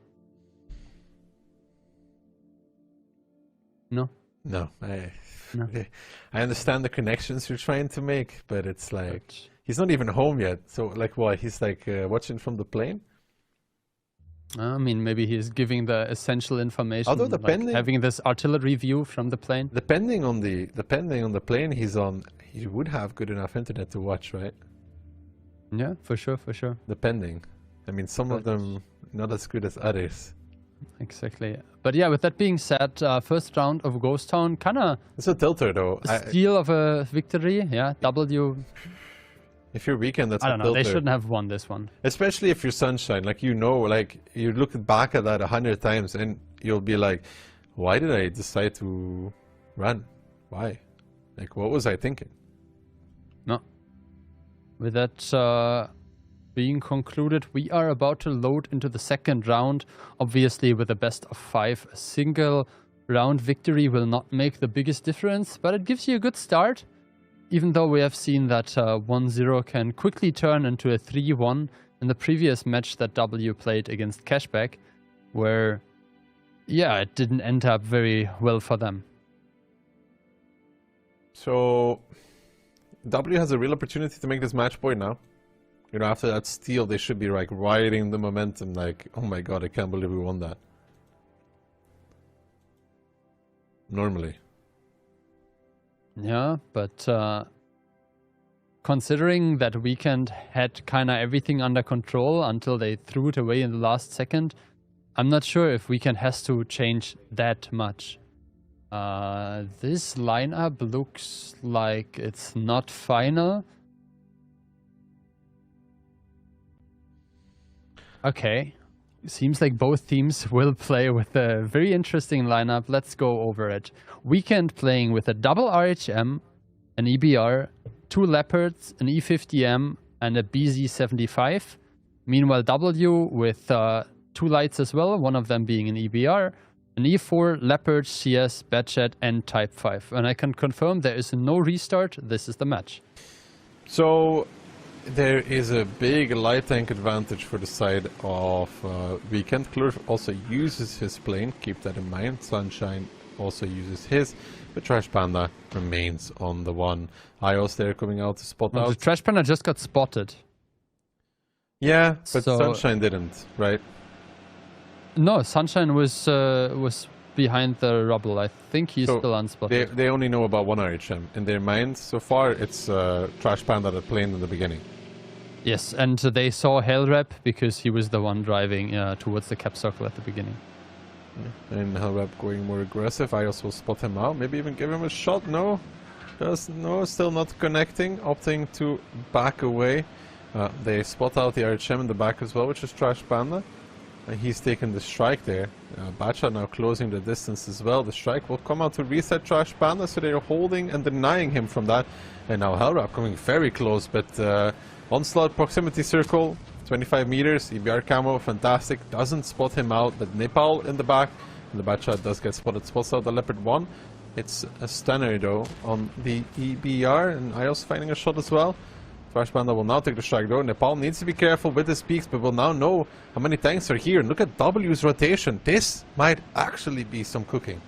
No? No, I understand the connections you're trying to make, but it's like, he's not even home yet. So, like, what? He's like watching from the plane? I mean, maybe he's giving the essential information. Although depending, like having this artillery view from the plane. Depending on the plane he's on, he would have good enough internet to watch, right? Yeah, for sure, for sure. Depending. I mean, some of them not as good as others. Exactly. But yeah, with that being said, first round of Ghost Town, kind of... It's a tilter, though. Steal of a victory, yeah. W... If you're Weekend, that's I don't know, tilter. they shouldn't have won this one. Especially if you're Sunshine. Like, you know, like, you look back at that 100 times and you'll be like, why did I decide to run? Why? Like, what was I thinking? No. With that being concluded, we are about to load into the second round. Obviously, with a best of 5, a single round victory will not make the biggest difference, but it gives you a good start. Even though we have seen that 1-0 can quickly turn into a 3-1 in the previous match that W played against Cashback, where, yeah, it didn't end up very well for them. So, W has a real opportunity to make this match point now. You know, after that steal, they should be like riding the momentum, like, oh my god, I can't believe we won that. Normally. Yeah, but considering that Weekend had kind of everything under control until they threw it away in the last second, I'm not sure if Weekend has to change that much. This lineup looks like it's not final. Okay, seems like both teams will play with a very interesting lineup. Let's go over it. Weekend playing with a double RHM, an EBR, 2 Leopards, an E50M, and a BZ75. Meanwhile, W with 2 lights as well, one of them being an EBR, an E4, Leopard, CS, Batchet, and Type 5. And I can confirm there is no restart. This is the match. So, there is a big light tank advantage for the side of Weekend. Klurf also uses his plane, keep that in mind. Sunshine also uses his, but Trash Panda remains on the one. IOS there coming out to spot out. The Trash Panda just got spotted. Yeah, but so, Sunshine didn't, right? No, Sunshine was behind the rubble. I think he's still unspotted. They only know about one RHM. In their minds, so far, it's Trash Panda that planed in the beginning. Yes, and they saw Hellrep because he was the one driving towards the cap circle at the beginning. And Hellrep going more aggressive. I also spot him out. Maybe even give him a shot. No. No, still not connecting. Opting to back away. They spot out the RHM in the back as well, which is Trash Panda. And he's taken the strike there. Bacha now closing the distance as well. The strike will come out to reset Trash Panda, so they're holding and denying him from that. And now Hellrap coming very close, but Onslaught proximity circle, 25 meters, EBR camo, fantastic. Doesn't spot him out, but Nepal in the back. And the Bacha does get spotted, spots out the Leopard 1. It's a stunner though on the EBR, and IOS finding a shot as well. Trash Panda will now take the strike though. Nepal needs to be careful with his peaks, but will now know how many tanks are here. And look at W's rotation. This might actually be some cooking.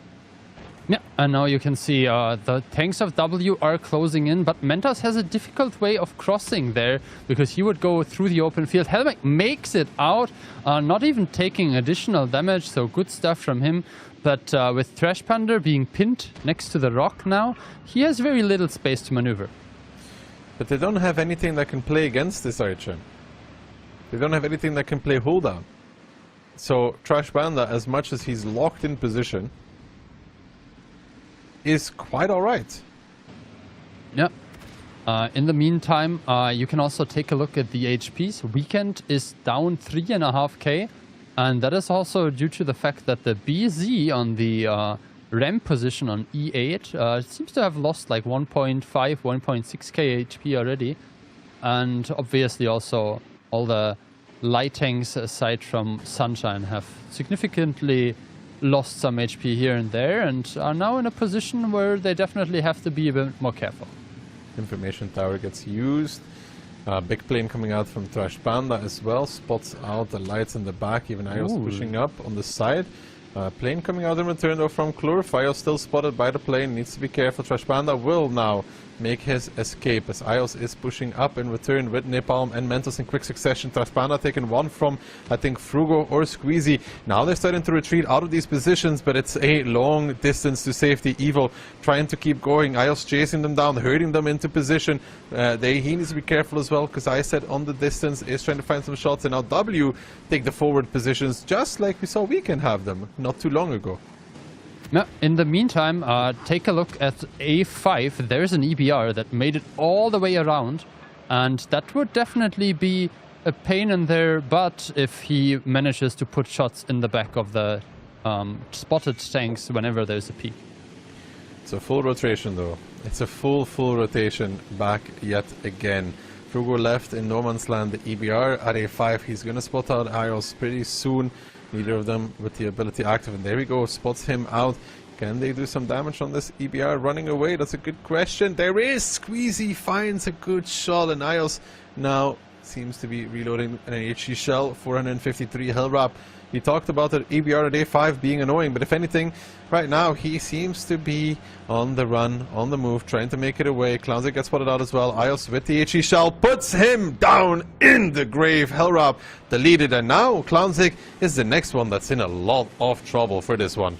Yeah, and now you can see the tanks of W are closing in, but Mentos has a difficult way of crossing there because he would go through the open field. Helmek makes it out, not even taking additional damage, so good stuff from him. But with Trash Panda being pinned next to the rock now, he has very little space to maneuver. But they don't have anything that can play against this RHM. They don't have anything that can play hold down. So Trash Panda, as much as he's locked in position, is quite alright. Yeah. In the meantime, you can also take a look at the HPs. Weekend is down 3.5k, and that is also due to the fact that the BZ on the ramp position on E8 seems to have lost like 1.5, 1.6k HP already. And obviously also all the light tanks aside from Sunshine have significantly lost some HP here and there and are now in a position where they definitely have to be a bit more careful. Information tower gets used. Big plane coming out from Trash Panda as well. Spots out the lights in the back. Even IOS pushing up on the side. Plane coming out in return though from Klur. Fios still spotted by the plane. Needs to be careful. Trash Panda will now make his escape as IOS is pushing up in return with Napalm and Mentos in quick succession. Trash Panda taking one from, I think, Frugo or Squeezy. Now they're starting to retreat out of these positions, but it's a long distance to safety. Evil trying to keep going. IOS chasing them down, herding them into position. He needs to be careful as well, because I said on the distance is trying to find some shots, and now W take the forward positions, just like we saw Weekend have them not too long ago. Now, in the meantime, take a look at A5. There's an EBR that made it all the way around, and that would definitely be a pain in their butt if he manages to put shots in the back of the spotted tanks whenever there's a peak. It's a full rotation though. It's a full rotation back yet again. Frugo left in no man's land. The EBR at A5. He's gonna spot out IOS pretty soon. Neither of them with the ability active, and there we go, spots him out. Can they do some damage on this EBR running away? That's a good question. There is! Squeezy finds a good shot, and IOS now seems to be reloading an HE shell, 453 Hellrap. We talked about the EBR at A5 being annoying, but if anything, right now he seems to be on the run, on the move, trying to make it away. Clownzik gets spotted out as well. IOS with the HE shell puts him down in the grave. Hellrap deleted, and now Clownzik is the next one that's in a lot of trouble for this one.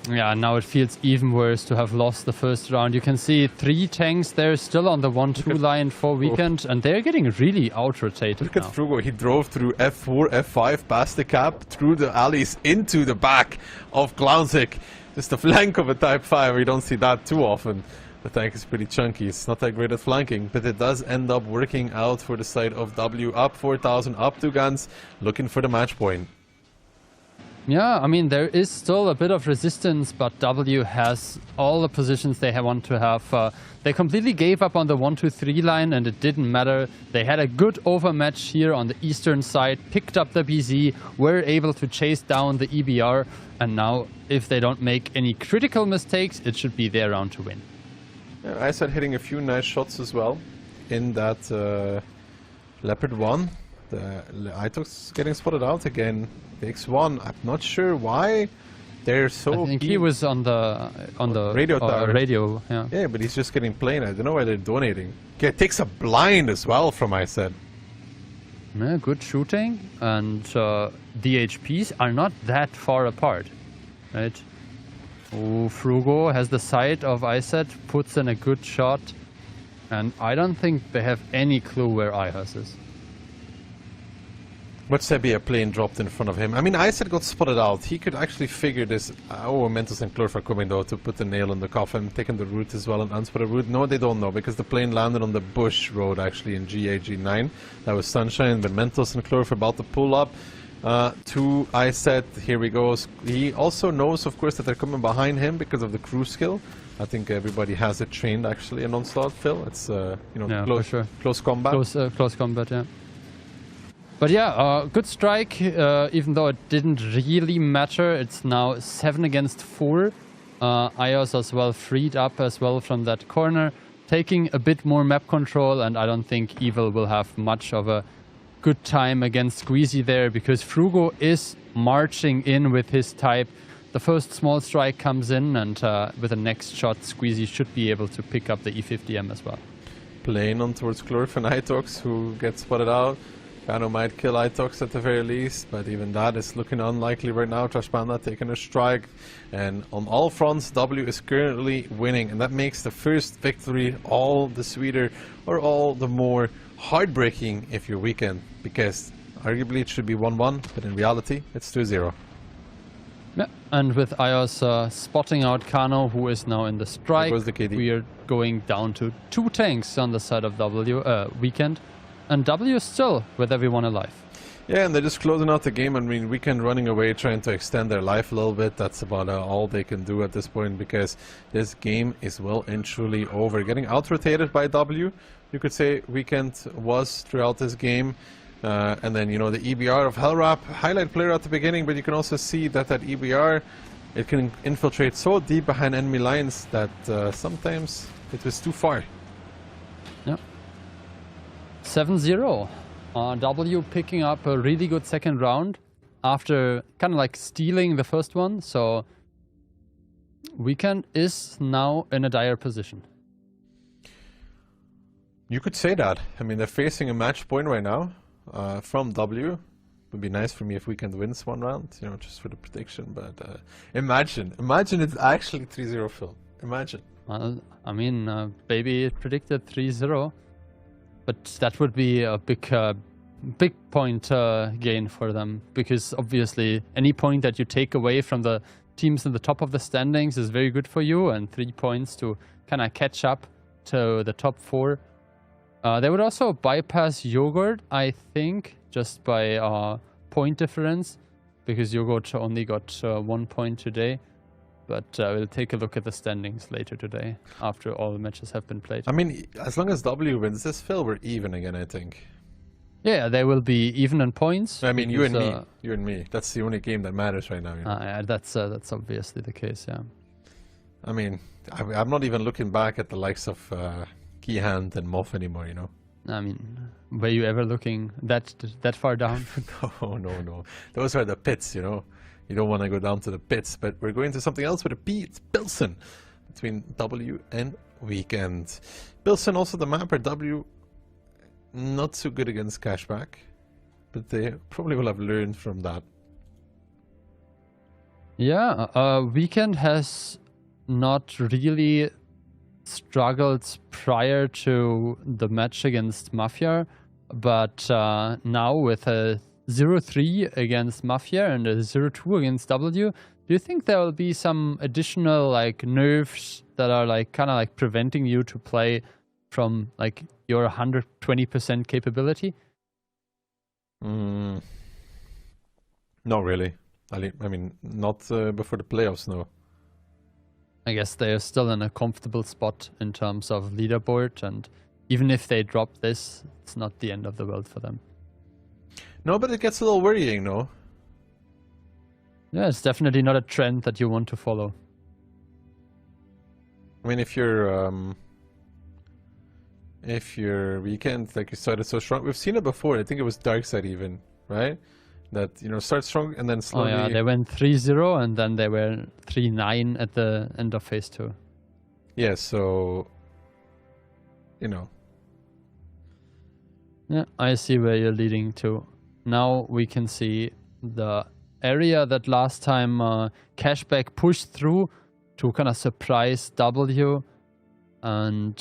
Yeah, now it feels even worse to have lost the first round. You can see 3 tanks there still on the 1-2 line for Weekend, and they're getting really out-rotated now. Look at Frugo, he drove through F4, F5, past the cap, through the alleys, into the back of Clownzik. Just the flank of a Type 5, we don't see that too often. The tank is pretty chunky, it's not that great at flanking, but it does end up working out for the side of W. Up 4,000, up 2 guns, looking for the match point. Yeah, I mean, there is still a bit of resistance, but W has all the positions they want to have. They completely gave up on the 1-2-3 line, and it didn't matter. They had a good overmatch here on the eastern side, picked up the BZ, were able to chase down the EBR, and now, if they don't make any critical mistakes, it should be their round to win. Yeah, I started hitting a few nice shots as well in that Leopard 1. The Itox getting spotted out again. Takes one. I'm not sure why they're so. I think he was on the radio tower. Radio, yeah. Yeah, but he's just getting plain. I don't know why they're donating. Okay, it takes a blind as well from I said. Yeah, good shooting, and the HPs are not that far apart, right? Oh, Frugo has the sight of ISET, puts in a good shot, and I don't think they have any clue where IHUS is. Watch there be a plane dropped in front of him. I mean, Isaac got spotted out. He could actually figure this. Oh, Mentos and Chlorf are coming though to put the nail in the coffin, taking the route as well, an unspotted route. No, they don't know because the plane landed on the bush road actually in GAG9. That was Sunshine, but Mentos and Chlorf about to pull up. To Isaac, here he goes. He also knows, of course, that they're coming behind him because of the crew skill. I think everybody has it trained actually in Onslaught, Phil. It's you know, Yeah, close, for sure. close combat. Close combat, yeah. But yeah, good strike, even though it didn't really matter. It's now 7 against 4. Ios as well freed up as well from that corner, taking a bit more map control, and I don't think Evil will have much of a good time against Squeezy there, because Frugo is marching in with his type. The first small strike comes in, and with the next shot, Squeezy should be able to pick up the E50M as well. Playing on towards Chlorf and Itox, who gets spotted out. Kano might kill Itox at the very least, but even that is looking unlikely right now. Trash Panda taking a strike, and on all fronts, W is currently winning, and that makes the first victory all the sweeter, or all the more heartbreaking if you're Weekend, because arguably it should be 1-1, but in reality, it's 2-0. Yeah, and with Ios spotting out Kano, who is now in the strike, goes the KD. we are going down to 2 tanks on the side of Weekend. And W is still with everyone alive. Yeah, and they're just closing out the game. I mean, Weekend running away, trying to extend their life a little bit. That's about all they can do at this point, because this game is well and truly over. Getting out-rotated by W, you could say Weekend was throughout this game. And then, you know, the EBR of Hellrap, highlight player at the beginning, but you can also see that that EBR, it can infiltrate so deep behind enemy lines that sometimes it was too far. Yeah. 7-0. W picking up a really good second round after kind of like stealing the first one. So Weekend is now in a dire position. You could say that. I mean, they're facing a match point right now from W. Would be nice for me if Weekend wins one round, you know, just for the prediction. But imagine it's actually 3-0, Phil. Imagine. I mean, Baby predicted 3-0. But that would be a big point gain for them, because obviously any point that you take away from the teams in the top of the standings is very good for you, and 3 points to kind of catch up to the top 4. They would also bypass Yogurt, I think, just by point difference, because Yogurt only got 1 point today. But we'll take a look at the standings later today, after all the matches have been played. I mean, as long as W wins this, Phil, we're even again, I think. Yeah, they will be even in points. I mean, you and me. That's the only game that matters right now. You know? Yeah, that's obviously the case, yeah. I mean, I'm not even looking back at the likes of Keyhand and Moff anymore, you know? I mean, were you ever looking that far down? No. Those are the pits, you know? You don't want to go down to the pits, but we're going to something else with a P. It's Pilsen between W and Weekend. Pilsen also the mapper. W not so good against cashback, but they probably will have learned from that. Yeah, Weekend has not really struggled prior to the match against Mafia, but now with a 0-3 against Mafia and a 0-2 against W, do you think there will be some additional like nerfs that are like kind of like preventing you to play from like your 120% capability? Not really. I mean, not before the playoffs, no. I guess they're still in a comfortable spot in terms of leaderboard, and even if they drop this, it's not the end of the world for them. No, but it gets a little worrying, no? Yeah, it's definitely not a trend that you want to follow. I mean, if you're Weekend, like you started so strong, we've seen it before. I think it was Darkside even, right? That, you know, start strong and then slowly... Oh yeah, they went 3-0 and then they were 3-9 at the end of phase 2. Yeah, so, you know. Yeah, I see where you're leading to. Now we can see the area that last time Cashback pushed through to kind of surprise W. And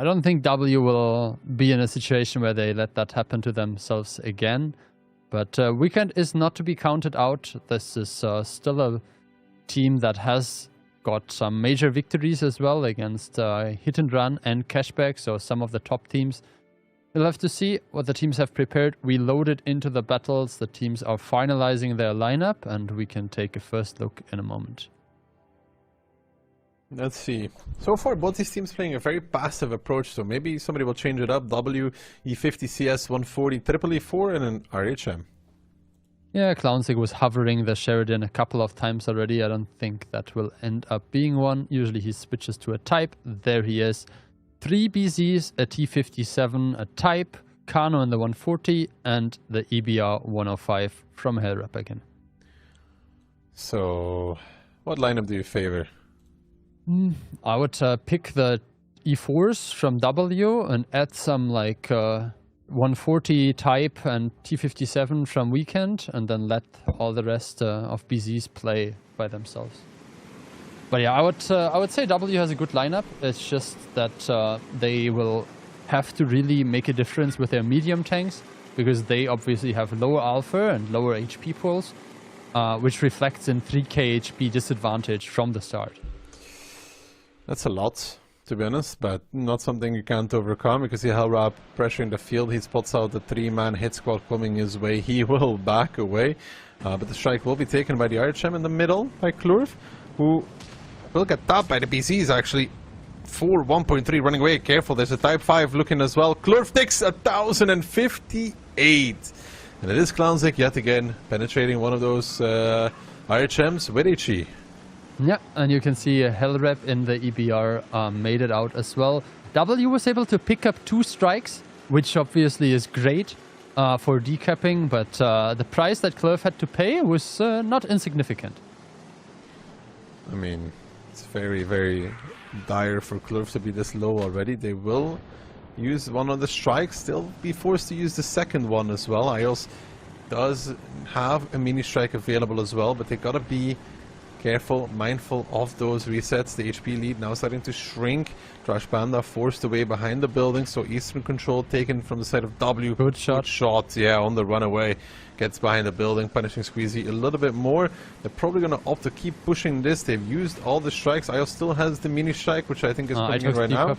I don't think W will be in a situation where they let that happen to themselves again. But Weekend is not to be counted out. This is still a team that has got some major victories as well against Hit and Run and Cashback, so some of the top teams. We'll have to see what the teams have prepared. We loaded into the battles. The teams are finalizing their lineup, and we can take a first look in a moment. Let's see. So far, both these teams playing a very passive approach, so maybe somebody will change it up. W, E50, CS, 140, triple E4, and an RHM. Yeah, Clownsig was hovering the Sheridan a couple of times already. I don't think that will end up being one. Usually he switches to a type. There he is. 3 BZs, a T57, a type, Kano in the 140, and the EBR 105 from Hellrap again. So, what lineup do you favor? I would pick the E4s from W and add some like 140 type and T57 from Weekend, and then let all the rest of BZs play by themselves. But yeah, I would say W has a good lineup. It's just that they will have to really make a difference with their medium tanks, because they obviously have lower alpha and lower HP pools, which reflects in 3k HP disadvantage from the start. That's a lot, to be honest, but not something you can't overcome, because you have Hellrap pressuring the field. He spots out the 3-man hit squad coming his way. He will back away, but the strike will be taken by the RHM in the middle by Klurf, who will get tapped by the BZs actually. 4, 1.3 running away. Careful, there's a Type 5 looking as well. Klurf takes 1,058. And it is Clownzik yet again, penetrating one of those RHMs with HE. Yeah, and you can see Hellrap in the EBR made it out as well. W was able to pick up 2 strikes, which obviously is great for decapping, but the price that Klurf had to pay was not insignificant. I mean, it's very, very dire for Klurf to be this low already. They will use one of the strikes, still be forced to use the second one as well. IOS does have a mini strike available as well, but they gotta be careful, mindful of those resets. The HP lead now starting to shrink. Trash Panda forced away behind the building, so Eastern control taken from the side of W. Good shot. Good shot, yeah, on the runaway. Gets behind the building, punishing Squeezy a little bit more. They're probably going to opt to keep pushing this. They've used all the strikes. IO still has the mini strike, which I think is coming in right now.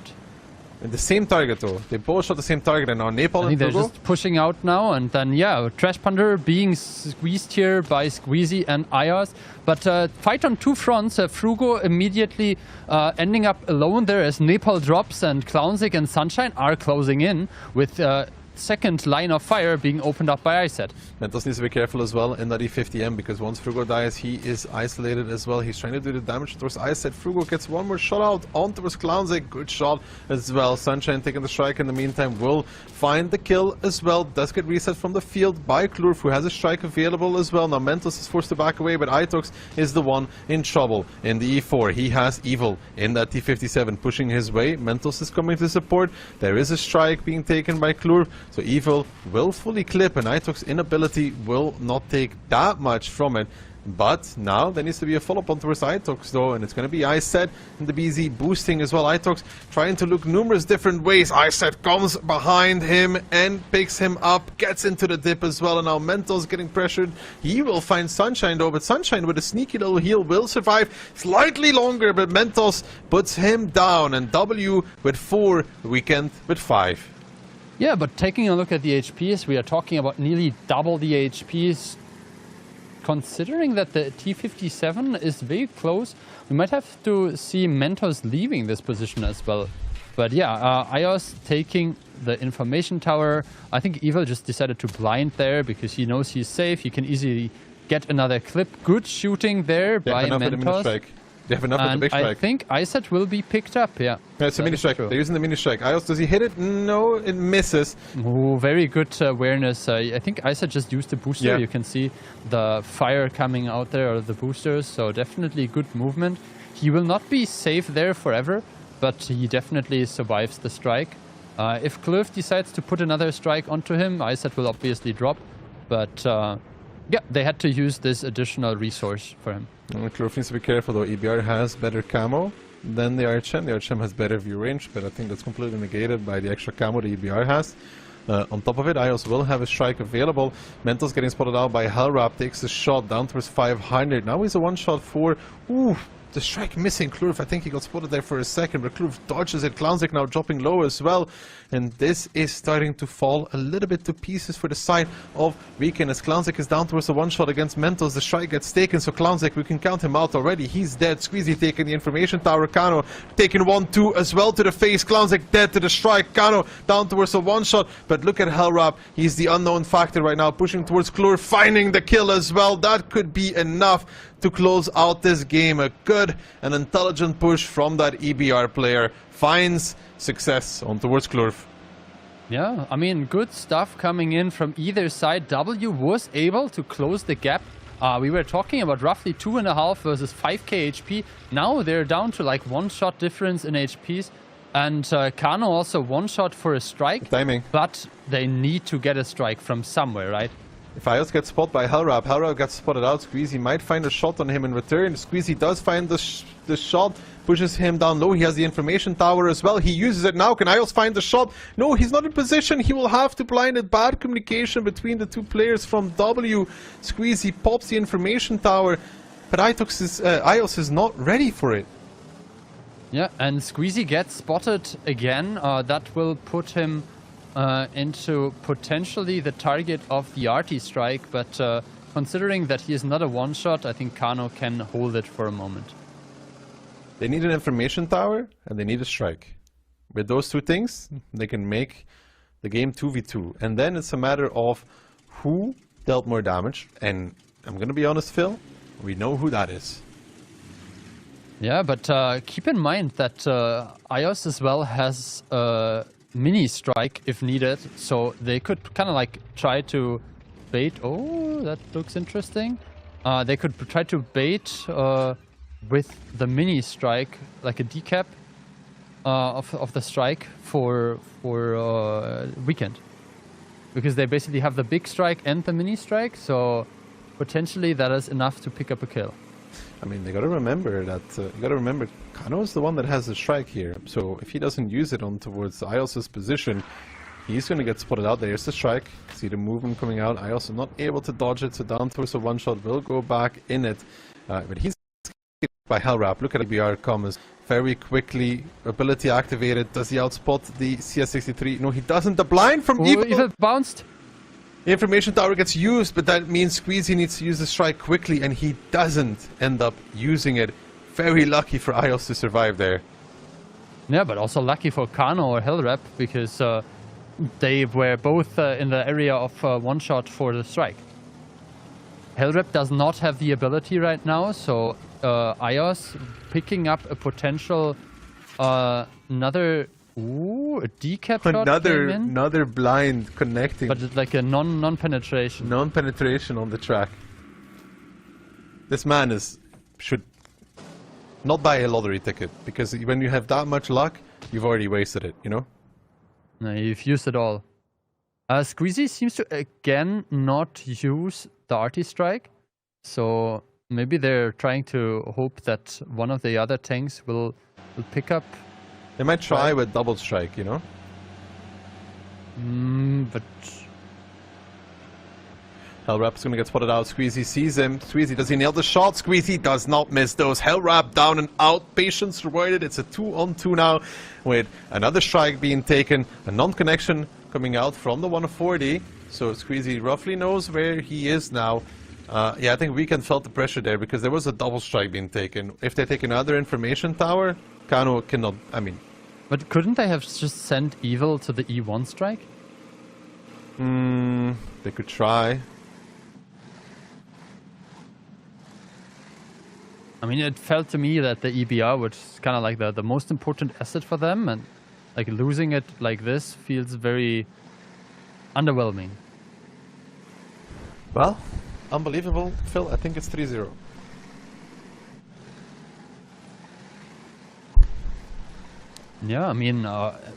And the same target though. They both shot the same target, and now Nepal and they're Frugo just pushing out now, and then yeah, Trash Panda being squeezed here by Squeezy and IOS. But fight on 2 fronts. Frugo immediately ending up alone there as Nepal drops, and Clownzik and Sunshine are closing in with second line of fire being opened up by Iset. Mentos needs to be careful as well in that E50M, because once Frugo dies, he is isolated as well. He's trying to do the damage towards Iset. Frugo gets one more shot out on towards Clownzik. Good shot as well. Sunshine taking the strike in the meantime will find the kill as well. Does get reset from the field by Klurf, who has a strike available as well. Now Mentos is forced to back away, but Itox is the one in trouble in the E4. He has Evil in that T57 pushing his way. Mentos is coming to support. There is a strike being taken by Klurf, so Evil will fully clip, and Itox's inability will not take that much from it. But now there needs to be a follow-up on towards Itox though, and it's going to be Iset and the BZ boosting as well. Itox trying to look numerous different ways. Iset comes behind him and picks him up, gets into the dip as well, and now Mentos getting pressured. He will find Sunshine though, but Sunshine with a sneaky little heal will survive slightly longer, but Mentos puts him down, and W with 4, Weekend with 5. Yeah, but taking a look at the HPs, we are talking about nearly double the HPs. Considering that the T57 is very close, we might have to see Mentos leaving this position as well. But yeah, IOS taking the information tower. I think Evil just decided to blind there because he knows he's safe. He can easily get another clip. Good shooting there by Mentos. They have enough with the big strike. I think Iset will be picked up, yeah. Yeah, it's a mini strike. They're using the mini strike. IOS, does he hit it? No, it misses. Oh, very good awareness. I think Iset just used the booster. Yeah. You can see the fire coming out there, or the boosters, so definitely good movement. He will not be safe there forever, but he definitely survives the strike. If Klurf decides to put another strike onto him, Iset will obviously drop, but yeah, they had to use this additional resource for him. Klurf needs to be careful though. EBR has better camo. than the Archem. The Archem has better view range, but I think that's completely negated by the extra camo the EBR has. On top of it, Ios will have a strike available. Mental's getting spotted out by Hellrap, takes a shot down towards 500. Now he's a one-shot for... Ooh, the strike missing. Klurf, I think he got spotted there for a second, but Klurf dodges it. Clownzik now dropping low as well. And this is starting to fall a little bit to pieces for the side of Weekend, as Clownzik is down towards the one-shot against Mentos. The strike gets taken, so Clownzik, we can count him out already. He's dead. Squeezy taking the information tower. Kano taking 1-2 as well to the face. Clownzik dead to the strike. Kano down towards the one-shot. But look at Hellrap. He's the unknown factor right now, pushing towards Klur, finding the kill as well. That could be enough to close out this game. A good and intelligent push from that EBR player finds success on towards Klurf. Yeah, I mean, good stuff coming in from either side. W was able to close the gap. We were talking about roughly 2.5 versus 5k HP. Now they're down to like 1-shot difference in HPs. And Kano also 1-shot for a strike. Timing. But they need to get a strike from somewhere, right? If Ios gets spotted by Hellrap, Hellrap gets spotted out. Squeezy might find a shot on him in return. Squeezy does find the shot, pushes him down low. He has the information tower as well. He uses it now. Can Ios find the shot? No, he's not in position. He will have to blind it. Bad communication between the two players from W. Squeezy pops the information tower, but Ios is not ready for it. Yeah, and Squeezy gets spotted again. That will put him into potentially the target of the RT strike, but considering that he is not a one-shot, I think Kano can hold it for a moment. They need an information tower and they need a strike. With those two things, they can make the game 2v2. And then it's a matter of who dealt more damage. And I'm gonna be honest, Phil, we know who that is. Yeah, but keep in mind that Ios as well has mini strike if needed, so they could kind of like try to bait. Oh, that looks interesting. They could try to bait with the mini strike, like a decap of the strike for Weekend, because they basically have the big strike and the mini strike, so potentially that is enough to pick up a kill. I mean, they gotta remember that, Kano is the one that has the strike here, so if he doesn't use it on towards Ios's position, he's gonna get spotted out. There's the strike, see the movement coming out. Ios not able to dodge it, so down towards the one-shot will go back in it, but he's by Hellrap. Look at BR comes very quickly, ability activated. Does he outspot the CS63? No, he doesn't. The blind from Evil bounced. The information tower gets used, but that means Squeezy needs to use the strike quickly, and he doesn't end up using it. Very lucky for Ios to survive there. Yeah, but also lucky for Kano or Hellrap, because they were both in the area of one-shot for the strike. Hellrap does not have the ability right now, so Ios picking up a potential another... Ooh, a decap shot came in. Another blind connecting. But it's like a non-penetration. Non-penetration on the track. This man should not buy a lottery ticket, because when you have that much luck, you've already wasted it, you know? No, you've used it all. Squeezy seems to again not use the RT strike, so maybe they're trying to hope that one of the other tanks will pick up. They might try with double strike, you know? But... Hellrap's gonna get spotted out. Squeezy sees him. Squeezy, does he nail the shot? Squeezy does not miss those. Hellrap down and out. Patience rewarded. It's a 2-on-2 now with another strike being taken. A non-connection coming out from the 140. So Squeezy roughly knows where he is now. Yeah, I think Weekend felt the pressure there because there was a double strike being taken. If they take another information tower, Kano cannot, I mean... But couldn't they have just sent Evil to the E1 strike? They could try. I mean, it felt to me that the EBR was kind of like the most important asset for them, and like losing it like this feels very underwhelming. Well, unbelievable. Phil, I think it's 3-0. Yeah, I mean,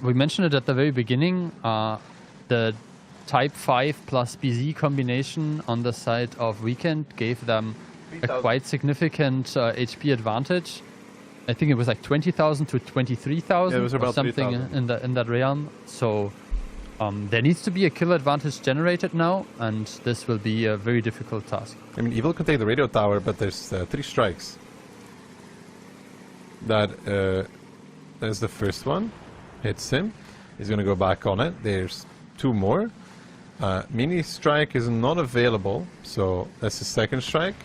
we mentioned it at the very beginning. The Type 5 plus BZ combination on the side of Weekend gave them a quite significant HP advantage. I think it was like 20,000 to 23,000 Yeah, it was or about something 3,000. in that realm. So there needs to be a kill advantage generated now, and this will be a very difficult task. I mean, Evil can take the radio tower, but there's 3 strikes. There's the first one. Hits him. He's going to go back on it. There's 2 more. Mini strike is not available, so that's the second strike.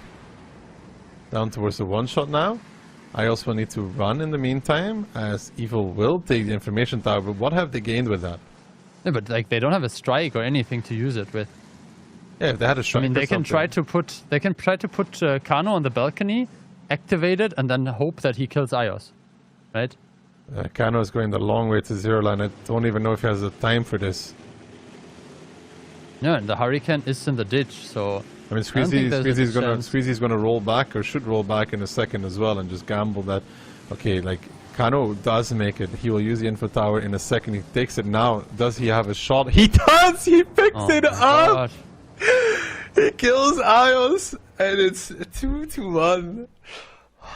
Down towards the one-shot now. I also need to run in the meantime, as Evil will take the information tower, but what have they gained with that? Yeah, but like they don't have a strike or anything to use it with. Yeah, if they had a strike. I mean, they can try to put Kano on the balcony, activate it, and then hope that he kills Ios, right? Kano is going the long way to 0 line. I don't even know if he has the time for this. Yeah, and the Hurricane is in the ditch, so I mean, don't think there's a good chance. Squeezy's gonna roll back, or should roll back in a second as well, and just gamble that, okay, like, Kano does make it. He will use the info tower in a second. He takes it now. Does he have a shot? He does! He picks it up! God. He kills Ios, and it's 2-1.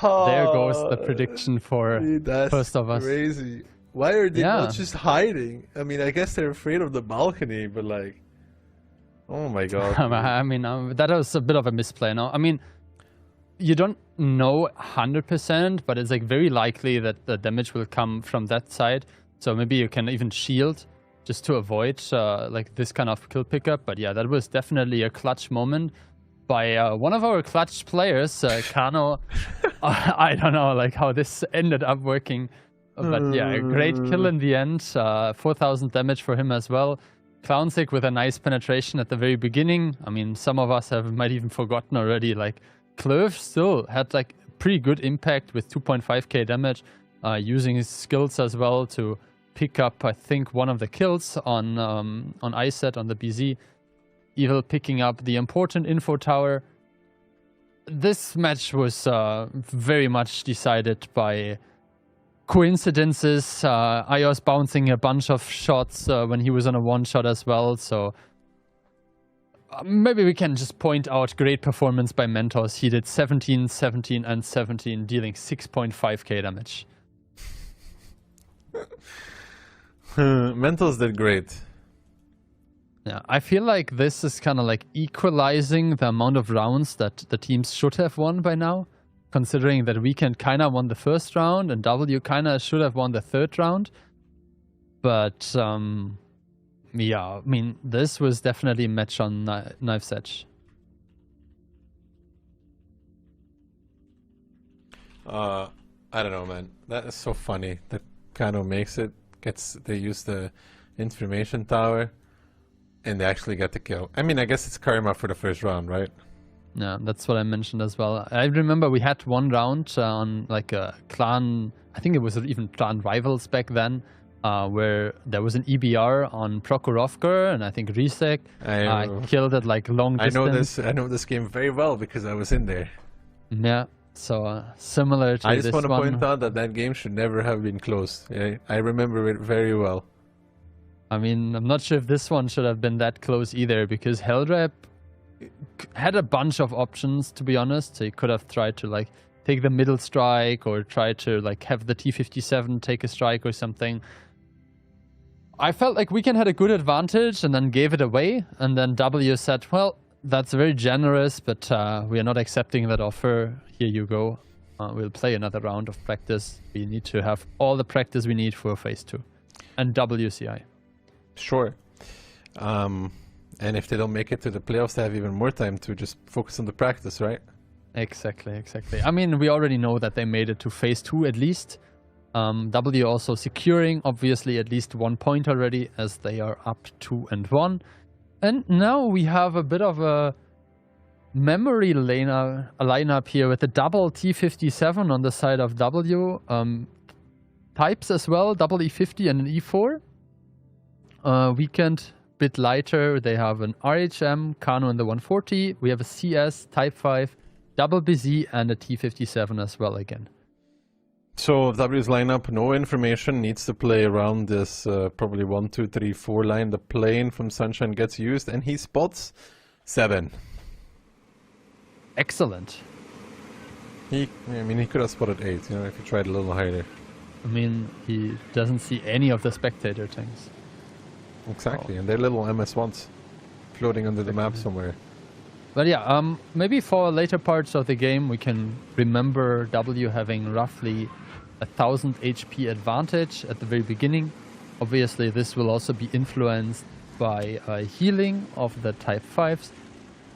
There goes the prediction for That's First of Us. crazy. Why are they Yeah. not just hiding? I mean, I guess they're afraid of the balcony, but like, oh my god. I mean, that was a bit of a misplay now. I mean, you don't know 100%, but it's like very likely that the damage will come from that side. So maybe you can even shield just to avoid like this kind of kill pickup. But yeah, that was definitely a clutch moment by one of our clutch players, Kano. I don't know like how this ended up working. But yeah, a great kill in the end. 4,000 damage for him as well. Clownsick with a nice penetration at the very beginning. I mean, some of us might even forgotten already. Like, Clove still had like pretty good impact with 2.5k damage, using his skills as well to pick up, I think, one of the kills on ISET on the BZ. Evil picking up the important info tower. This match was very much decided by coincidences. Ios bouncing a bunch of shots when he was on a one-shot as well, so maybe we can just point out great performance by Mentos. He did 17, 17, and 17, dealing 6.5k damage. Mentos did great. Yeah, I feel like this is kind of like equalizing the amount of rounds that the teams should have won by now, considering that Weekend kind of won the first round and W kind of should have won the third round. But yeah, I mean, this was definitely a match on Knife's Edge. I don't know, man. That is so funny that Kano makes it. They use the information tower, and they actually get the kill. I mean, I guess it's karma for the first round, right? Yeah, that's what I mentioned as well. I remember we had one round on like a clan, I think it was even clan rivals back then, where there was an EBR on Prokhorovka, and I think Risek killed it like long distance. I know this game very well because I was in there. Yeah, so similar to I this just want to one. point out that game should never have been closed. Yeah, I remember it very well. I mean, I'm not sure if this one should have been that close either, because Hellrap had a bunch of options, to be honest. So he could have tried to like take the middle strike, or try to like have the T-57 take a strike or something. I felt like Weekend had a good advantage and then gave it away, and then W said, well, that's very generous, but we are not accepting that offer. Here you go. We'll play another round of practice. We need to have all the practice we need for phase 2 and WCI. Sure. And if they don't make it to the playoffs, they have even more time to just focus on the practice, right? Exactly. I mean, we already know that they made it to phase 2 at least. W also securing, obviously, at least 1 point already, as they are up 2-1. And now we have a bit of a memory lineup here with a double T-57 on the side of W. Types as well, double E50 and an E4. Weekend, bit lighter. They have an RHM, Kano in the 140. We have a CS, Type 5, double BZ, and a T-57 as well again. So W's lineup, no information, needs to play around this probably 1, 2, 3, 4 line. The plane from Sunshine gets used, and he spots 7. Excellent. I mean, he could have spotted 8, you know, if he tried a little higher. I mean, he doesn't see any of the spectator tanks. Exactly, and they're little MS-1s floating under the map somewhere. But yeah, maybe for later parts of the game we can remember W having roughly 1000 HP advantage at the very beginning. Obviously this will also be influenced by healing of the Type 5s.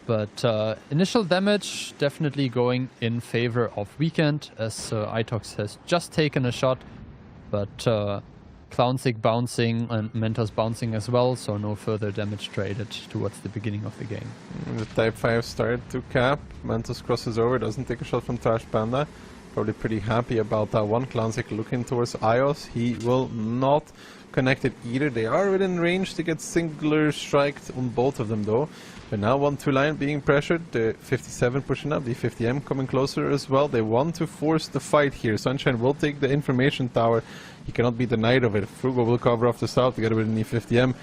But initial damage definitely going in favor of Weekend, as Itox has just taken a shot. But Clownsick bouncing and Mentos bouncing as well, so no further damage traded towards the beginning of the game. The Type 5 started to cap. Mentos crosses over, doesn't take a shot from Trash Panda. Probably pretty happy about that one. Clownsick looking towards Ios. He will not connect it either. They are within range to get singular striked on both of them though. But now 1-2 line being pressured. The 57 pushing up. The 50M coming closer as well. They want to force the fight here. Sunshine will take the information tower. He cannot be denied of it. Frugo will cover off the south together with the 50M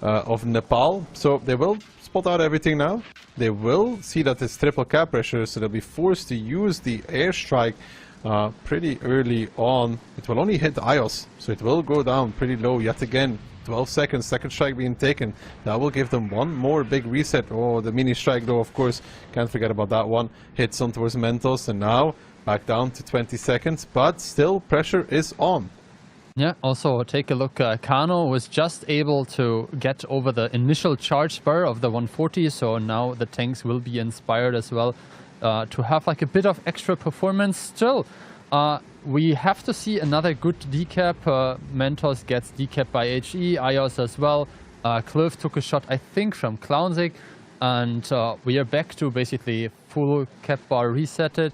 of Nepal. So they will spot out everything now. They will see that it's triple cap pressure, so they'll be forced to use the airstrike pretty early on. It will only hit Ios, so it will go down pretty low yet again. 12 seconds, second strike being taken. That will give them one more big reset. Oh, the mini strike though, of course, can't forget about that one. Hits on towards Mentos, and now back down to 20 seconds, but still pressure is on. Yeah, also take a look. Kano was just able to get over the initial charge spur of the 140, so now the tanks will be inspired as well to have like a bit of extra performance. Still, we have to see another good decap. Mentos gets decapped by HE, Ios as well. Cliff took a shot, I think, from Clownsick, and we are back to basically full cap bar resetted.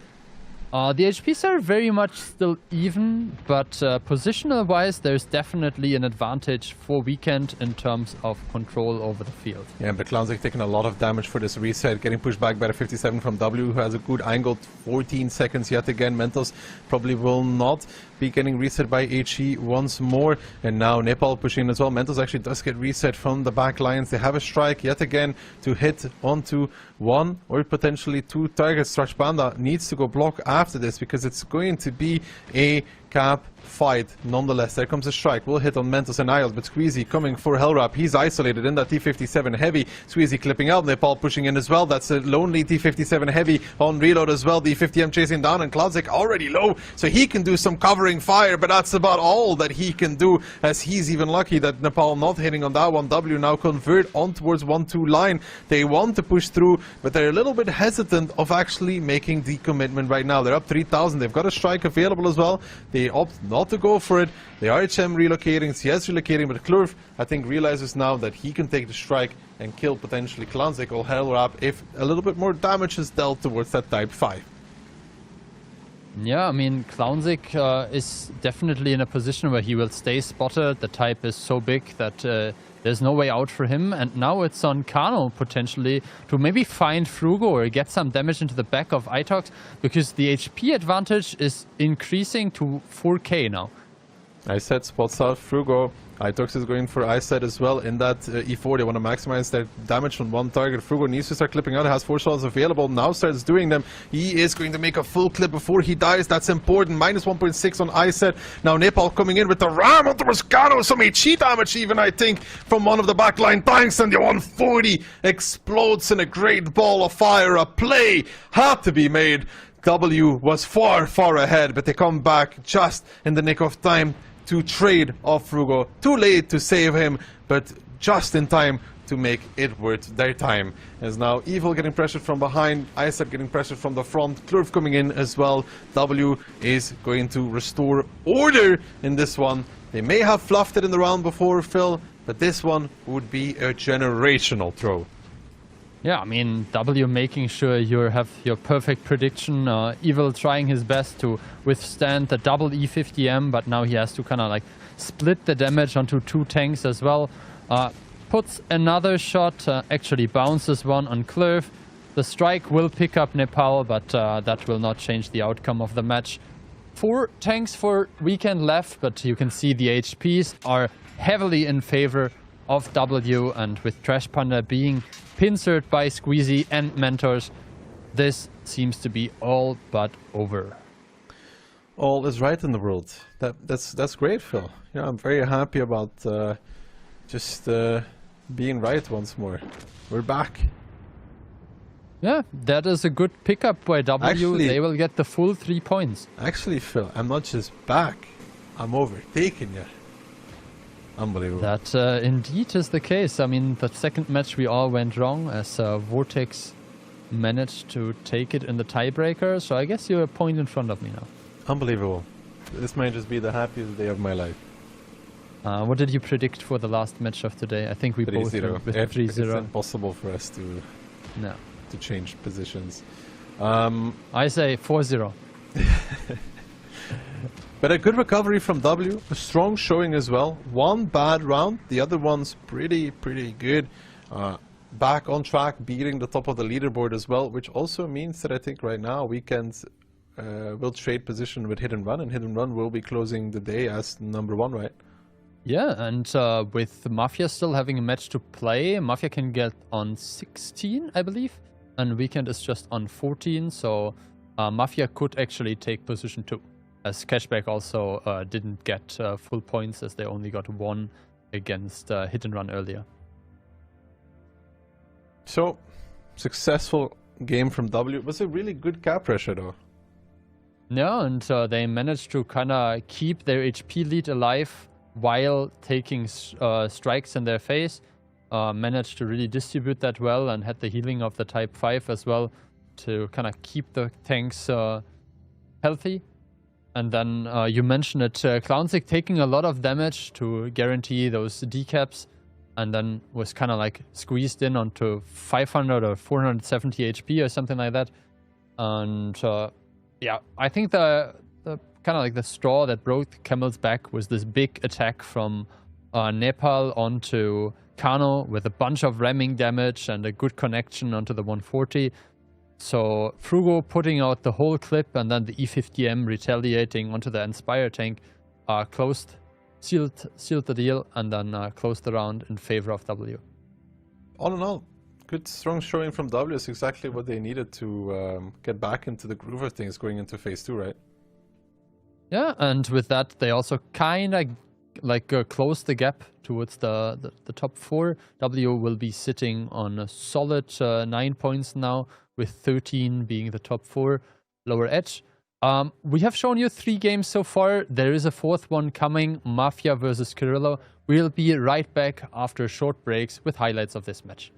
The HPs are very much still even, but positional-wise, there's definitely an advantage for Weekend in terms of control over the field. Yeah, but Clownsick taking a lot of damage for this reset, getting pushed back by the 57 from W, who has a good angle, 14 seconds yet again. Mentos probably will not be getting reset by HE once more, and now Nepal pushing as well. Mentos actually does get reset from the back lines. They have a strike yet again to hit onto one or potentially two targets. Trash Panda needs to go block after this because it's going to be a cap fight. Nonetheless, there comes a strike. Will hit on Mentos and Isles, but Squeezy coming for Hellrap. He's isolated in that T57 heavy. Squeezy clipping out. Nepal pushing in as well. That's a lonely T57 heavy on reload as well. The 50M chasing down, and Clownsick already low, so he can do some covering fire, but that's about all that he can do, as he's even lucky that Nepal not hitting on that one. W now convert on towards 1-2 line. They want to push through, but they're a little bit hesitant of actually making the commitment right now. They're up 3,000. They've got a strike available as well. They opt not to go for it. The RHM relocating, CS relocating, but Klurf, I think, realizes now that he can take the strike and kill potentially Clownsick or Hellrap if a little bit more damage is dealt towards that Type 5. Yeah, I mean, Clownsick is definitely in a position where he will stay spotted. The Type is so big that there's no way out for him, and now it's on Kano potentially to maybe find Frugo or get some damage into the back of Itox, because the HP advantage is increasing to 4k now. I said spots out Frugo. Itox is going for ISET as well in that E4. They want to maximize their damage on one target. Frugo needs to start clipping out. It has 4 shots available. Now starts doing them. He is going to make a full clip before he dies. That's important. Minus 1.6 on ISET. Now Nepal coming in with the ram onto Moscano. Some HE damage even, I think, from one of the backline tanks. And the 140 explodes in a great ball of fire. A play had to be made. W was far, far ahead, but they come back just in the nick of time to trade off Frugo. Too late to save him, but just in time to make it worth their time. As now Evil getting pressured from behind, Isaac getting pressured from the front, Klurf coming in as well. W is going to restore order in this one. They may have fluffed it in the round before, Phil, but this one would be a generational throw. Yeah, I mean, W making sure you have your perfect prediction. Evil trying his best to withstand the double E50M, but now he has to kind of like split the damage onto 2 tanks as well. Puts another shot, actually bounces one on Cliff. The strike will pick up Nepal, but that will not change the outcome of the match. 4 tanks for Weekend left, but you can see the HPs are heavily in favor of W, and with Trash Panda being pincered by Squeezy and Mentors, this seems to be all but over. All is right in the world. That's great, Phil. Yeah, I'm very happy about just being right once more. We're back. Yeah, that is a good pickup by W. Actually, they will get the full 3 points. Actually, Phil, I'm not just back. I'm overtaking you. Unbelievable. That indeed is the case. I mean, the second match we all went wrong as Vortex managed to take it in the tiebreaker. So I guess you're a point in front of me now. Unbelievable. This might just be the happiest day of my life. What did you predict for the last match of today? I think we both went with 3-0. It's impossible for us to change positions. I say 4-0. But a good recovery from W, a strong showing as well. One bad round, the other one's pretty good. Back on track, beating the top of the leaderboard as well, which also means that I think right now Weekend will trade position with Hit and Run, and Hit and Run will be closing the day as #1, right? Yeah, and with Mafia still having a match to play, Mafia can get on 16, I believe, and Weekend is just on 14, so Mafia could actually take position 2, as Cashback also didn't get full points as they only got 1 against Hit and Run earlier. So, successful game from W. It was a really good cap pressure though. Yeah, and they managed to kind of keep their HP lead alive while taking strikes in their face. Managed to really distribute that well and had the healing of the Type 5 as well to kind of keep the tanks healthy. And then you mentioned it, Clownsick taking a lot of damage to guarantee those decaps, and then was kind of like squeezed in onto 500 or 470 HP or something like that. And yeah, I think the kind of like the straw that broke the camel's back was this big attack from Nepal onto Kano with a bunch of ramming damage and a good connection onto the 140. So Frugo putting out the whole clip and then the E50M retaliating onto the Inspire tank sealed the deal and then closed the round in favor of W. All in all, good strong showing from W is exactly what they needed to get back into the groove of things going into phase 2, right? Yeah, and with that they also kind of like closed the gap towards the top 4. W will be sitting on a solid 9 points now, with 13 being the top 4 lower edge. We have shown you 3 games so far. There is a 4th one coming, Mafia versus Carrillo. We'll be right back after short breaks with highlights of this match.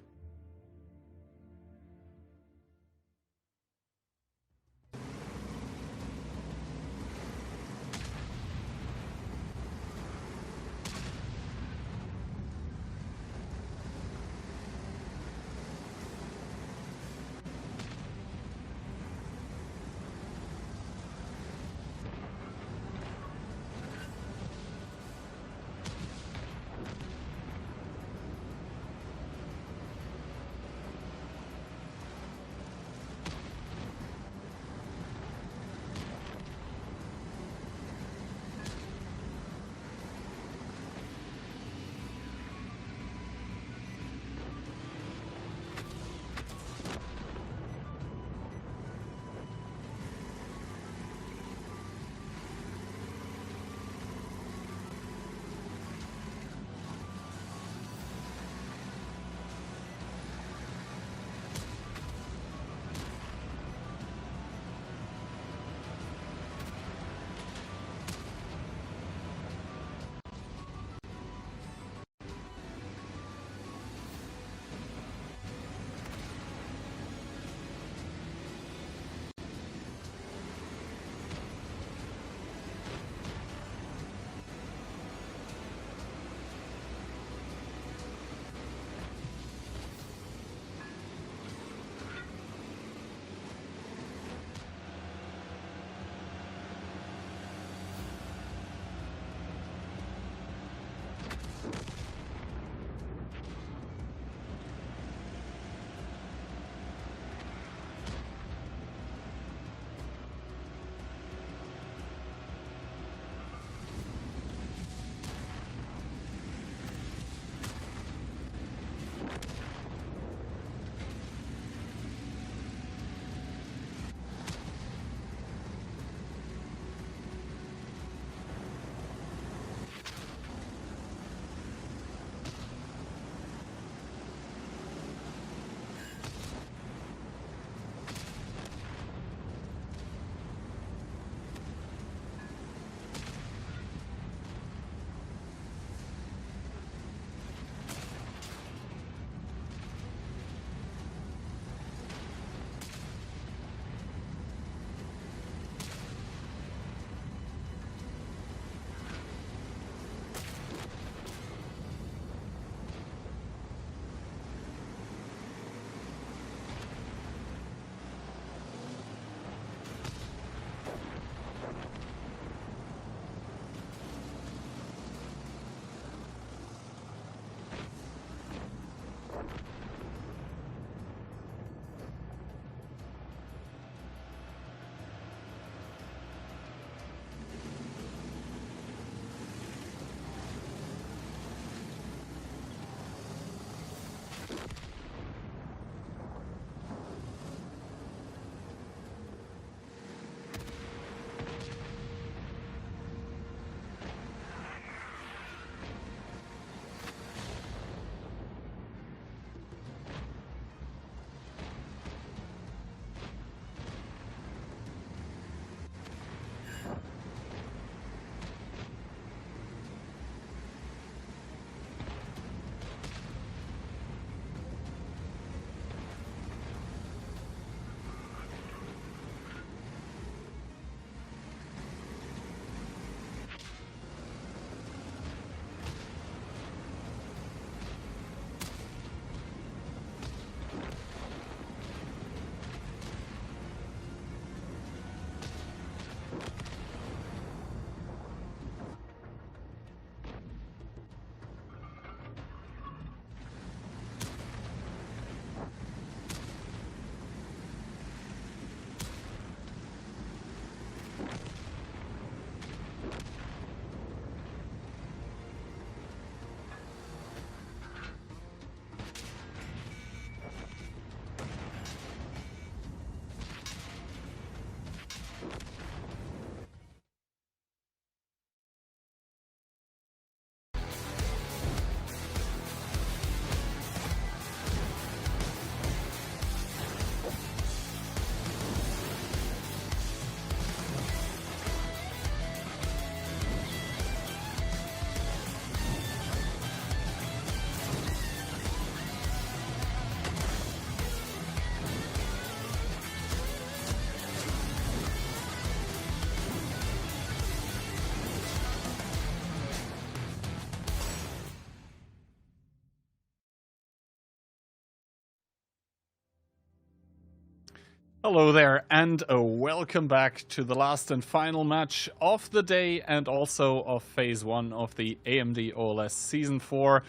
Hello there, and welcome back to the last and final match of the day and also of Phase 1 of the AMD OLS Season 4.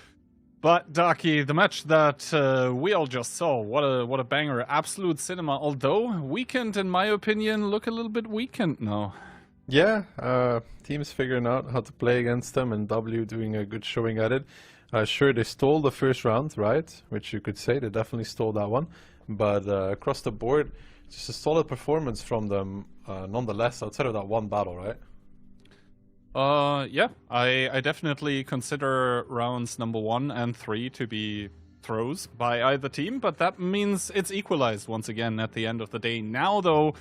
But, Daki, the match that we all just saw, what a banger, absolute cinema, although Weekend, in my opinion, look a little bit weakened now. Yeah, teams figuring out how to play against them, and W doing a good showing at it. Sure, they stole the first round, right? Which you could say, they definitely stole that one. But across the board, just a solid performance from them, nonetheless, outside of that one battle, right? Yeah, I definitely consider rounds number 1 and 3 to be throws by either team, but that means it's equalized once again at the end of the day. Now, though,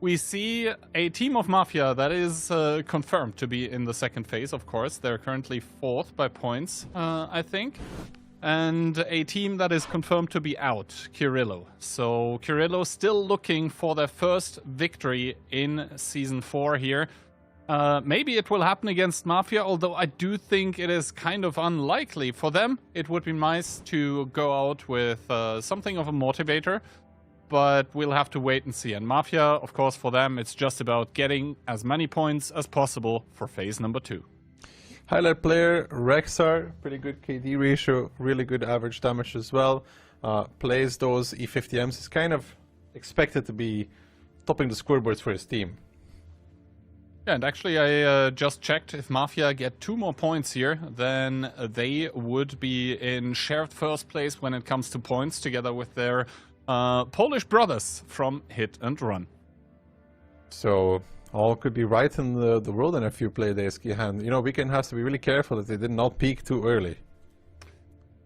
we see a team of Mafia that is confirmed to be in the second phase, of course. They're currently 4th by points, I think. And a team that is confirmed to be out, Kirillo. So Kirillo still looking for their first victory in Season 4 here. Maybe it will happen against Mafia, although I do think it is kind of unlikely. For them, it would be nice to go out with something of a motivator, but we'll have to wait and see. And Mafia, of course, for them, it's just about getting as many points as possible for phase number 2. Highlight player, Rexar, pretty good KD ratio, really good average damage as well. Plays those E50Ms, is kind of expected to be topping the scoreboards for his team. Yeah, and actually I just checked, if Mafia get 2 more points here, then they would be in shared first place when it comes to points, together with their Polish brothers from Hit and Run. So all could be right in the world in a few play days. And, you know, Weekend has to be really careful that they did not peak too early.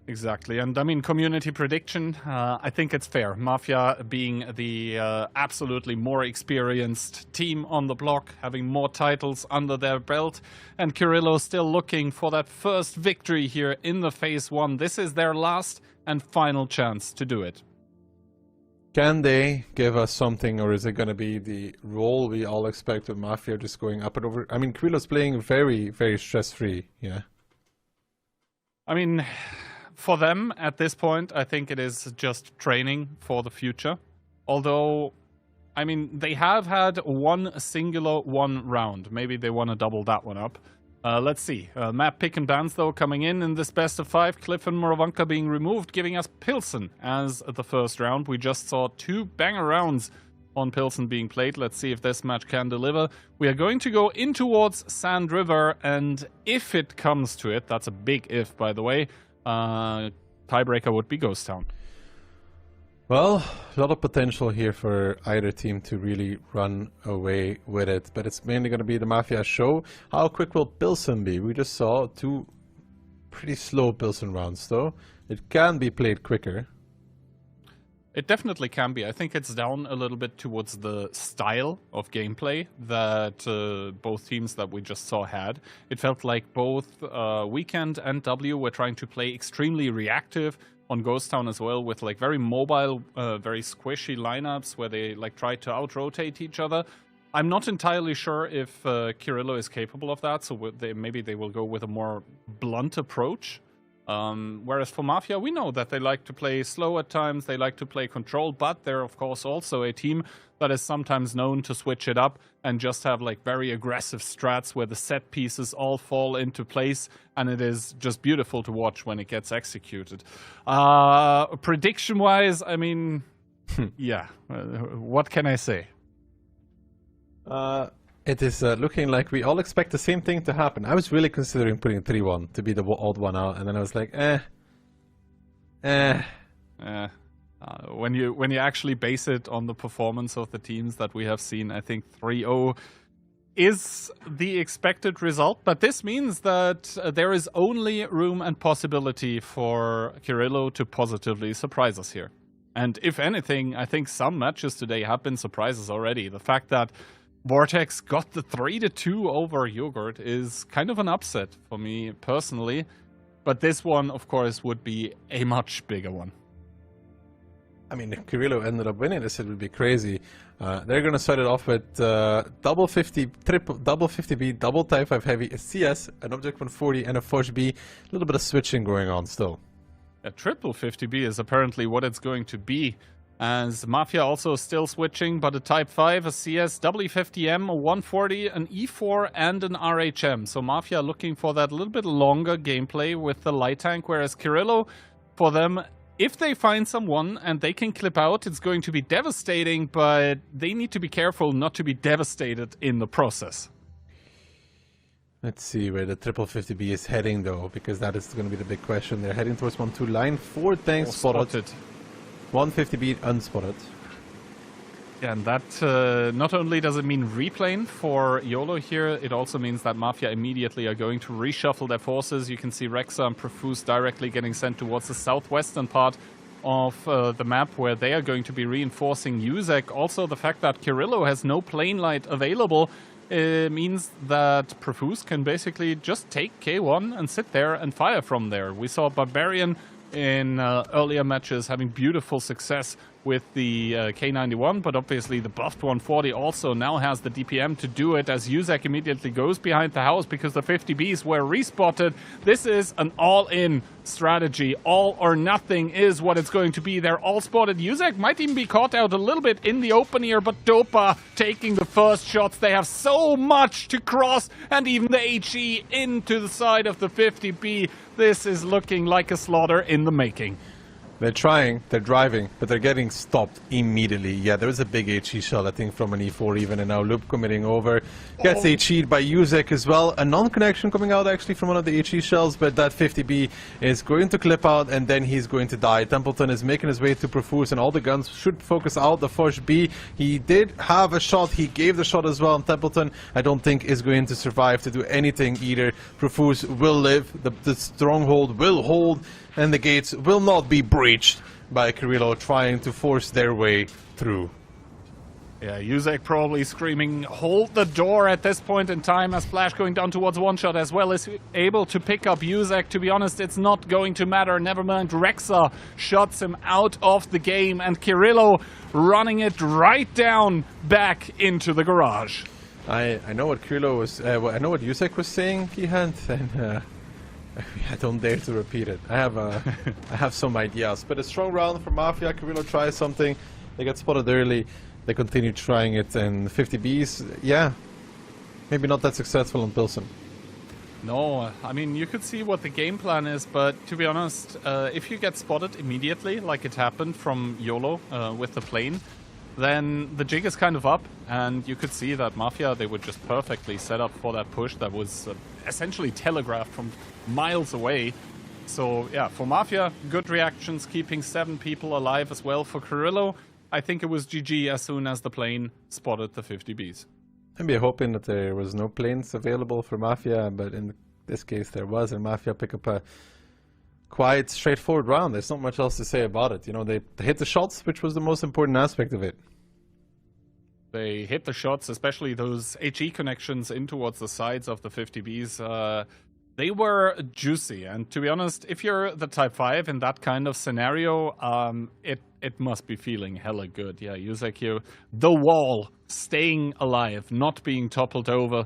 Exactly, and I mean, community prediction, I think it's fair. Mafia being the absolutely more experienced team on the block, having more titles under their belt, and Kirillo still looking for that first victory here in the Phase 1. This is their last and final chance to do it. Can they give us something, or is it going to be the role we all expect with Mafia, just going up and over? I mean, Kirillo's playing very, very stress-free, yeah. I mean, for them, at this point, I think it is just training for the future. Although, I mean, they have had one round. Maybe they want to double that one up. Let's see. Map pick and bans, though, coming in this best of 5. Cliff and Morovanka being removed, giving us Pilsen as the first round. We just saw 2 banger rounds on Pilsen being played. Let's see if this match can deliver. We are going to go in towards Sand River, and if it comes to it, that's a big if, by the way, tiebreaker would be Ghost Town. Well, a lot of potential here for either team to really run away with it, but it's mainly going to be the Mafia show. How quick will Pilsen be? We just saw 2 pretty slow Pilsen rounds, though. It can be played quicker. It definitely can be. I think it's down a little bit towards the style of gameplay that both teams that we just saw had. It felt like both Weekend and W were trying to play extremely reactive, on Ghost Town as well, with like very mobile, very squishy lineups where they like try to out-rotate each other. I'm not entirely sure if Kirillo is capable of that, so maybe they will go with a more blunt approach. Whereas for Mafia, we know that they like to play slow at times, they like to play control, but they're of course also a team that is sometimes known to switch it up and just have like very aggressive strats where the set pieces all fall into place, and it is just beautiful to watch when it gets executed. Prediction-wise, I mean, yeah, what can I say? It is looking like we all expect the same thing to happen. I was really considering putting 3-1 to be the odd one out, and then I was like, When you actually base it on the performance of the teams that we have seen, I think 3-0 is the expected result. But this means that there is only room and possibility for Kirillo to positively surprise us here. And if anything, I think some matches today have been surprises already. The fact that Vortex got the 3-2 over Yogurt is kind of an upset for me personally. But this one, of course, would be a much bigger one. I mean, if Kirillo ended up winning this, it would be crazy. They're going to start it off with double 50, double 50B, double Type 5 Heavy, a CS, an Object 140, and a Foch B. A little bit of switching going on still. A triple 50B is apparently what it's going to be. As Mafia also still switching, but a Type 5, a CS, W50M, a 140, an E4, and an RHM. So Mafia looking for that little bit longer gameplay with the light tank, whereas Kirillo, for them, if they find someone and they can clip out, it's going to be devastating, but they need to be careful not to be devastated in the process. Let's see where the triple 50B is heading, though, because that is going to be the big question. They're heading towards 1-2 line. 4 tanks spotted. 150B unspotted. Yeah, and that not only does it mean replane for YOLO here, it also means that Mafia immediately are going to reshuffle their forces. You can see Rexa and Profuse directly getting sent towards the southwestern part of the map, where they are going to be reinforcing Uzek. Also, the fact that Kirillo has no plane light available means that Profuse can basically just take K1 and sit there and fire from there. We saw Barbarian in earlier matches having beautiful success with the K91, but obviously the buffed 140 also now has the DPM to do it, as Uzek immediately goes behind the house because the 50Bs were respotted. This is an all-in strategy. All or nothing is what it's going to be. They're all spotted. Uzek might even be caught out a little bit in the open here, but Dopa taking the first shots. They have so much to cross, and even the HE into the side of the 50B. This is looking like a slaughter in the making. They're trying, they're driving, but they're getting stopped immediately. Yeah, there was a big HE shot, I think, from an E4 even, and now Loop committing over. Gets HE'd by Uzek as well. A non-connection coming out actually from one of the HE shells, but that 50B is going to clip out, and then he's going to die. Templeton is making his way to Profuse, and all the guns should focus out the Foch B. He did have a shot, he gave the shot as well, and Templeton, I don't think, is going to survive to do anything either. Profuse will live, the stronghold will hold, and the gates will not be breached by Kirillo trying to force their way through. Yeah, Uzek probably screaming, hold the door at this point in time, as Flash going down towards one shot as well is able to pick up Uzek. To be honest, it's not going to matter. Never mind, Rexa shuts him out of the game, and Kirillo running it right down back into the garage. I know what Kirillo was, I know what Uzek was saying, Kehan, and I don't dare to repeat it. I have some ideas, but a strong round for Mafia. Kirillo tries something. They get spotted early. They continue trying it, and 50Bs, yeah, maybe not that successful on Pilsen. No, I mean, you could see what the game plan is, but to be honest, if you get spotted immediately, like it happened from YOLO with the plane, then the jig is kind of up, and you could see that Mafia, they were just perfectly set up for that push that was essentially telegraphed from miles away. So yeah, for Mafia, good reactions, keeping 7 people alive as well. For Kirillo, I think it was GG as soon as the plane spotted the 50Bs. I'd be hoping that there was no planes available for Mafia, but in this case there was, and Mafia pick up a quite straightforward round. There's not much else to say about it. You know, they hit the shots, which was the most important aspect of it. They hit the shots, especially those HE connections in towards the sides of the 50Bs. They were juicy, and to be honest, if you're the Type 5 in that kind of scenario, it must be feeling hella good. Yeah, Uzek here, the wall, staying alive, not being toppled over.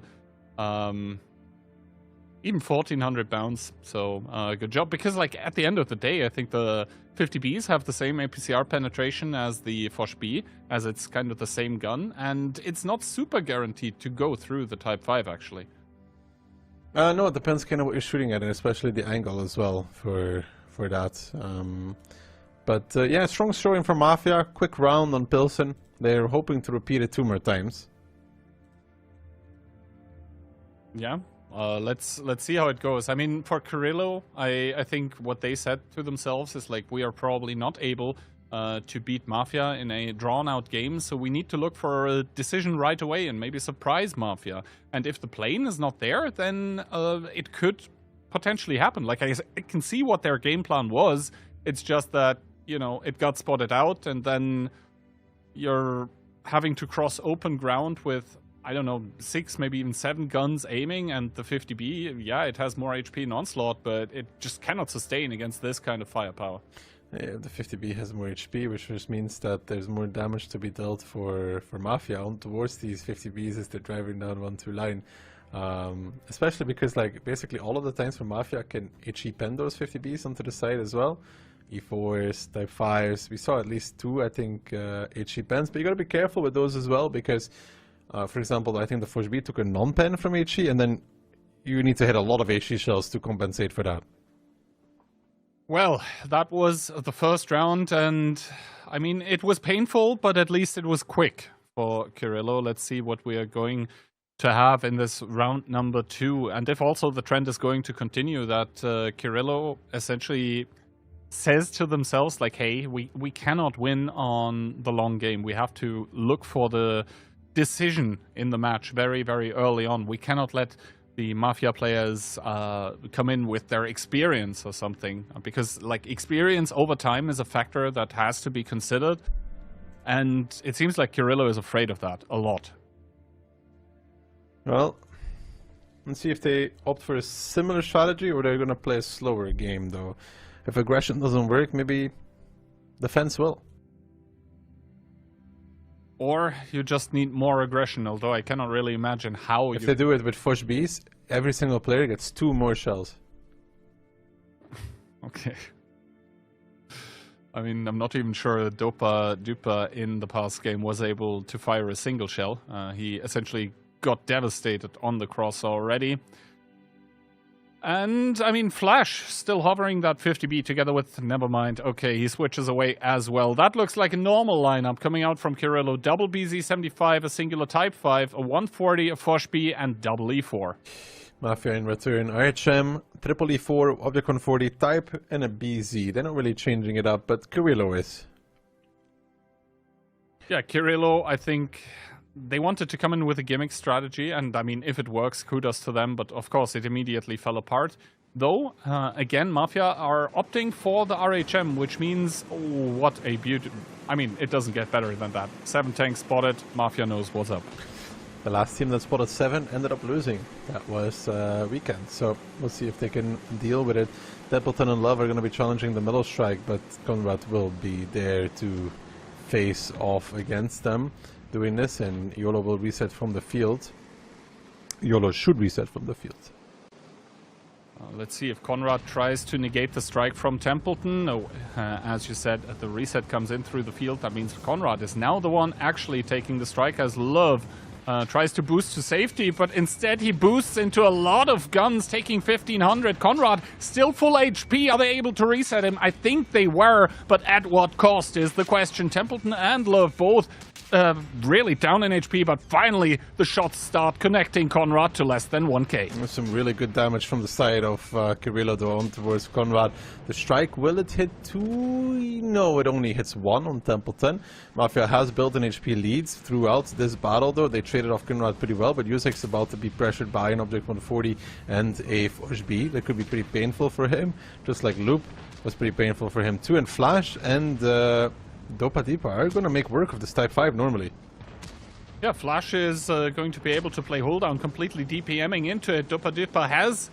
Even 1400 bounce, so good job. Because like at the end of the day, I think the 50Bs have the same APCR penetration as the Foch B, as it's kind of the same gun, and it's not super guaranteed to go through the Type 5 actually. No, it depends kind of what you're shooting at, and especially the angle as well for that. Yeah, strong showing from Mafia. Quick round on Pilsen. They're hoping to repeat it 2 more times. Yeah, let's see how it goes. I mean, for Kirillo, I think what they said to themselves is like, we are probably not able to beat Mafia in a drawn-out game, so we need to look for a decision right away and maybe surprise Mafia. And if the plane is not there, then it could potentially happen. Like, I can see what their game plan was. It's just that, you know, it got spotted out, and then you're having to cross open ground with, I don't know, 6, maybe even 7 guns aiming, and the 50B, yeah, it has more HP than Onslaught, but it just cannot sustain against this kind of firepower. Yeah, the 50B has more HP, which just means that there's more damage to be dealt for Mafia on towards these 50Bs as they're driving down 1-2 line. Especially because, like, basically all of the tanks for Mafia can HE pen those 50Bs onto the side as well. E4s, Type 5s. We saw at least 2, I think, HE pens, but you gotta be careful with those as well because, for example, I think the Forge B took a non-pen from HE, and then you need to hit a lot of HE shells to compensate for that. Well, that was the first round, and I mean, it was painful, but at least it was quick for Kirillo. Let's see what we are going to have in this round number 2, and if also the trend is going to continue, that Kirillo essentially says to themselves, like, hey, we cannot win on the long game. We have to look for the decision in the match very, very early on. We cannot let the Mafia players come in with their experience or something, because like experience over time is a factor that has to be considered, and it seems like Kirillo is afraid of that a lot. Well, let's see if they opt for a similar strategy or they're going to play a slower game though. If aggression doesn't work, maybe defense will. Or you just need more aggression, although I cannot really imagine how if they do it with Forge Bs, every single player gets 2 more shells. Okay. I mean, I'm not even sure Dupa in the past game was able to fire a single shell. He essentially got devastated on the cross already. And, I mean, Flash still hovering that 50B together with Nevermind. Okay, he switches away as well. That looks like a normal lineup coming out from Kirillo. Double BZ75, a singular Type 5, a 140, a Fosh B, and double E4. Mafia in return. RHM, triple E4, Object 140, Type, and a BZ. They're not really changing it up, but Kirillo is. Yeah, Kirillo, I think they wanted to come in with a gimmick strategy, and I mean, if it works, kudos to them, but of course it immediately fell apart. Though, again, Mafia are opting for the RHM, which means, oh, what a beauty. I mean, it doesn't get better than that. 7 tanks spotted, Mafia knows what's up. The last team that spotted 7 ended up losing. That was Weekend, so we'll see if they can deal with it. Templeton and Love are going to be challenging the middle strike, but Conrad will be there to face off against them doing this, and YOLO will reset from the field. YOLO should reset from the field. Let's see if Conrad tries to negate the strike from Templeton. Oh, as you said, the reset comes in through the field. That means Conrad is now the one actually taking the strike, as Love tries to boost to safety, but instead he boosts into a lot of guns, taking 1500. Conrad still full HP. Are they able to reset him? I think they were, but at what cost is the question. Templeton and Love both really down in HP, but finally the shots start connecting Conrad to less than 1k. There's some really good damage from the side of Kirillo though on towards Conrad. The strike, will it hit 2? No, it only hits 1 on Templeton. Mafia has built an HP leads throughout this battle though. They traded off Conrad pretty well, but Yusek's about to be pressured by an Object 140 and a Forge B. That could be pretty painful for him, just like Loop was pretty painful for him too. And Flash and Dopa Dipa are going to make work of this Type 5 normally. Yeah, Flash is going to be able to play hold down, completely DPMing into it. Dopa Dipa has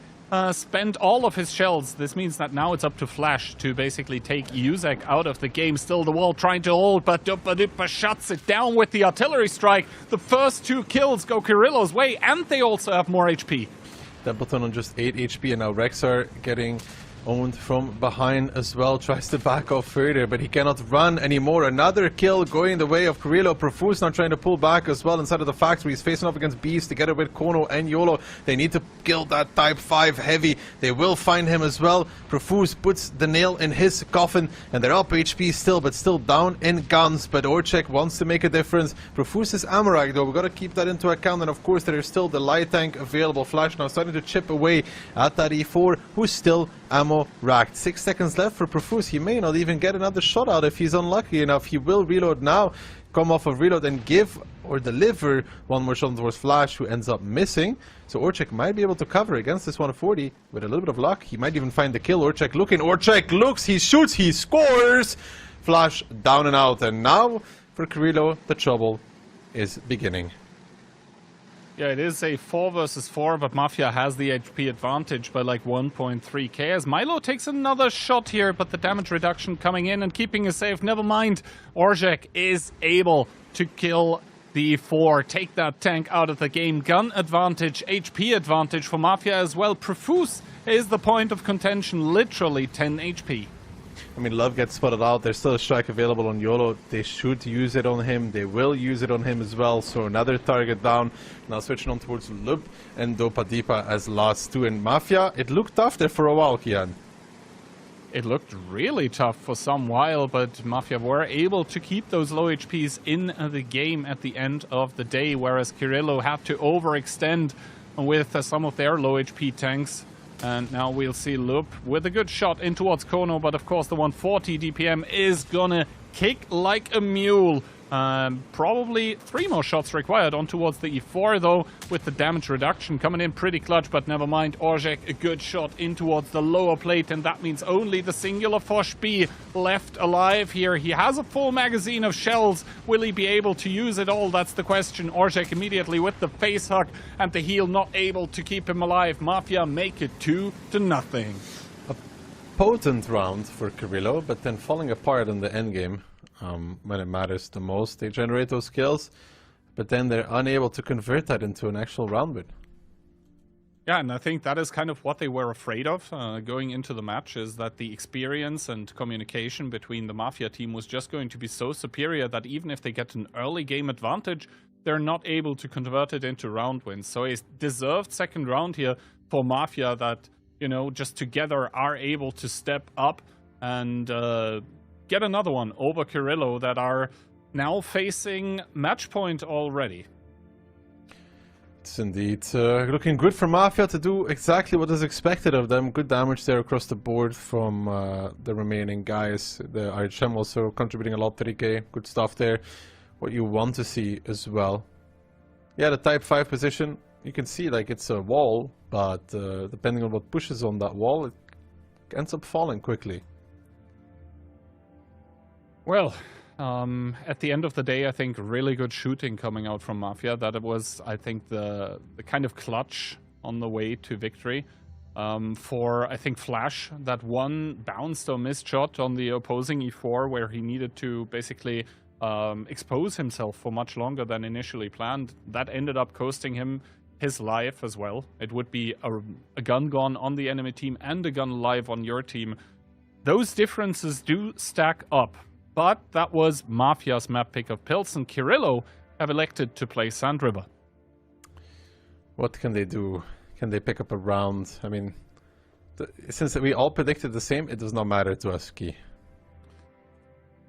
spent all of his shells. This means that now it's up to Flash to basically take Yuzek out of the game. Still the wall trying to hold, but Dopa Dipa shuts it down with the artillery strike. The first 2 kills go Kirillo's way, and they also have more HP. Templeton on just 8 HP, and now Rexar getting owned from behind as well, tries to back off further, but he cannot run anymore. Another kill going the way of Kirillo. Profuse now trying to pull back as well inside of the factory. He's facing off against Beast together with Kono and YOLO. They need to kill that Type 5 heavy. They will find him as well. Profuse puts the nail in his coffin, and they're up HP still, but still down in guns. But Orchek wants to make a difference. Profuse is ammo rack though. We've got to keep that into account, and of course there is still the light tank available. Flash now starting to chip away at that E4, who's still ammo racked. 6 seconds left for Profuse. He may not even get another shot out if he's unlucky enough. He will reload now, come off of reload and give or deliver one more shot towards Flash, who ends up missing. So Orchek might be able to cover against this 140 with a little bit of luck. He might even find the kill. Orchek looking, Orchek looks, he shoots, he scores! Flash down and out, and now for Kirillo the trouble is beginning. Yeah, it is a 4 versus 4, but Mafia has the HP advantage by like 1.3k as Milo takes another shot here, but the damage reduction coming in and keeping us safe. Never mind, Orchek is able to kill the E4, take that tank out of the game. Gun advantage, HP advantage for Mafia as well. Profuse is the point of contention, literally 10 HP. I mean, Love gets spotted out. There's still a strike available on YOLO. They should use it on him. They will use it on him as well. So another target down. Now switching on towards Lub and Dopadipa as last two. And Mafia, it looked tough there for a while, Kian. It looked really tough for some while, but Mafia were able to keep those low HPs in the game at the end of the day, whereas Kirillo had to overextend with some of their low HP tanks. And now we'll see Loop with a good shot in towards Kono, but of course the 140 DPM is gonna kick like a mule. Probably 3 more shots required on towards the E4 though, with the damage reduction coming in pretty clutch, but never mind. Orzhek, a good shot in towards the lower plate, and that means only the singular Foch B left alive here. He has a full magazine of shells. Will he be able to use it all? That's the question. Orzhek immediately with the face hug and the heal not able to keep him alive. Mafia make it 2-0. A potent round for Kirillo, but then falling apart in the endgame. When it matters the most, they generate those kills, but then they're unable to convert that into an actual round win. Yeah, and I think that is kind of what they were afraid of going into the match, is that the experience and communication between the Mafia team was just going to be so superior that even if they get an early game advantage, they're not able to convert it into round wins. So a deserved second round here for Mafia that, you know, just together are able to step up and get another one over Kirillo that are now facing match point already. It's indeed looking good for Mafia to do exactly what is expected of them. Good damage there across the board from the remaining guys. The RHM also contributing a lot, 30k. Good stuff there. What you want to see as well. Yeah, the Type 5 position, you can see like it's a wall, but depending on what pushes on that wall, it ends up falling quickly. Well, at the end of the day, I think really good shooting coming out from Mafia. That it was, I think, the kind of clutch on the way to victory. For, I think, Flash, that one bounced or missed shot on the opposing E4 where he needed to basically expose himself for much longer than initially planned. That ended up costing him his life as well. It would be a gun gone on the enemy team and a gun alive on your team. Those differences do stack up. But that was Mafia's map pick of Pils, and Kirillo have elected to play Sand River. What can they do? Can they pick up a round? I mean, since we all predicted the same, it does not matter to us, Ki.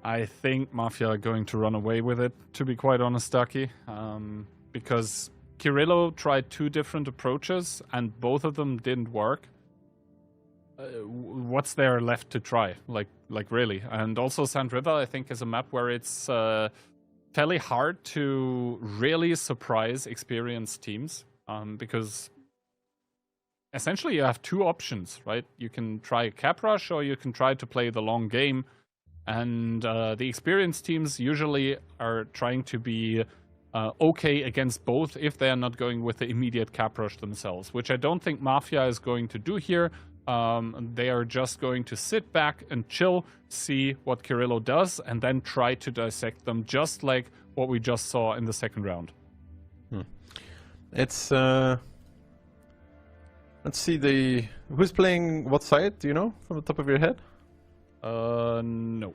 I think Mafia are going to run away with it, to be quite honest, Ducky. Because Kirillo tried 2 different approaches, and both of them didn't work. What's there left to try, like really? And also Sand River, I think, is a map where it's fairly hard to really surprise experienced teams, because essentially you have 2 options, right? You can try a cap rush or you can try to play the long game, and the experienced teams usually are trying to be okay against both if they are not going with the immediate cap rush themselves, which I don't think Mafia is going to do here. They are just going to sit back and chill, see what Kirillo does, and then try to dissect them, just like what we just saw in the second round. It's let's see who's playing what side, do you know from the top of your head? No.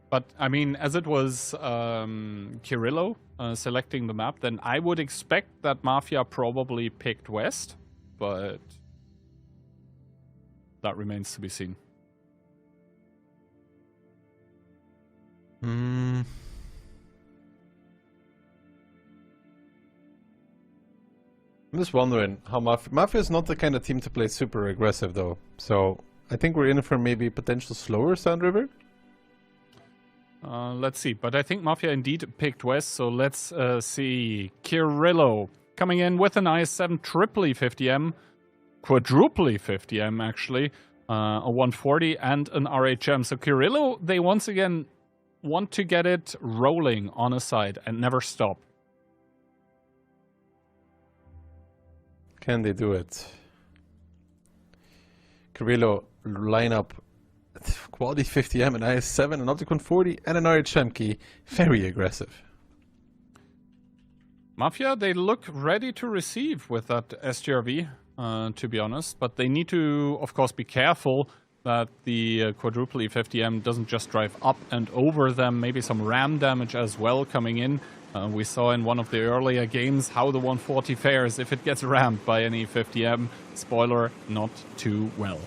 But, I mean, as it was Kirillo selecting the map, then I would expect that Mafia probably picked West, but that remains to be seen. I'm just wondering how Mafia is not the kind of team to play super aggressive, though. So, I think we're in for maybe potential slower Sand River. Let's see, but I think Mafia indeed picked West, so let's see. Kirillo coming in with an IS-7 triply 50M, quadruply 50M actually, a 140 and an RHM. So Kirillo, they once again want to get it rolling on a side and never stop. Can they do it? Kirillo lineup. Quality 50M, an IS-7, an Optic 140, and an RHM key. Very aggressive. Mafia, they look ready to receive with that SGRV. to be honest. But they need to, of course, be careful that the quadruple E50M doesn't just drive up and over them. Maybe some ram damage as well coming in. We saw in one of the earlier games how the 140 fares if it gets rammed by an E50M. Spoiler, not too well.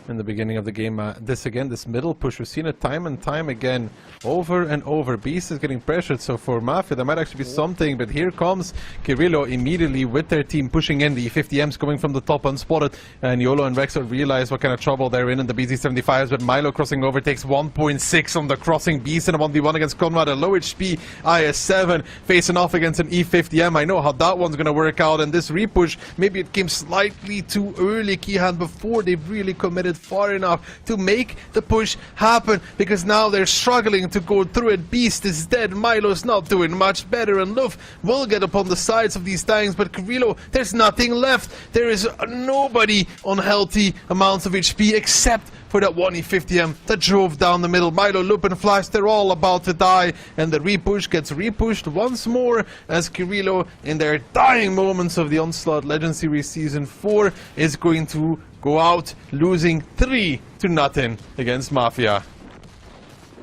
In the beginning of the game, this middle push, we've seen it time and time again, over and over. Beast is getting pressured, so for Mafia there might actually be something, but here comes Kirillo immediately with their team pushing in. The E50M's coming from the top unspotted, and Yolo and Rexor realize what kind of trouble they're in the BZ75s, but Milo crossing over takes 1.6 on the crossing. Beast in a 1v1 against Conrad, a low HP IS-7 facing off against an E50M. I know how that one's gonna work out, and this repush, maybe it came slightly too early, Kihan, before they've really committed far enough to make the push happen, because now they're struggling to go through it. Beast is dead, Milo's not doing much better, and Luff will get up on the sides of these tanks, but Kirillo, there's nothing left. There is nobody on healthy amounts of HP except for that one E50M that drove down the middle. Milo, Loop and Flash, they're all about to die, and the repush gets repushed once more as Kirillo, in their dying moments of the Onslaught Legends Series Season 4, is going to go out losing 3-0 against Mafia.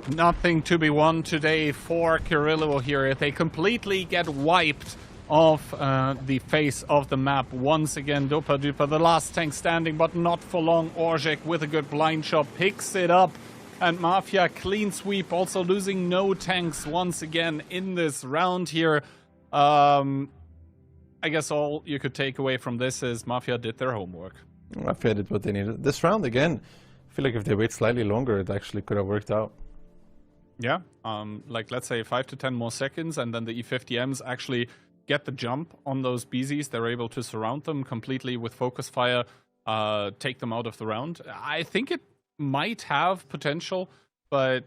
Nothing to be won today for Kirillo here. They completely get wiped off the face of the map. Once again, Dopa Dupa, the last tank standing, but not for long. Orzhek with a good blind shot picks it up, and Mafia clean sweep, also losing no tanks once again in this round here. I guess all you could take away from this is Mafia did their homework. Mafia did what they needed. This round, again, I feel like if they wait slightly longer, it actually could have worked out. Yeah, like let's say 5 to 10 more seconds, and then the E50Ms actually get the jump on those BZs. They're able to surround them completely with focus fire, take them out of the round. I think it might have potential, but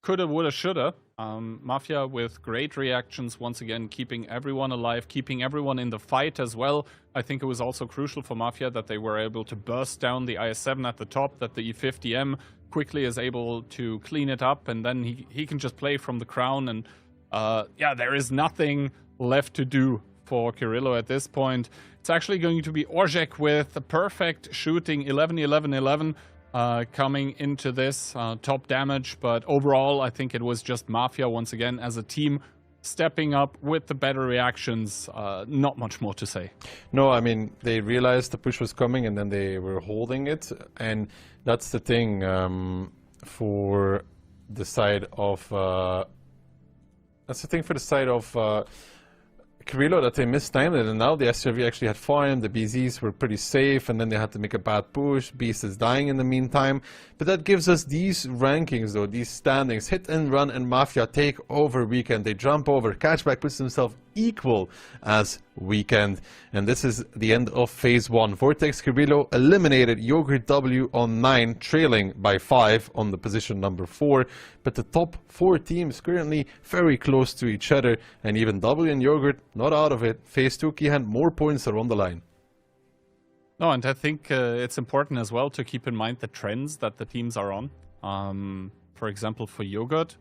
coulda, woulda, shoulda. Mafia with great reactions, once again, keeping everyone alive, keeping everyone in the fight as well. I think it was also crucial for Mafia that they were able to burst down the IS-7 at the top, that the E50M quickly is able to clean it up, and then he can just play from the crown. And yeah, there is nothing left to do for Kirillo at this point. It's actually going to be Orzhek with the perfect shooting, 11-11-11. Coming into this top damage, but overall I think it was just Mafia once again as a team stepping up with the better reactions. Not much more to say. No, I mean, they realized the push was coming and then they were holding it, and that's the thing for the side of Kirillo, that they mistimed it, and now the SRV actually had farm, the BZs were pretty safe, and then they had to make a bad push. Beast is dying in the meantime, but that gives us these rankings though, these standings. Hit and Run and Mafia take over Weekend, they jump over, Catchback puts himself equal as Weekend, and this is the end of phase 1. Vortex Kirillo eliminated Yogurt W on 9, trailing by 5 on the position number 4, but the top 4 teams currently very close to each other, and even W and Yogurt not out of it. Phase 2, Kihan, more points are on the line. No, and I think it's important as well to keep in mind the trends that the teams are on. For example, for Yogurt,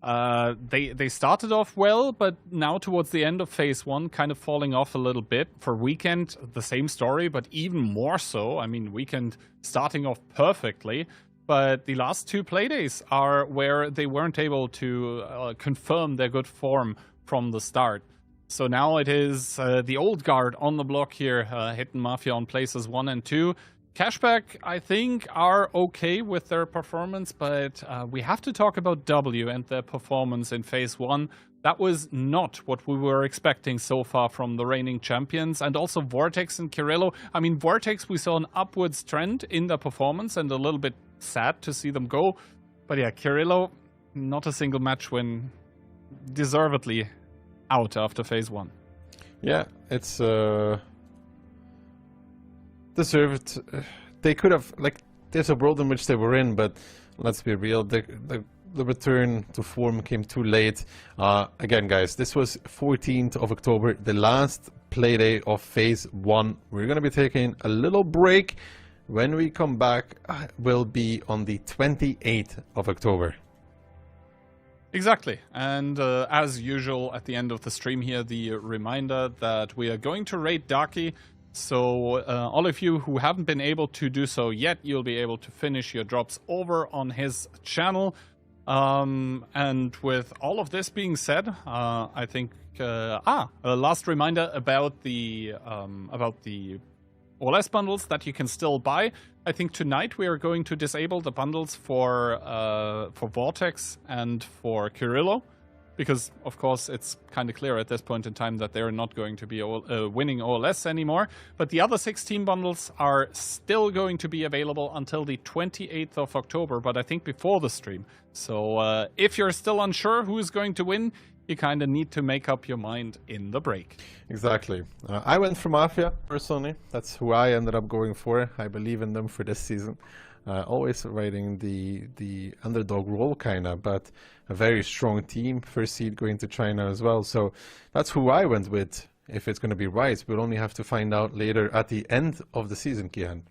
they started off well, but now towards the end of phase 1, kind of falling off a little bit. For Weekend, the same story, but even more so. I mean, Weekend starting off perfectly, but the last 2 playdays are where they weren't able to confirm their good form from the start. So now it is the old guard on the block here, hitting Mafia on places 1 and 2. Cashback, I think, are okay with their performance, but we have to talk about W and their performance in phase 1. That was not what we were expecting so far from the reigning champions. And also Vortex and Kirillo. I mean, Vortex, we saw an upwards trend in their performance, and a little bit sad to see them go. But yeah, Kirillo, not a single match win, deservedly out after phase 1. Yeah, it's deserved. They could have, like, there's a world in which they were in, but let's be real, the return to form came too late. Again, guys, this was 14th of October, the last playday of phase 1. We're going to be taking a little break. When we come back, will be on the 28th of October. Exactly. And as usual, at the end of the stream here, the reminder that we are going to raid Darky. So all of you who haven't been able to do so yet, you'll be able to finish your drops over on his channel. And with all of this being said, I think a last reminder about the OLS bundles that you can still buy. I think tonight we are going to disable the bundles for Vortex and for Kirillo, because of course it's kind of clear at this point in time that they're not going to be winning OLS anymore. But the other 16 bundles are still going to be available until the 28th of October, but I think before the stream. So if you're still unsure who is going to win, you kind of need to make up your mind in the break. Exactly. I went for Mafia, personally. That's who I ended up going for. I believe in them for this season. Always riding the underdog role, kind of, but a very strong team. First seed going to China as well. So that's who I went with. If it's going to be right, we'll only have to find out later at the end of the season, Kian.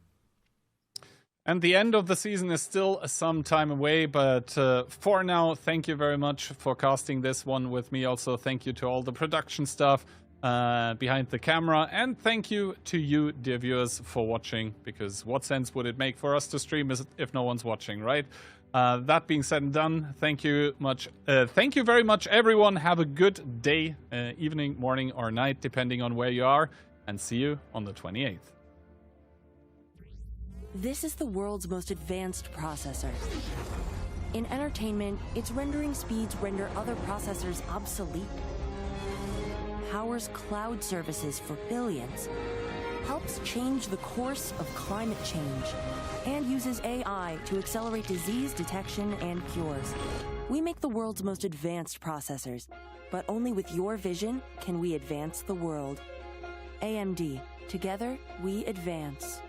And the end of the season is still some time away, but for now, thank you very much for casting this one with me. Also, thank you to all the production staff behind the camera, and thank you to you, dear viewers, for watching, because what sense would it make for us to stream if no one's watching, right? That being said and done, thank you very much, everyone. Have a good day, evening, morning, or night, depending on where you are, and see you on the 28th. This is the world's most advanced processor. In entertainment, its rendering speeds render other processors obsolete. Powers cloud services for billions. Helps change the course of climate change. And uses AI to accelerate disease detection and cures. We make the world's most advanced processors, but only with your vision can we advance the world. AMD. Together, we advance.